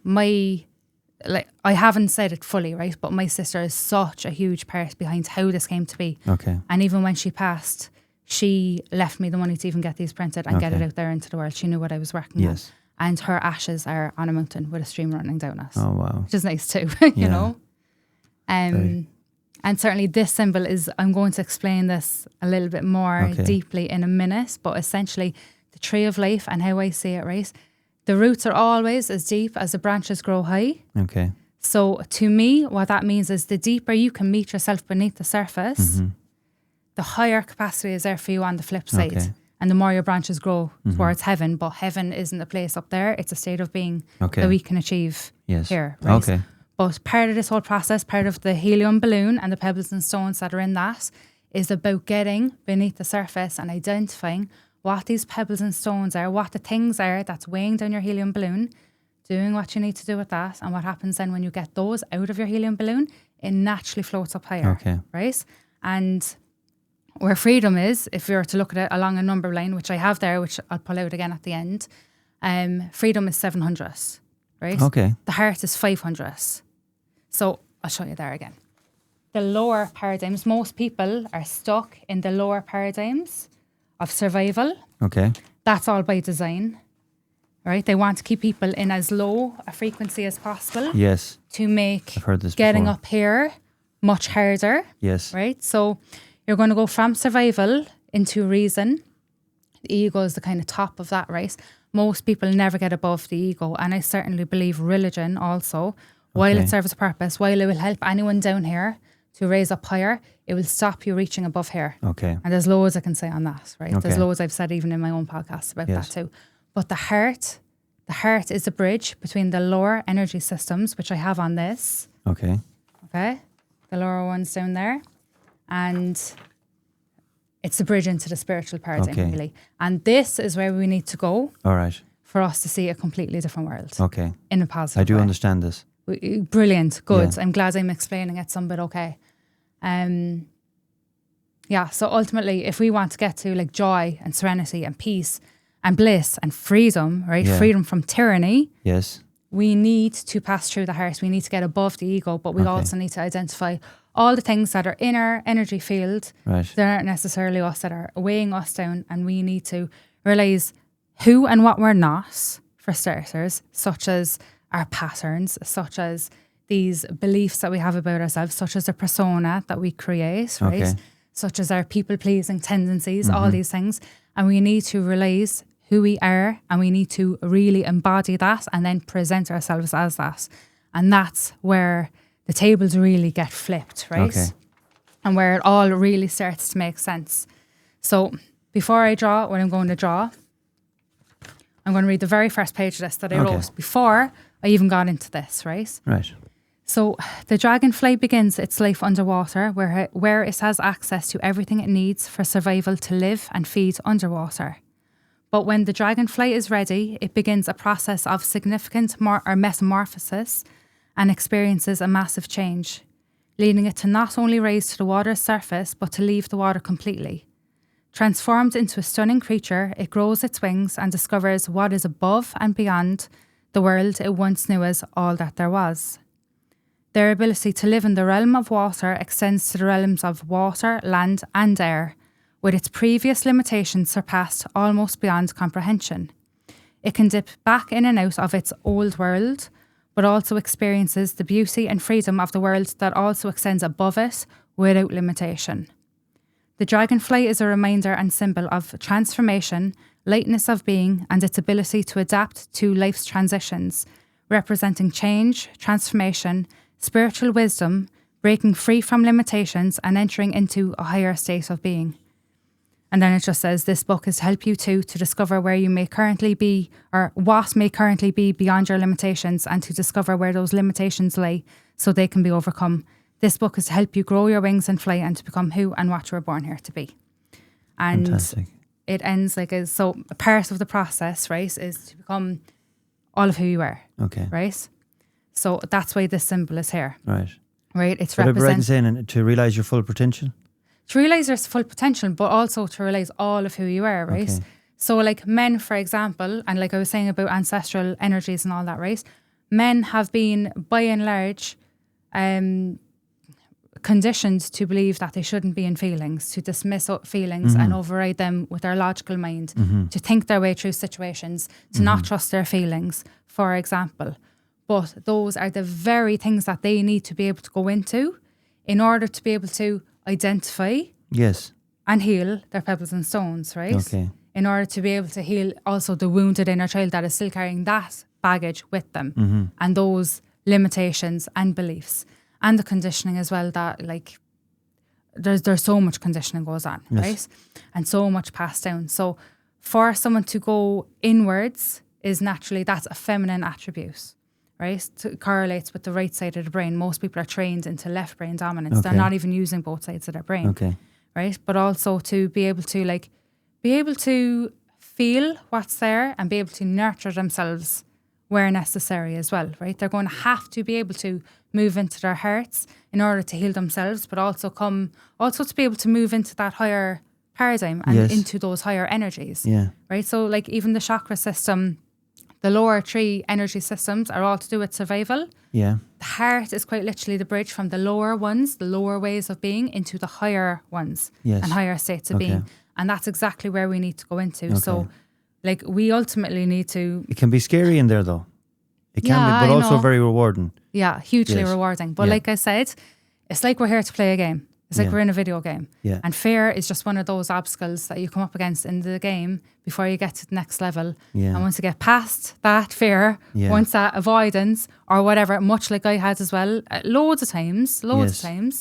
[SPEAKER 2] I haven't said it fully, right, but my sister is such a huge part behind how this came to be.
[SPEAKER 1] Okay.
[SPEAKER 2] And even when she passed, she left me the money to even get these printed and get it out there into the world. She knew what I was working on. And her ashes are on a mountain with a stream running down it.
[SPEAKER 1] Oh, wow.
[SPEAKER 2] Which is nice too, you know. And certainly this symbol is, I'm going to explain this a little bit more deeply in a minute, but essentially the tree of life and how I see it, right? The roots are always as deep as the branches grow high.
[SPEAKER 1] Okay.
[SPEAKER 2] So to me, what that means is the deeper you can meet yourself beneath the surface, the higher capacity is there for you on the flip side.
[SPEAKER 1] Okay.
[SPEAKER 2] And the more your branches grow towards heaven, but heaven isn't a place up there. It's a state of being that we can achieve here. Right?
[SPEAKER 1] Okay.
[SPEAKER 2] But part of this whole process, part of the helium balloon and the pebbles and stones that are in that, is about getting beneath the surface and identifying what these pebbles and stones are, what the things are that's weighing down your helium balloon, doing what you need to do with that. And what happens then when you get those out of your helium balloon, it naturally floats up higher.
[SPEAKER 1] Okay.
[SPEAKER 2] Right? And where freedom is, if you were to look at it along a number line, which I have there, which I'll pull out again at the end, freedom is 700, right?
[SPEAKER 1] Okay.
[SPEAKER 2] The heart is 500. So I'll show you there again. The lower paradigms, most people are stuck in the lower paradigms of survival.
[SPEAKER 1] Okay.
[SPEAKER 2] That's all by design, right? They want to keep people in as low a frequency as possible.
[SPEAKER 1] Yes.
[SPEAKER 2] To make
[SPEAKER 1] I've heard this
[SPEAKER 2] getting
[SPEAKER 1] before.
[SPEAKER 2] up here much harder.
[SPEAKER 1] Yes.
[SPEAKER 2] Right? So You're going to go from survival into reason. The ego is the kind of top of that, right? Most people never get above the ego. And I certainly believe religion also, while it serves a purpose, while it will help anyone down here to raise up higher, it will stop you reaching above here.
[SPEAKER 1] Okay.
[SPEAKER 2] And there's loads I can say on that, right?
[SPEAKER 1] Okay.
[SPEAKER 2] There's loads I've said even in my own podcast about that too. But the heart is the bridge between the lower energy systems, which I have on this.
[SPEAKER 1] Okay.
[SPEAKER 2] Okay. The lower ones down there. And it's the bridge into the spiritual paradigm, really. And this is where we need to go. All right. For us to see a completely different world.
[SPEAKER 1] Okay.
[SPEAKER 2] In a positive way.
[SPEAKER 1] I do understand this.
[SPEAKER 2] Brilliant. Good. Yeah. I'm glad I'm explaining it some bit okay. So ultimately, if we want to get to like joy and serenity and peace and bliss and freedom, right? Yeah. Freedom from tyranny.
[SPEAKER 1] Yes.
[SPEAKER 2] We need to pass through the heart. We need to get above the ego, but we also need to identify all the things that are in our energy field. Right. They aren't necessarily us, that are weighing us down, and we need to realize who and what we're not, for starters, such as our patterns, such as these beliefs that we have about ourselves, such as the persona that we create, right? Okay. Such as our people-pleasing tendencies, all these things. And we need to realize who we are, and we need to really embody that and then present ourselves as that. And that's where the tables really get flipped, right? Okay. And where it all really starts to make sense. So before I draw what I'm going to draw, I'm going to read the very first page of this that I wrote before I even got into this, right?
[SPEAKER 1] Right.
[SPEAKER 2] So the dragonfly begins its life underwater, where it has access to everything it needs for survival to live and feed underwater. But when the dragonfly is ready, it begins a process of significant metamorphosis and experiences a massive change, leading it to not only rise to the water's surface, but to leave the water completely. Transformed into a stunning creature, it grows its wings and discovers what is above and beyond the world it once knew as all that there was. Their ability to live in the realm of water extends to the realms of water, land, and air, with its previous limitations surpassed almost beyond comprehension. It can dip back in and out of its old world, but also experiences the beauty and freedom of the world that also extends above it without limitation. The dragonfly is a reminder and symbol of transformation, lightness of being, and its ability to adapt to life's transitions, representing change, transformation, spiritual wisdom, breaking free from limitations, and entering into a higher state of being. And then it just says, this book is to help you to discover where you may currently be, or what may currently be beyond your limitations, and to discover where those limitations lay so they can be overcome. This book is to help you grow your wings and fly and to become who and what you were born here to be. And fantastic. It ends like, so a part of the process, right, is to become all of who you are. Okay. Right? So that's why this symbol is here. Right. Right? It's
[SPEAKER 1] representing to realize your full potential.
[SPEAKER 2] To realize your full potential, but also to realize all of who you are, right? Okay. So like men, for example, and like I was saying about ancestral energies and all that, right? Men have been, by and large, conditioned to believe that they shouldn't be in feelings, to dismiss feelings and override them with their logical mind, to think their way through situations, to not trust their feelings, for example. But those are the very things that they need to be able to go into in order to be able to identify and heal their pebbles and stones, right? Okay. In order to be able to heal also the wounded inner child that is still carrying that baggage with them and those limitations and beliefs and the conditioning as well, that like there's so much conditioning goes on, right? And so much passed down. So for someone to go inwards is naturally, that's a feminine attribute, right? It correlates with the right side of the brain. Most people are trained into left brain dominance. Okay. They're not even using both sides of their brain. Okay. Right? But also to be able to feel what's there and be able to nurture themselves where necessary as well, right? They're going to have to be able to move into their hearts in order to heal themselves, but also to be able to move into that higher paradigm and into those higher energies. Yeah. Right? So like even the chakra system, the lower three energy systems are all to do with survival. Yeah. The heart is quite literally the bridge from the lower ones, the lower ways of being, into the higher ones and higher states of being. And that's exactly where we need to go into. Okay. So like we ultimately need to...
[SPEAKER 1] It can be scary in there though. It can be, but also very rewarding.
[SPEAKER 2] Yeah, hugely rewarding. But like I said, it's like we're here to play a game. It's like
[SPEAKER 1] Yeah.
[SPEAKER 2] we're in a video game.
[SPEAKER 1] Yeah.
[SPEAKER 2] And fear is just one of those obstacles that you come up against in the game before you get to the next level.
[SPEAKER 1] Yeah.
[SPEAKER 2] And once you get past that fear,
[SPEAKER 1] Yeah.
[SPEAKER 2] once that avoidance or whatever, much like I had as well, loads of times,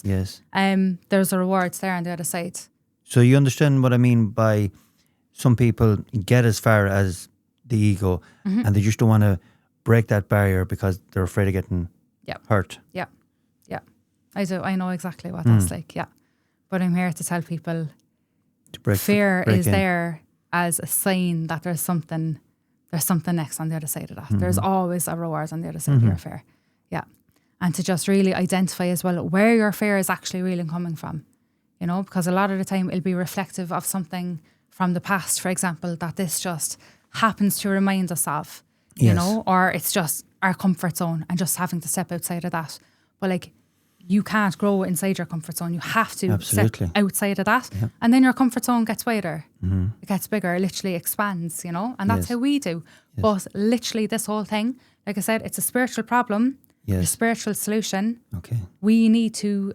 [SPEAKER 1] Yes.
[SPEAKER 2] there's a rewards there on the other side.
[SPEAKER 1] So you understand what I mean by some people get as far as the ego and they just don't want to break that barrier because they're afraid of getting hurt.
[SPEAKER 2] Yeah. I do. I know exactly what that's like. Yeah. But I'm here to tell people fear is
[SPEAKER 1] in.
[SPEAKER 2] there as a sign that there's something next on the other side of that. There's always a reward on the other side of your fear. Yeah. And to just really identify as well where your fear is actually really coming from. You know, because a lot of the time it'll be reflective of something from the past, for example, that this just happens to remind us of, you know, or it's just our comfort zone and just having to step outside of that. But like, you can't grow inside your comfort zone. You have to step outside of that. Yeah. And then your comfort zone gets wider. It gets bigger. It literally expands, you know, and that's how we do. Yes. But literally this whole thing, like I said, it's a spiritual problem, a spiritual solution.
[SPEAKER 1] Okay.
[SPEAKER 2] We need to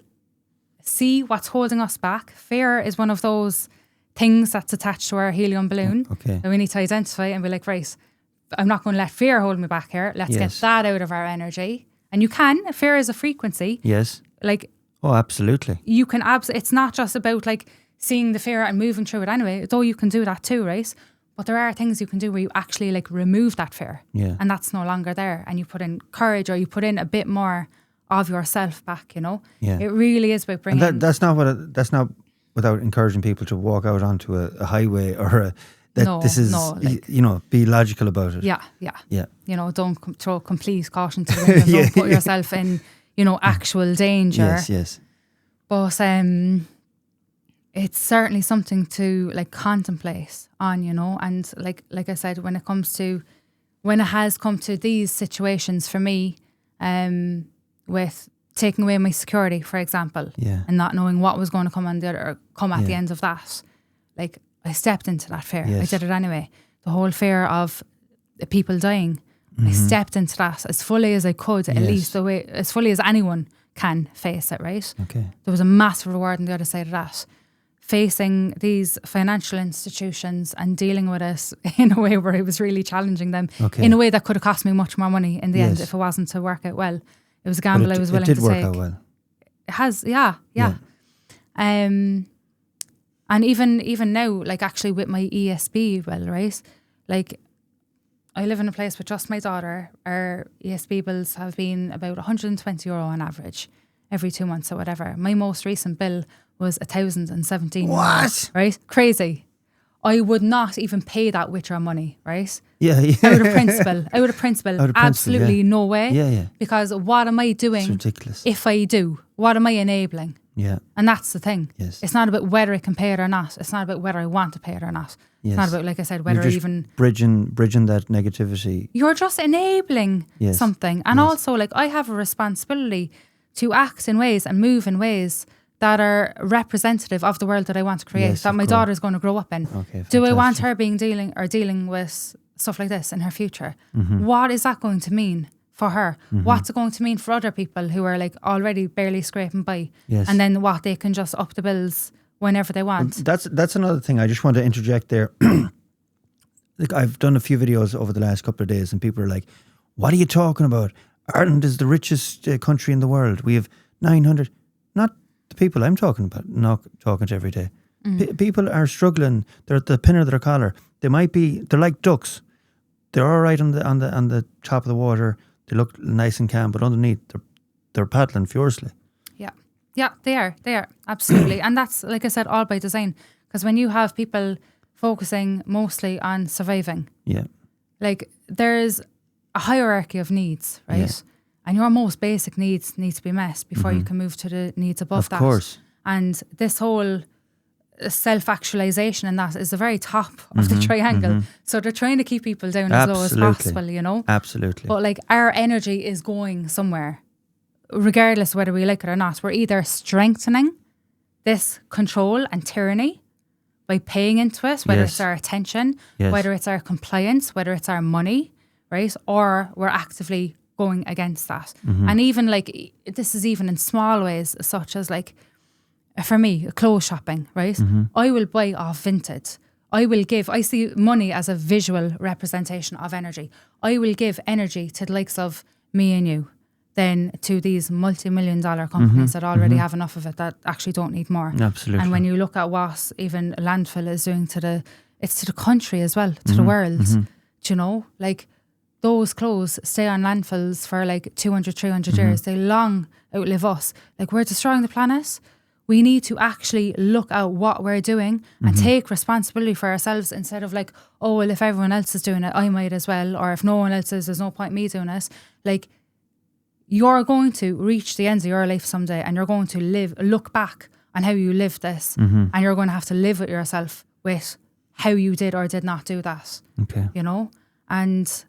[SPEAKER 2] see what's holding us back. Fear is one of those things that's attached to our helium balloon that we need to identify and be like, right, I'm not going to let fear hold me back here. Let's get that out of our energy. And you can. Fear is a frequency.
[SPEAKER 1] Yes.
[SPEAKER 2] Like.
[SPEAKER 1] Oh, absolutely.
[SPEAKER 2] You can it's not just about like seeing the fear and moving through it anyway, though you can do that too, right? But there are things you can do where you actually like remove that fear. Yeah. And that's no longer there. And you put in courage or you put in a bit more of yourself back, you know? Yeah. It really is about bringing...
[SPEAKER 1] And that's not without encouraging people to walk out onto a highway or you know, be logical about it.
[SPEAKER 2] Yeah. You know, don't throw complete caution to the wind and don't put yourself in, you know, actual danger.
[SPEAKER 1] Yes.
[SPEAKER 2] But it's certainly something to like contemplate on, you know, and like I said, when it has come to these situations for me, with taking away my security, for example, and not knowing what was going to come at the end of that, like I stepped into that fear. I did it anyway. The whole fear of people dying. I stepped into that as fully as I could, at least as fully as anyone can face it, right? Okay. There was a massive reward on the other side of that. Facing these financial institutions and dealing with it in a way where I was really challenging them in a way that could have cost me much more money in the end if it wasn't to work out well. It was a gamble I was willing to take.
[SPEAKER 1] It did work out well.
[SPEAKER 2] It has, yeah. And even now, like actually with my ESB, right? Like I live in a place with just my daughter. Our ESB bills have been about €120 on average every 2 months or whatever. My most recent bill was €1,017.
[SPEAKER 1] What?
[SPEAKER 2] Right? Crazy. I would not even pay that with your money, right?
[SPEAKER 1] Yeah.
[SPEAKER 2] Out of principle. Absolutely no way.
[SPEAKER 1] Yeah.
[SPEAKER 2] Because what am I doing?
[SPEAKER 1] It's ridiculous.
[SPEAKER 2] If I do, what am I enabling?
[SPEAKER 1] Yeah.
[SPEAKER 2] And that's the thing.
[SPEAKER 1] Yes.
[SPEAKER 2] It's not about whether I can pay it or not. It's not about whether I want to pay it or not. Yes. It's not about, like I said, whether
[SPEAKER 1] You're just
[SPEAKER 2] even...
[SPEAKER 1] bridging that negativity.
[SPEAKER 2] You're just enabling something. And also, like, I have a responsibility to act in ways and move in ways that are representative of the world that I want to create, that my daughter's going to grow up in.
[SPEAKER 1] Okay,
[SPEAKER 2] do I want her dealing with stuff like this in her future? What is that going to mean for her? What's it going to mean for other people who are like already barely scraping by?
[SPEAKER 1] Yes.
[SPEAKER 2] And then what, they can just up the bills whenever they want.
[SPEAKER 1] That's another thing I just want to interject there. Like I've done a few videos over the last couple of days and people are like, what are you talking about? Ireland is the richest country in the world. We have 900, not the people I'm talking about, not talking to every day. People are struggling. They're at the pin of their collar. They're like ducks. They're all right on the top of the water. They look nice and calm, but underneath they're paddling furiously.
[SPEAKER 2] Yeah, they are absolutely. And that's, like I said, all by design. Because when you have people focusing mostly on surviving, like there's a hierarchy of needs, right? Yeah. And your most basic needs need to be met before you can move to the needs above that. Of course. And this whole self-actualization and that is the very top of the triangle. So they're trying to keep people down as low as possible, you know?
[SPEAKER 1] Absolutely.
[SPEAKER 2] But like our energy is going somewhere, regardless whether we like it or not. We're either strengthening this control and tyranny by paying into it, whether it's our attention, whether it's our compliance, whether it's our money, right? Or we're actively going against that. And even like, this is even in small ways, such as like, for me, clothes shopping, right? I will buy off Vinted. I see money as a visual representation of energy. I will give energy to the likes of me and you than to these multi-million-dollar companies that already have enough of it that actually don't need more.
[SPEAKER 1] Absolutely.
[SPEAKER 2] And when you look at what even landfill is doing to the country as well, to the world, do you know, like those clothes stay on landfills for like 200, 300 years. They long outlive us. Like, we're destroying the planet. We need to actually look at what we're doing and take responsibility for ourselves instead of like, oh, well, if everyone else is doing it, I might as well. Or if no one else is, there's no point me doing it. Like, you're going to reach the end of your life someday and you're going to look back on how you lived this and you're going to have to live with yourself with how you did or did not do that.
[SPEAKER 1] Okay.
[SPEAKER 2] You know? And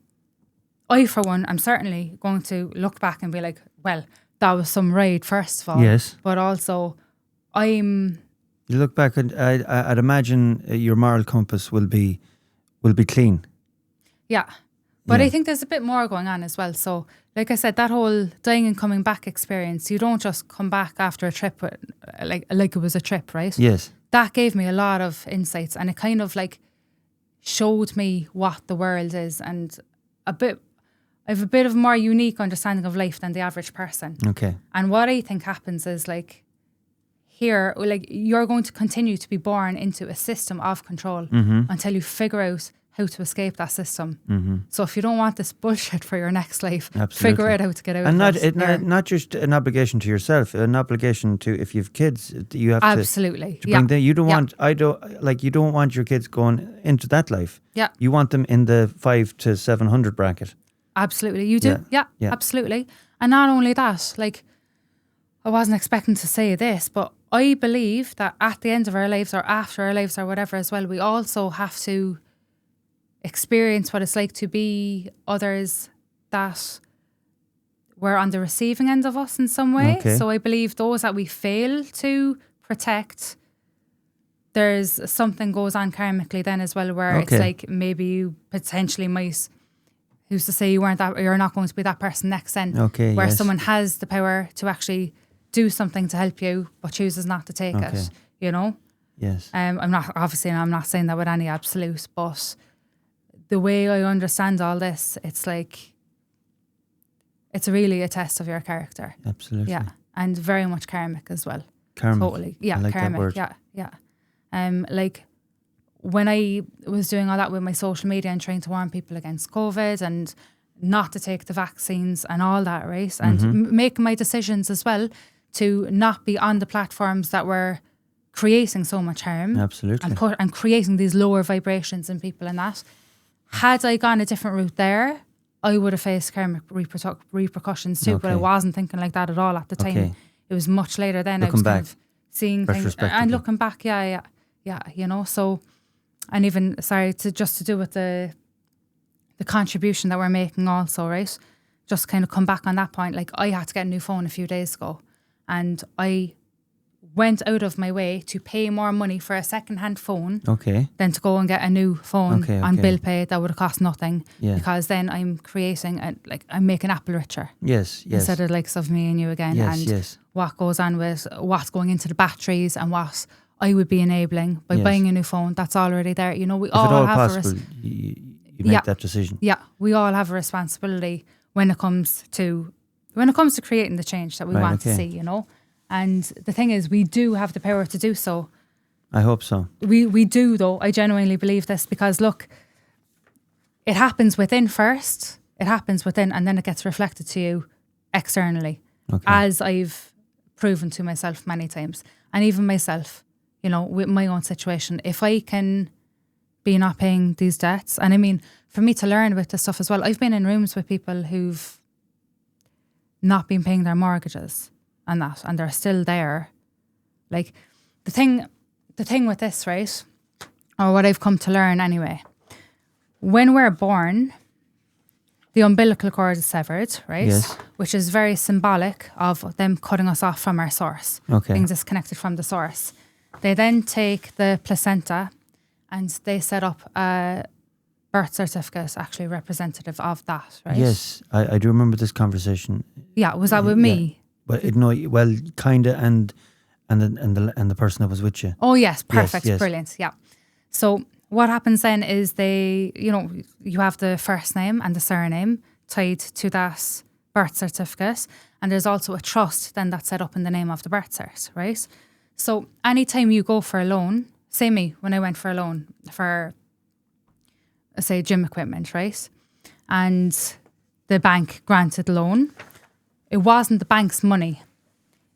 [SPEAKER 2] I, for one, I'm certainly going to look back and be like, well, that was some ride, first of all.
[SPEAKER 1] Yes.
[SPEAKER 2] But also,
[SPEAKER 1] You look back and I'd imagine your moral compass will be clean.
[SPEAKER 2] yeah. But
[SPEAKER 1] Yeah.
[SPEAKER 2] I think there's a bit more going on as well. So, like I said, that whole dying and coming back experience, you don't just come back after a trip with, like it was a trip, right?
[SPEAKER 1] Yes.
[SPEAKER 2] That gave me a lot of insights and it kind of like showed me what the world is and I have a bit of a more unique understanding of life than the average person.
[SPEAKER 1] Okay.
[SPEAKER 2] And what I think happens is like here, like you're going to continue to be born into a system of control until you figure out how to escape that system. So if you don't want this bullshit for your next life, figure out how to get out
[SPEAKER 1] and
[SPEAKER 2] of it.
[SPEAKER 1] not just an obligation to yourself, an obligation to, if you have kids, you have
[SPEAKER 2] absolutely
[SPEAKER 1] to bring them. You don't want, you don't want your kids going into that life.
[SPEAKER 2] Yeah.
[SPEAKER 1] You want them in the 500 to 700 bracket.
[SPEAKER 2] Absolutely, you do. Yeah, absolutely. And not only that, like, I wasn't expecting to say this, but I believe that at the end of our lives or after our lives or whatever as well, we also have to experience what it's like to be others that were on the receiving end of us in some way.
[SPEAKER 1] Okay.
[SPEAKER 2] So I believe those that we fail to protect, there's something goes on karmically then as well where it's like maybe you potentially might, who's to say you're not going to be that person next then.
[SPEAKER 1] Okay,
[SPEAKER 2] where
[SPEAKER 1] yes.
[SPEAKER 2] someone has the power to actually do something to help you but chooses not to take it, you know?
[SPEAKER 1] Yes.
[SPEAKER 2] I'm not saying that with any absolute, but the way I understand all this, it's like, it's really a test of your character.
[SPEAKER 1] Absolutely.
[SPEAKER 2] Yeah. And very much karmic as well.
[SPEAKER 1] Karmic.
[SPEAKER 2] Totally. Yeah.
[SPEAKER 1] I like
[SPEAKER 2] karmic.
[SPEAKER 1] that word.
[SPEAKER 2] Yeah. Like when I was doing all that with my social media and trying to warn people against COVID and not to take the vaccines and all that, right? And making my decisions as well to not be on the platforms that were creating so much harm.
[SPEAKER 1] Absolutely.
[SPEAKER 2] And creating these lower vibrations in people and that. Had I gone a different route there, I would have faced karmic repercussions too, but I wasn't thinking like that at all at the time.
[SPEAKER 1] Okay.
[SPEAKER 2] It was much later then.
[SPEAKER 1] Looking
[SPEAKER 2] I was
[SPEAKER 1] back,
[SPEAKER 2] kind of seeing things and looking back, yeah, you know. So, and even to do with the contribution that we're making also, right? Just kind of come back on that point. Like I had to get a new phone a few days ago, and I went out of my way to pay more money for a second-hand phone than to go and get a new phone on bill pay that would have cost nothing.
[SPEAKER 1] Yeah.
[SPEAKER 2] Because then I'm creating, I'm making Apple richer.
[SPEAKER 1] Yes.
[SPEAKER 2] Instead of likes of me and you again.
[SPEAKER 1] Yes.
[SPEAKER 2] What goes on with what's going into the batteries and what I would be enabling by buying a new phone. That's already there. You know, we all
[SPEAKER 1] if at all
[SPEAKER 2] have
[SPEAKER 1] possible, you make that decision.
[SPEAKER 2] Yeah, we all have a responsibility when it comes to creating the change that we want to see, you know. And the thing is, we do have the power to do so.
[SPEAKER 1] I hope so.
[SPEAKER 2] We do, though. I genuinely believe this because, look, it happens within first. It happens within, and then it gets reflected to you externally, as I've proven to myself many times. And even myself, you know, with my own situation, if I can be not paying these debts, and I mean, for me to learn about this stuff as well, I've been in rooms with people who've not been paying their mortgages and that, and they're still there. Like the thing with this, right? Or what I've come to learn anyway, when we're born, the umbilical cord is severed, right?
[SPEAKER 1] Yes.
[SPEAKER 2] Which is very symbolic of them cutting us off from our source, being disconnected from the source. They then take the placenta and they set up a birth certificate actually representative of that, right?
[SPEAKER 1] Yes, I do remember this conversation.
[SPEAKER 2] Yeah, was that with me?
[SPEAKER 1] But no, well, kinda, and And the person that was with you.
[SPEAKER 2] Oh yes, perfect,
[SPEAKER 1] yes.
[SPEAKER 2] brilliant, yeah. So what happens then is you have the first name and the surname tied to that birth certificate, and there's also a trust then that's set up in the name of the birth cert, right? So anytime you go for a loan, say me, when I went for a loan for, say, gym equipment, right? And the bank granted the loan, it wasn't the bank's money.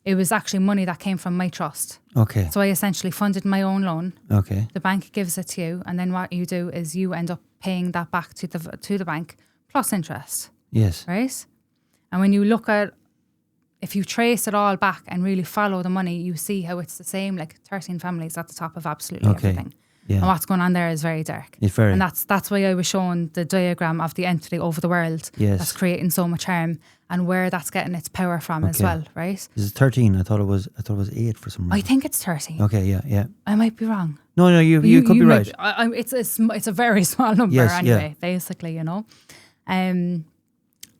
[SPEAKER 2] It was actually money that came from my trust.
[SPEAKER 1] Okay.
[SPEAKER 2] So I essentially funded my own loan.
[SPEAKER 1] Okay.
[SPEAKER 2] The bank gives it to you, and then what you do is you end up paying that back to the bank plus interest.
[SPEAKER 1] Yes.
[SPEAKER 2] Right? And when you look at, if you trace it all back and really follow the money, you see how it's the same, like 13 families at the top of absolutely everything.
[SPEAKER 1] Yeah.
[SPEAKER 2] And what's going on there is very dark.
[SPEAKER 1] It's very.
[SPEAKER 2] And that's why I was showing the diagram of the entity over the world that's creating so much harm and where that's getting its power from as well, right?
[SPEAKER 1] Is it 13? I thought it was 8 for some reason.
[SPEAKER 2] I think it's 13.
[SPEAKER 1] Okay, yeah.
[SPEAKER 2] I might be wrong.
[SPEAKER 1] No, you could be right.
[SPEAKER 2] It's a very small number anyway, basically, you know. And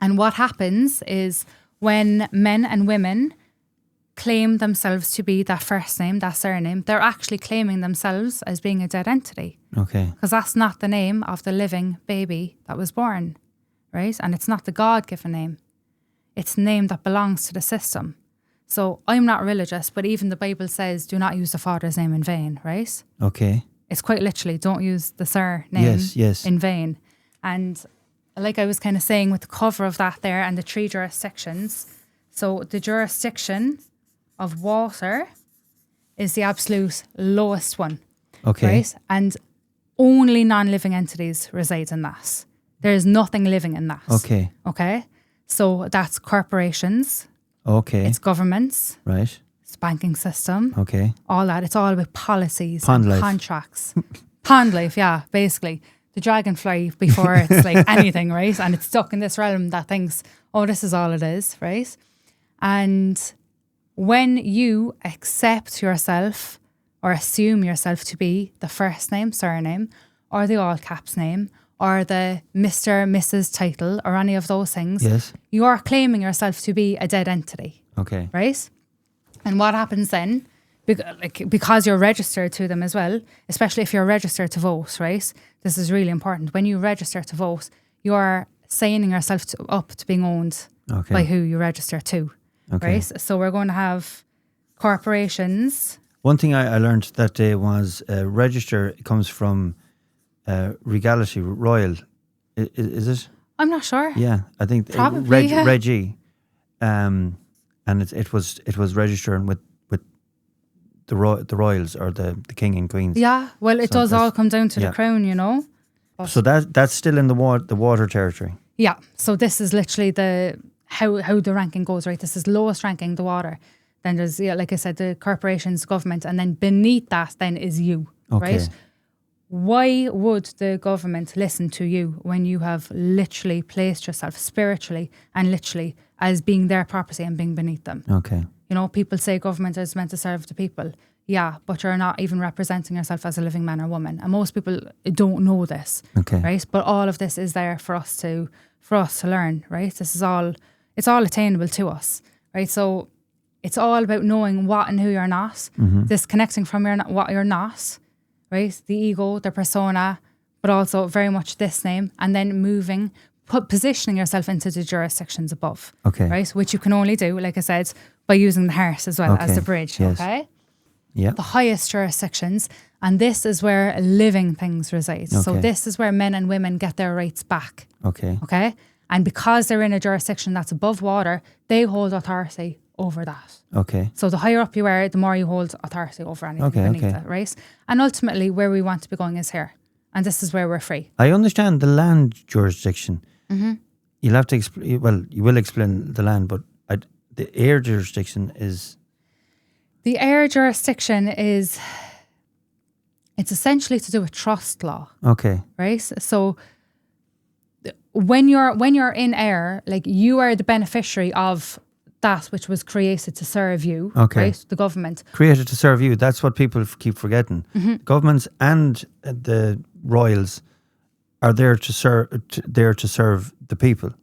[SPEAKER 2] what happens is when men and women claim themselves to be that first name, that surname, they're actually claiming themselves as being a dead entity.
[SPEAKER 1] Okay.
[SPEAKER 2] Because that's not the name of the living baby that was born, right? And it's not the God-given name. It's the name that belongs to the system. So I'm not religious, but even the Bible says, do not use the Father's name in vain, right?
[SPEAKER 1] Okay.
[SPEAKER 2] It's quite literally, don't use the surname
[SPEAKER 1] yes.
[SPEAKER 2] in vain. And like I was kind of saying with the cover of that there and the 3 jurisdictions, so the jurisdiction of water is the absolute lowest one.
[SPEAKER 1] Okay.
[SPEAKER 2] Right? And only non-living entities reside in that. There is nothing living in that.
[SPEAKER 1] Okay.
[SPEAKER 2] Okay? So that's corporations.
[SPEAKER 1] Okay.
[SPEAKER 2] It's governments.
[SPEAKER 1] Right.
[SPEAKER 2] It's banking system.
[SPEAKER 1] Okay.
[SPEAKER 2] All that. It's all about policies
[SPEAKER 1] Pond
[SPEAKER 2] and
[SPEAKER 1] life.
[SPEAKER 2] contracts. Pond life, yeah, basically. The dragonfly before it's like anything, right? And it's stuck in this realm that thinks, oh, this is all it is, right? And when you accept yourself or assume yourself to be the first name, surname, or the all caps name, or the Mr., Mrs. title, or any of those things, you are claiming yourself to be a dead entity.
[SPEAKER 1] Okay.
[SPEAKER 2] Right? And what happens then, because you're registered to them as well, especially if you're registered to vote, right? This is really important. When you register to vote, you are signing yourself up to being owned by who you register to. Okay. Right? So we're going to have corporations.
[SPEAKER 1] One thing I learned that day was register comes from regality, royal. Is it?
[SPEAKER 2] I'm not sure.
[SPEAKER 1] Yeah, I think
[SPEAKER 2] Probably,
[SPEAKER 1] Reggie, and it was registering with the royals or the king and queens.
[SPEAKER 2] Yeah, well, it does all come down to the crown, you know.
[SPEAKER 1] But so that's still in the water territory.
[SPEAKER 2] Yeah, so this is literally the how the ranking goes, right? This is lowest ranking, the water. Then there's, like I said, the corporations, government, and then beneath that then is you, right? Why would the government listen to you when you have literally placed yourself spiritually and literally as being their property and being beneath them?
[SPEAKER 1] Okay.
[SPEAKER 2] You know, people say government is meant to serve the people. Yeah, but you're not even representing yourself as a living man or woman. And most people don't know this, right? But all of this is there for us to learn, right? This is all, it's all attainable to us, right? So it's all about knowing what and who you're not, disconnecting from what you're not, right? The ego, the persona, but also very much this name, and then positioning yourself into the jurisdictions above, right? Which you can only do, like I said, by using the heart as well as the bridge, okay?
[SPEAKER 1] Yeah.
[SPEAKER 2] The highest jurisdictions, and this is where living things reside. So this is where men and women get their rights back. Okay? And because they're in a jurisdiction that's above water, they hold authority over that.
[SPEAKER 1] Okay.
[SPEAKER 2] So the higher up you are, the more you hold authority over anything beneath it, right? And ultimately, where we want to be going is here. And this is where we're free.
[SPEAKER 1] I understand the land jurisdiction. You'll have to explain, well, you will explain the land, but the air jurisdiction is...
[SPEAKER 2] The air jurisdiction is... It's essentially to do with trust law. Okay. Right? So when you're in air, like you are the beneficiary of that which was created to serve you, right? The government.
[SPEAKER 1] Created to serve you. That's what people keep forgetting. Governments and the royals are there to serve the people.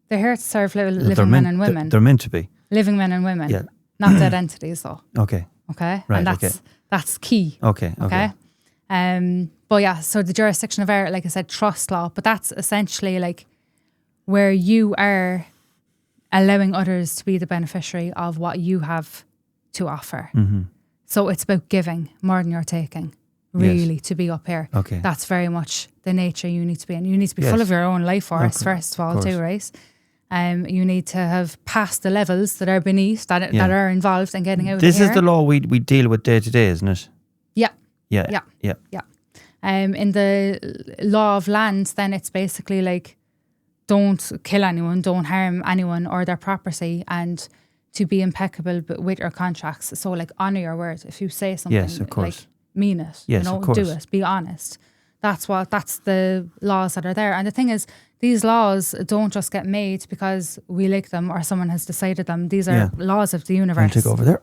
[SPEAKER 2] They're here to serve living men and women.
[SPEAKER 1] They're meant to be.
[SPEAKER 2] Living men and women. Yeah. Not dead entities though.
[SPEAKER 1] Okay.
[SPEAKER 2] Okay.
[SPEAKER 1] Right,
[SPEAKER 2] And that's key.
[SPEAKER 1] Okay.
[SPEAKER 2] But yeah, so the jurisdiction of error, like I said, trust law, but that's essentially like where you are allowing others to be the beneficiary of what you have to offer.
[SPEAKER 1] Mm-hmm.
[SPEAKER 2] So it's about giving more than you're taking, really, to be up here.
[SPEAKER 1] Okay.
[SPEAKER 2] That's very much the nature you need to be in. You need to be
[SPEAKER 1] Yes.
[SPEAKER 2] full of your own life force,
[SPEAKER 1] Okay,
[SPEAKER 2] first of all,
[SPEAKER 1] course.
[SPEAKER 2] too, right? You need to have passed the levels that are beneath, that are involved in getting out
[SPEAKER 1] This
[SPEAKER 2] of here.
[SPEAKER 1] is the law we deal with day to day, isn't it?
[SPEAKER 2] Yeah.
[SPEAKER 1] Yeah.
[SPEAKER 2] In the law of land, then it's basically like, don't kill anyone, don't harm anyone or their property, and to be impeccable with your contracts. So like honour your word. If you say something,
[SPEAKER 1] Yes, of course.
[SPEAKER 2] like mean it.
[SPEAKER 1] Yes, of course.
[SPEAKER 2] Do it. Be honest. That's the laws that are there. And the thing is, these laws don't just get made because we like them or someone has decided them. These are laws of the
[SPEAKER 1] I'll
[SPEAKER 2] universe.
[SPEAKER 1] take over there.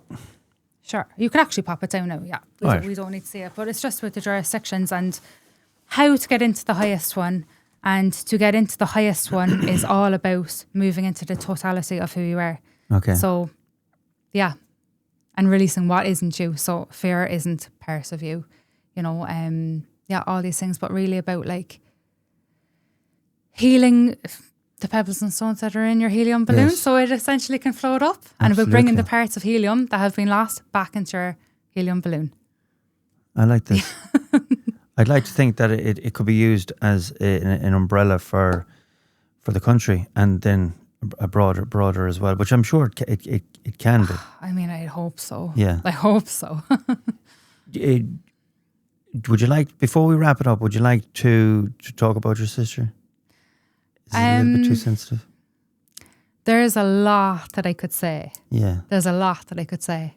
[SPEAKER 2] Sure. You could actually pop it down now, yeah. We don't need to see it. But it's just with the jurisdictions and how to get into the highest one. And to get into the highest one is all about moving into the totality of who you are.
[SPEAKER 1] Okay.
[SPEAKER 2] So, yeah. And releasing what isn't you. So fear isn't part of you. All these things. But really about like healing the pebbles and stones that are in your helium balloon, so it essentially can float up. And about bringing the parts of helium that have been lost back into your helium balloon.
[SPEAKER 1] I like this. I'd like to think that it could be used as an umbrella for the country, and then a broader as well, which I'm sure it can be.
[SPEAKER 2] I mean, I hope so.
[SPEAKER 1] Yeah,
[SPEAKER 2] I hope so.
[SPEAKER 1] Would you like, before we wrap it up, would you like to talk about your sister? Is it a little bit too sensitive?
[SPEAKER 2] There's a lot that I could say.
[SPEAKER 1] Yeah.
[SPEAKER 2] There's a lot that I could say.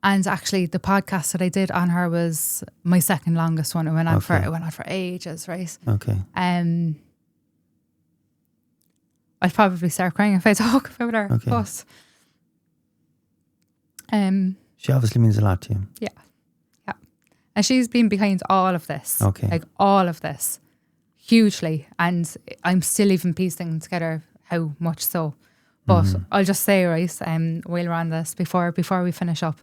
[SPEAKER 2] And actually the podcast that I did on her was my second longest one. It went on for ages, right?
[SPEAKER 1] Okay.
[SPEAKER 2] I'd probably start crying if I talk about her.
[SPEAKER 1] Okay.
[SPEAKER 2] But
[SPEAKER 1] she obviously means a lot to you.
[SPEAKER 2] Yeah. Yeah. And she's been behind all of this.
[SPEAKER 1] Okay.
[SPEAKER 2] Like all of this. Hugely, and I'm still even piecing together how much so. But I'll just say, right, while we're on this, before we finish up,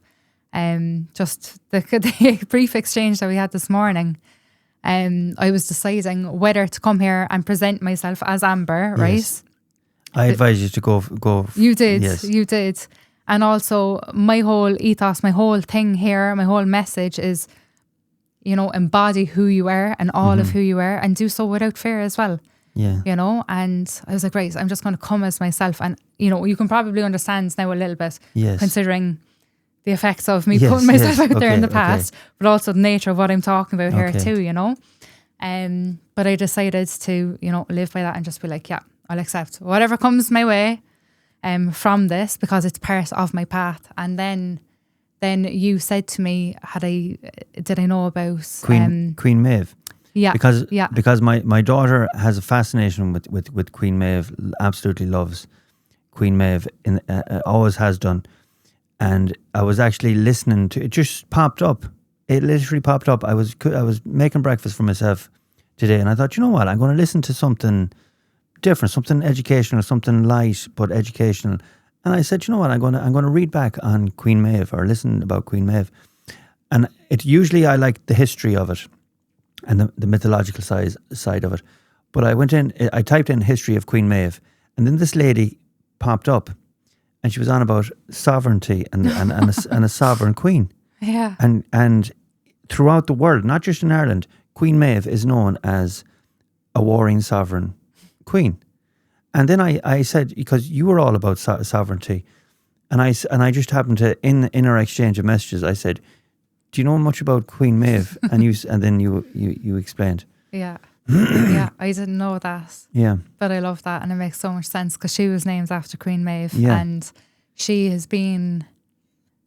[SPEAKER 2] just the brief exchange that we had this morning, I was deciding whether to come here and present myself as Amber, right?
[SPEAKER 1] Yes. I advise you to go.
[SPEAKER 2] You did,
[SPEAKER 1] yes.
[SPEAKER 2] You did. And also my whole ethos, my whole thing here, my whole message is, embody who you are and all of who you are, and do so without fear as well.
[SPEAKER 1] Yeah.
[SPEAKER 2] And I was like, right, I'm just going to come as myself. And, you can probably understand now a little bit, considering the effects of me putting myself out there in the past, but also the nature of what I'm talking about here too, But I decided to, live by that and just be like, yeah, I'll accept whatever comes my way from this, because it's part of my path. And then you said to me, did I know about
[SPEAKER 1] Queen Maeve?
[SPEAKER 2] Yeah.
[SPEAKER 1] Because my daughter has a fascination with Queen Maeve, absolutely loves Queen Maeve, always has done. And I was actually listening to it, just popped up. It literally popped up. I was making breakfast for myself today, and I thought, you know what, I'm going to listen to something different, something educational, something light but educational. And I said, you know what, I'm going to read back on Queen Maeve, or listen about Queen Maeve. And usually I like the history of it and the mythological side of it. But I typed in history of Queen Maeve, and then this lady popped up, and she was on about sovereignty and a sovereign queen.
[SPEAKER 2] Yeah.
[SPEAKER 1] And throughout the world, not just in Ireland, Queen Maeve is known as a warring sovereign queen. And then I said, because you were all about sovereignty, and I just happened to, in our exchange of messages, I said, do you know much about Queen Maeve? And then you explained.
[SPEAKER 2] Yeah. Yeah, I didn't know that.
[SPEAKER 1] Yeah.
[SPEAKER 2] But I love that, and it makes so much sense, because she was named after Queen Maeve.
[SPEAKER 1] Yeah.
[SPEAKER 2] And she has been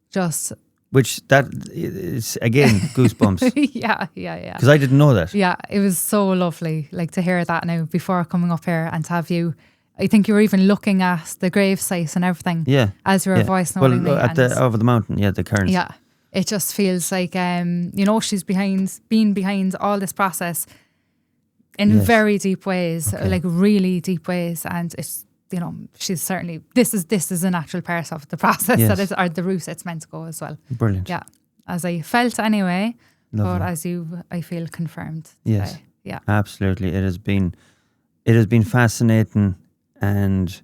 [SPEAKER 2] just...
[SPEAKER 1] Which, that is, again, goosebumps.
[SPEAKER 2] Yeah.
[SPEAKER 1] Because I didn't know that.
[SPEAKER 2] Yeah, it was so lovely, like, to hear that now before coming up here, and to have you... I think you were even looking at the gravesite and everything.
[SPEAKER 1] Yeah.
[SPEAKER 2] As you were voice noting me.
[SPEAKER 1] Over the mountain, the cairns.
[SPEAKER 2] Yeah. It just feels like, she's been behind all this process in very deep ways, like really deep ways. And she's certainly, this is a natural part of the process
[SPEAKER 1] Yes.
[SPEAKER 2] that is, or the route it's meant to go as well.
[SPEAKER 1] Brilliant.
[SPEAKER 2] Yeah. As I felt anyway,
[SPEAKER 1] Lovely.
[SPEAKER 2] but as I feel confirmed
[SPEAKER 1] Yes.
[SPEAKER 2] today. Yeah.
[SPEAKER 1] Absolutely. It has been fascinating, and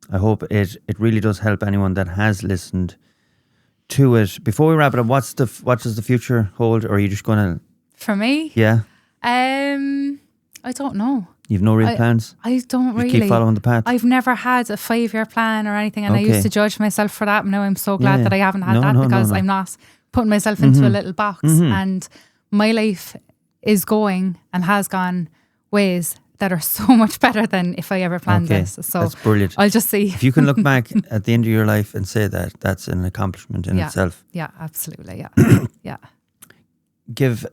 [SPEAKER 1] I hope it really does help anyone that has listened to it. Before we wrap it up, what does the future hold? Or are you just gonna
[SPEAKER 2] For me?
[SPEAKER 1] Yeah.
[SPEAKER 2] I don't know.
[SPEAKER 1] You've no real plans?
[SPEAKER 2] I don't
[SPEAKER 1] You
[SPEAKER 2] really.
[SPEAKER 1] keep following the path?
[SPEAKER 2] I've never had a 5-year plan or anything, and I used to judge myself for that. Now I'm so glad that I haven't had that, because I'm not putting myself into a little box. And my life is going and has gone ways that are so much better than if I ever planned this. So
[SPEAKER 1] that's brilliant.
[SPEAKER 2] I'll just see.
[SPEAKER 1] If you can look back at the end of your life and say that, that's an accomplishment in itself.
[SPEAKER 2] Yeah, absolutely. Yeah. Yeah.
[SPEAKER 1] Give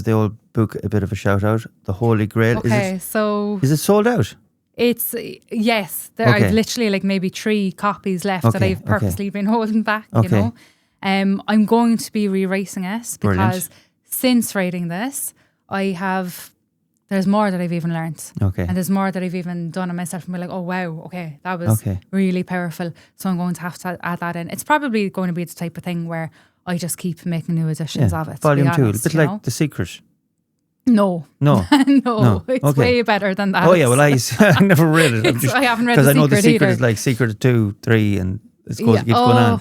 [SPEAKER 1] the old book a bit of a shout out. The Holy Grail.
[SPEAKER 2] Okay,
[SPEAKER 1] is it sold out?
[SPEAKER 2] It's yes. I've literally like maybe 3 copies left that I've purposely been holding back. You know, I'm going to be re-racing it because since writing this, there's more that I've even learned.
[SPEAKER 1] Okay.
[SPEAKER 2] And there's more that I've even done on myself and be like, oh wow, okay, that was really powerful. So I'm going to have to add that in. It's probably going to be the type of thing where I just keep making new editions of it.
[SPEAKER 1] Volume 2,
[SPEAKER 2] honest,
[SPEAKER 1] a bit like The Secret.
[SPEAKER 2] No.
[SPEAKER 1] No.
[SPEAKER 2] It's way better than that.
[SPEAKER 1] Oh yeah, well I never read it.
[SPEAKER 2] I haven't read
[SPEAKER 1] because I know The Secret
[SPEAKER 2] either.
[SPEAKER 1] is like Secret 2, 3 and it keeps going on.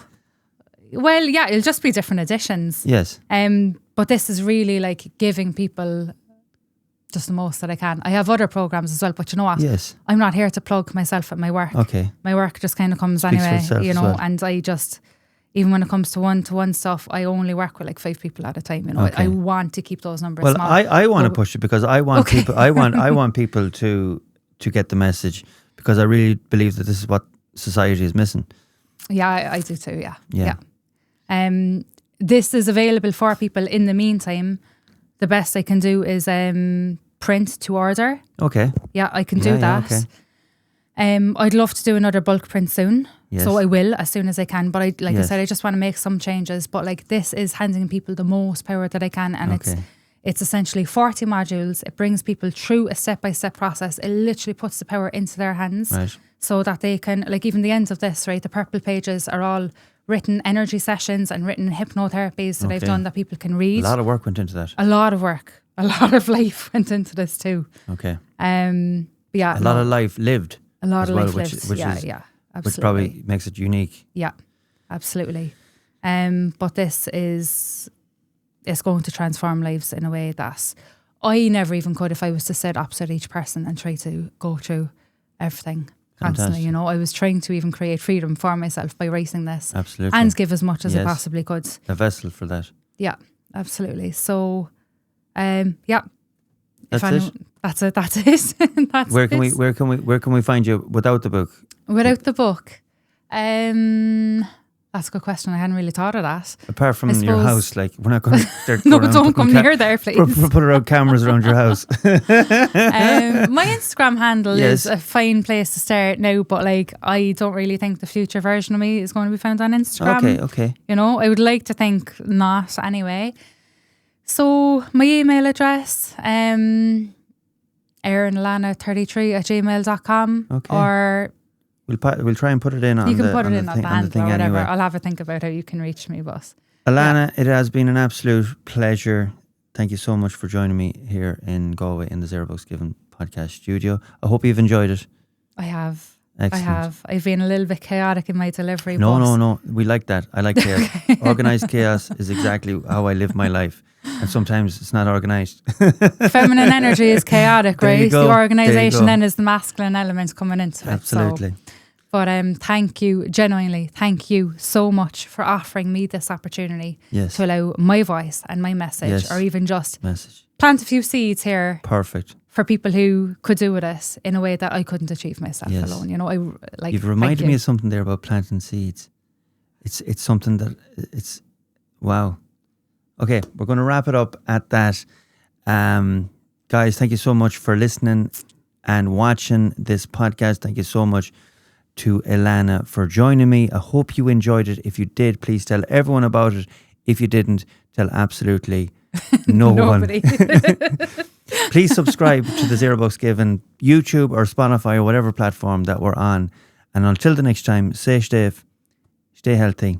[SPEAKER 2] Well, yeah, it'll just be different editions.
[SPEAKER 1] Yes.
[SPEAKER 2] But this is really like giving people just the most that I can. I have other programs as well, but you know what?
[SPEAKER 1] Yes.
[SPEAKER 2] I'm not here to plug myself at my work.
[SPEAKER 1] Okay.
[SPEAKER 2] My work just kind of comes
[SPEAKER 1] Speaks for
[SPEAKER 2] anyway,
[SPEAKER 1] itself as well.
[SPEAKER 2] and I just, even when it comes to one-to-one stuff, I only work with like 5 people at a time. I want to keep those numbers small.
[SPEAKER 1] I want to push it because I want people. I want people to get the message, because I really believe that this is what society is missing.
[SPEAKER 2] Yeah, I do too. Yeah. This is available for people. In the meantime, the best I can do is print to order.
[SPEAKER 1] Okay.
[SPEAKER 2] Yeah, I can do that.
[SPEAKER 1] Okay.
[SPEAKER 2] I'd love to do another bulk print soon.
[SPEAKER 1] Yes.
[SPEAKER 2] So I will as soon as I can. But I said, I just want to make some changes. But like, this is handing people the most power that I can. And it's essentially 40 modules. It brings people through a step-by-step process. It literally puts the power into their hands.
[SPEAKER 1] Right.
[SPEAKER 2] So that they can, like even the ends of this, right, the purple pages are all written energy sessions and written hypnotherapies that I've done that people can read.
[SPEAKER 1] A lot of work went into that.
[SPEAKER 2] A lot of work. A lot of life went into this too.
[SPEAKER 1] Okay.
[SPEAKER 2] Yeah.
[SPEAKER 1] A lot of life lived.
[SPEAKER 2] A lot of life lived.
[SPEAKER 1] Which
[SPEAKER 2] absolutely.
[SPEAKER 1] Which probably makes it unique.
[SPEAKER 2] Yeah, absolutely. But it's going to transform lives in a way that I never even could if I was to sit opposite each person and try to go through everything constantly.
[SPEAKER 1] Fantastic.
[SPEAKER 2] I was trying to even create freedom for myself by writing this.
[SPEAKER 1] Absolutely.
[SPEAKER 2] And give as much as I possibly could.
[SPEAKER 1] A vessel for that.
[SPEAKER 2] Yeah, absolutely. So, yeah.
[SPEAKER 1] That's it.
[SPEAKER 2] That's it. That's it. That's
[SPEAKER 1] where can we find you without the book?
[SPEAKER 2] Without the book, that's a good question. I hadn't really thought of that.
[SPEAKER 1] Apart from your house, like we're not going to start.
[SPEAKER 2] No, don't come near there, please.
[SPEAKER 1] Put around cameras around your house.
[SPEAKER 2] My Instagram handle is a fine place to start now, but like I don't really think the future version of me is going to be found on Instagram.
[SPEAKER 1] Okay.
[SPEAKER 2] I would like to think not anyway. So my email address, Alanna-33@gmail.com.
[SPEAKER 1] Okay.
[SPEAKER 2] Or
[SPEAKER 1] we'll try and put it in on
[SPEAKER 2] you can
[SPEAKER 1] the
[SPEAKER 2] put it in
[SPEAKER 1] the
[SPEAKER 2] on
[SPEAKER 1] thing,
[SPEAKER 2] the
[SPEAKER 1] on the
[SPEAKER 2] handle
[SPEAKER 1] thing
[SPEAKER 2] or whatever.
[SPEAKER 1] anyway.
[SPEAKER 2] I'll have a think about how you can reach me, boss.
[SPEAKER 1] Alanna, it has been an absolute pleasure. Thank you so much for joining me here in Galway in the Zero Books Given podcast studio. I hope you've enjoyed it.
[SPEAKER 2] I have.
[SPEAKER 1] Excellent.
[SPEAKER 2] I have. I've been a little bit chaotic in my delivery.
[SPEAKER 1] No. We like that. I like chaos. Organised chaos is exactly how I live my life. And sometimes it's not organised.
[SPEAKER 2] Feminine energy is chaotic,
[SPEAKER 1] There you
[SPEAKER 2] right?
[SPEAKER 1] go.
[SPEAKER 2] The organisation then is the masculine element coming into it.
[SPEAKER 1] Absolutely.
[SPEAKER 2] So, but thank you, genuinely, thank you so much for offering me this opportunity to allow my voice and my message, or even just plant a few seeds here.
[SPEAKER 1] Perfect.
[SPEAKER 2] For people who could do with it in a way that I couldn't achieve myself alone.
[SPEAKER 1] You've reminded me of something there about planting seeds. It's something that it's wow. Okay, we're going to wrap it up at that. Guys, thank you so much for listening and watching this podcast. Thank you so much to Alanna for joining me. I hope you enjoyed it. If you did, please tell everyone about it. If you didn't, tell absolutely no one. Please subscribe to the Zero Bucks Given YouTube or Spotify or whatever platform that we're on. And until the next time, stay safe, stay healthy,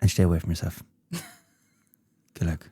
[SPEAKER 1] and stay away from yourself. Good luck.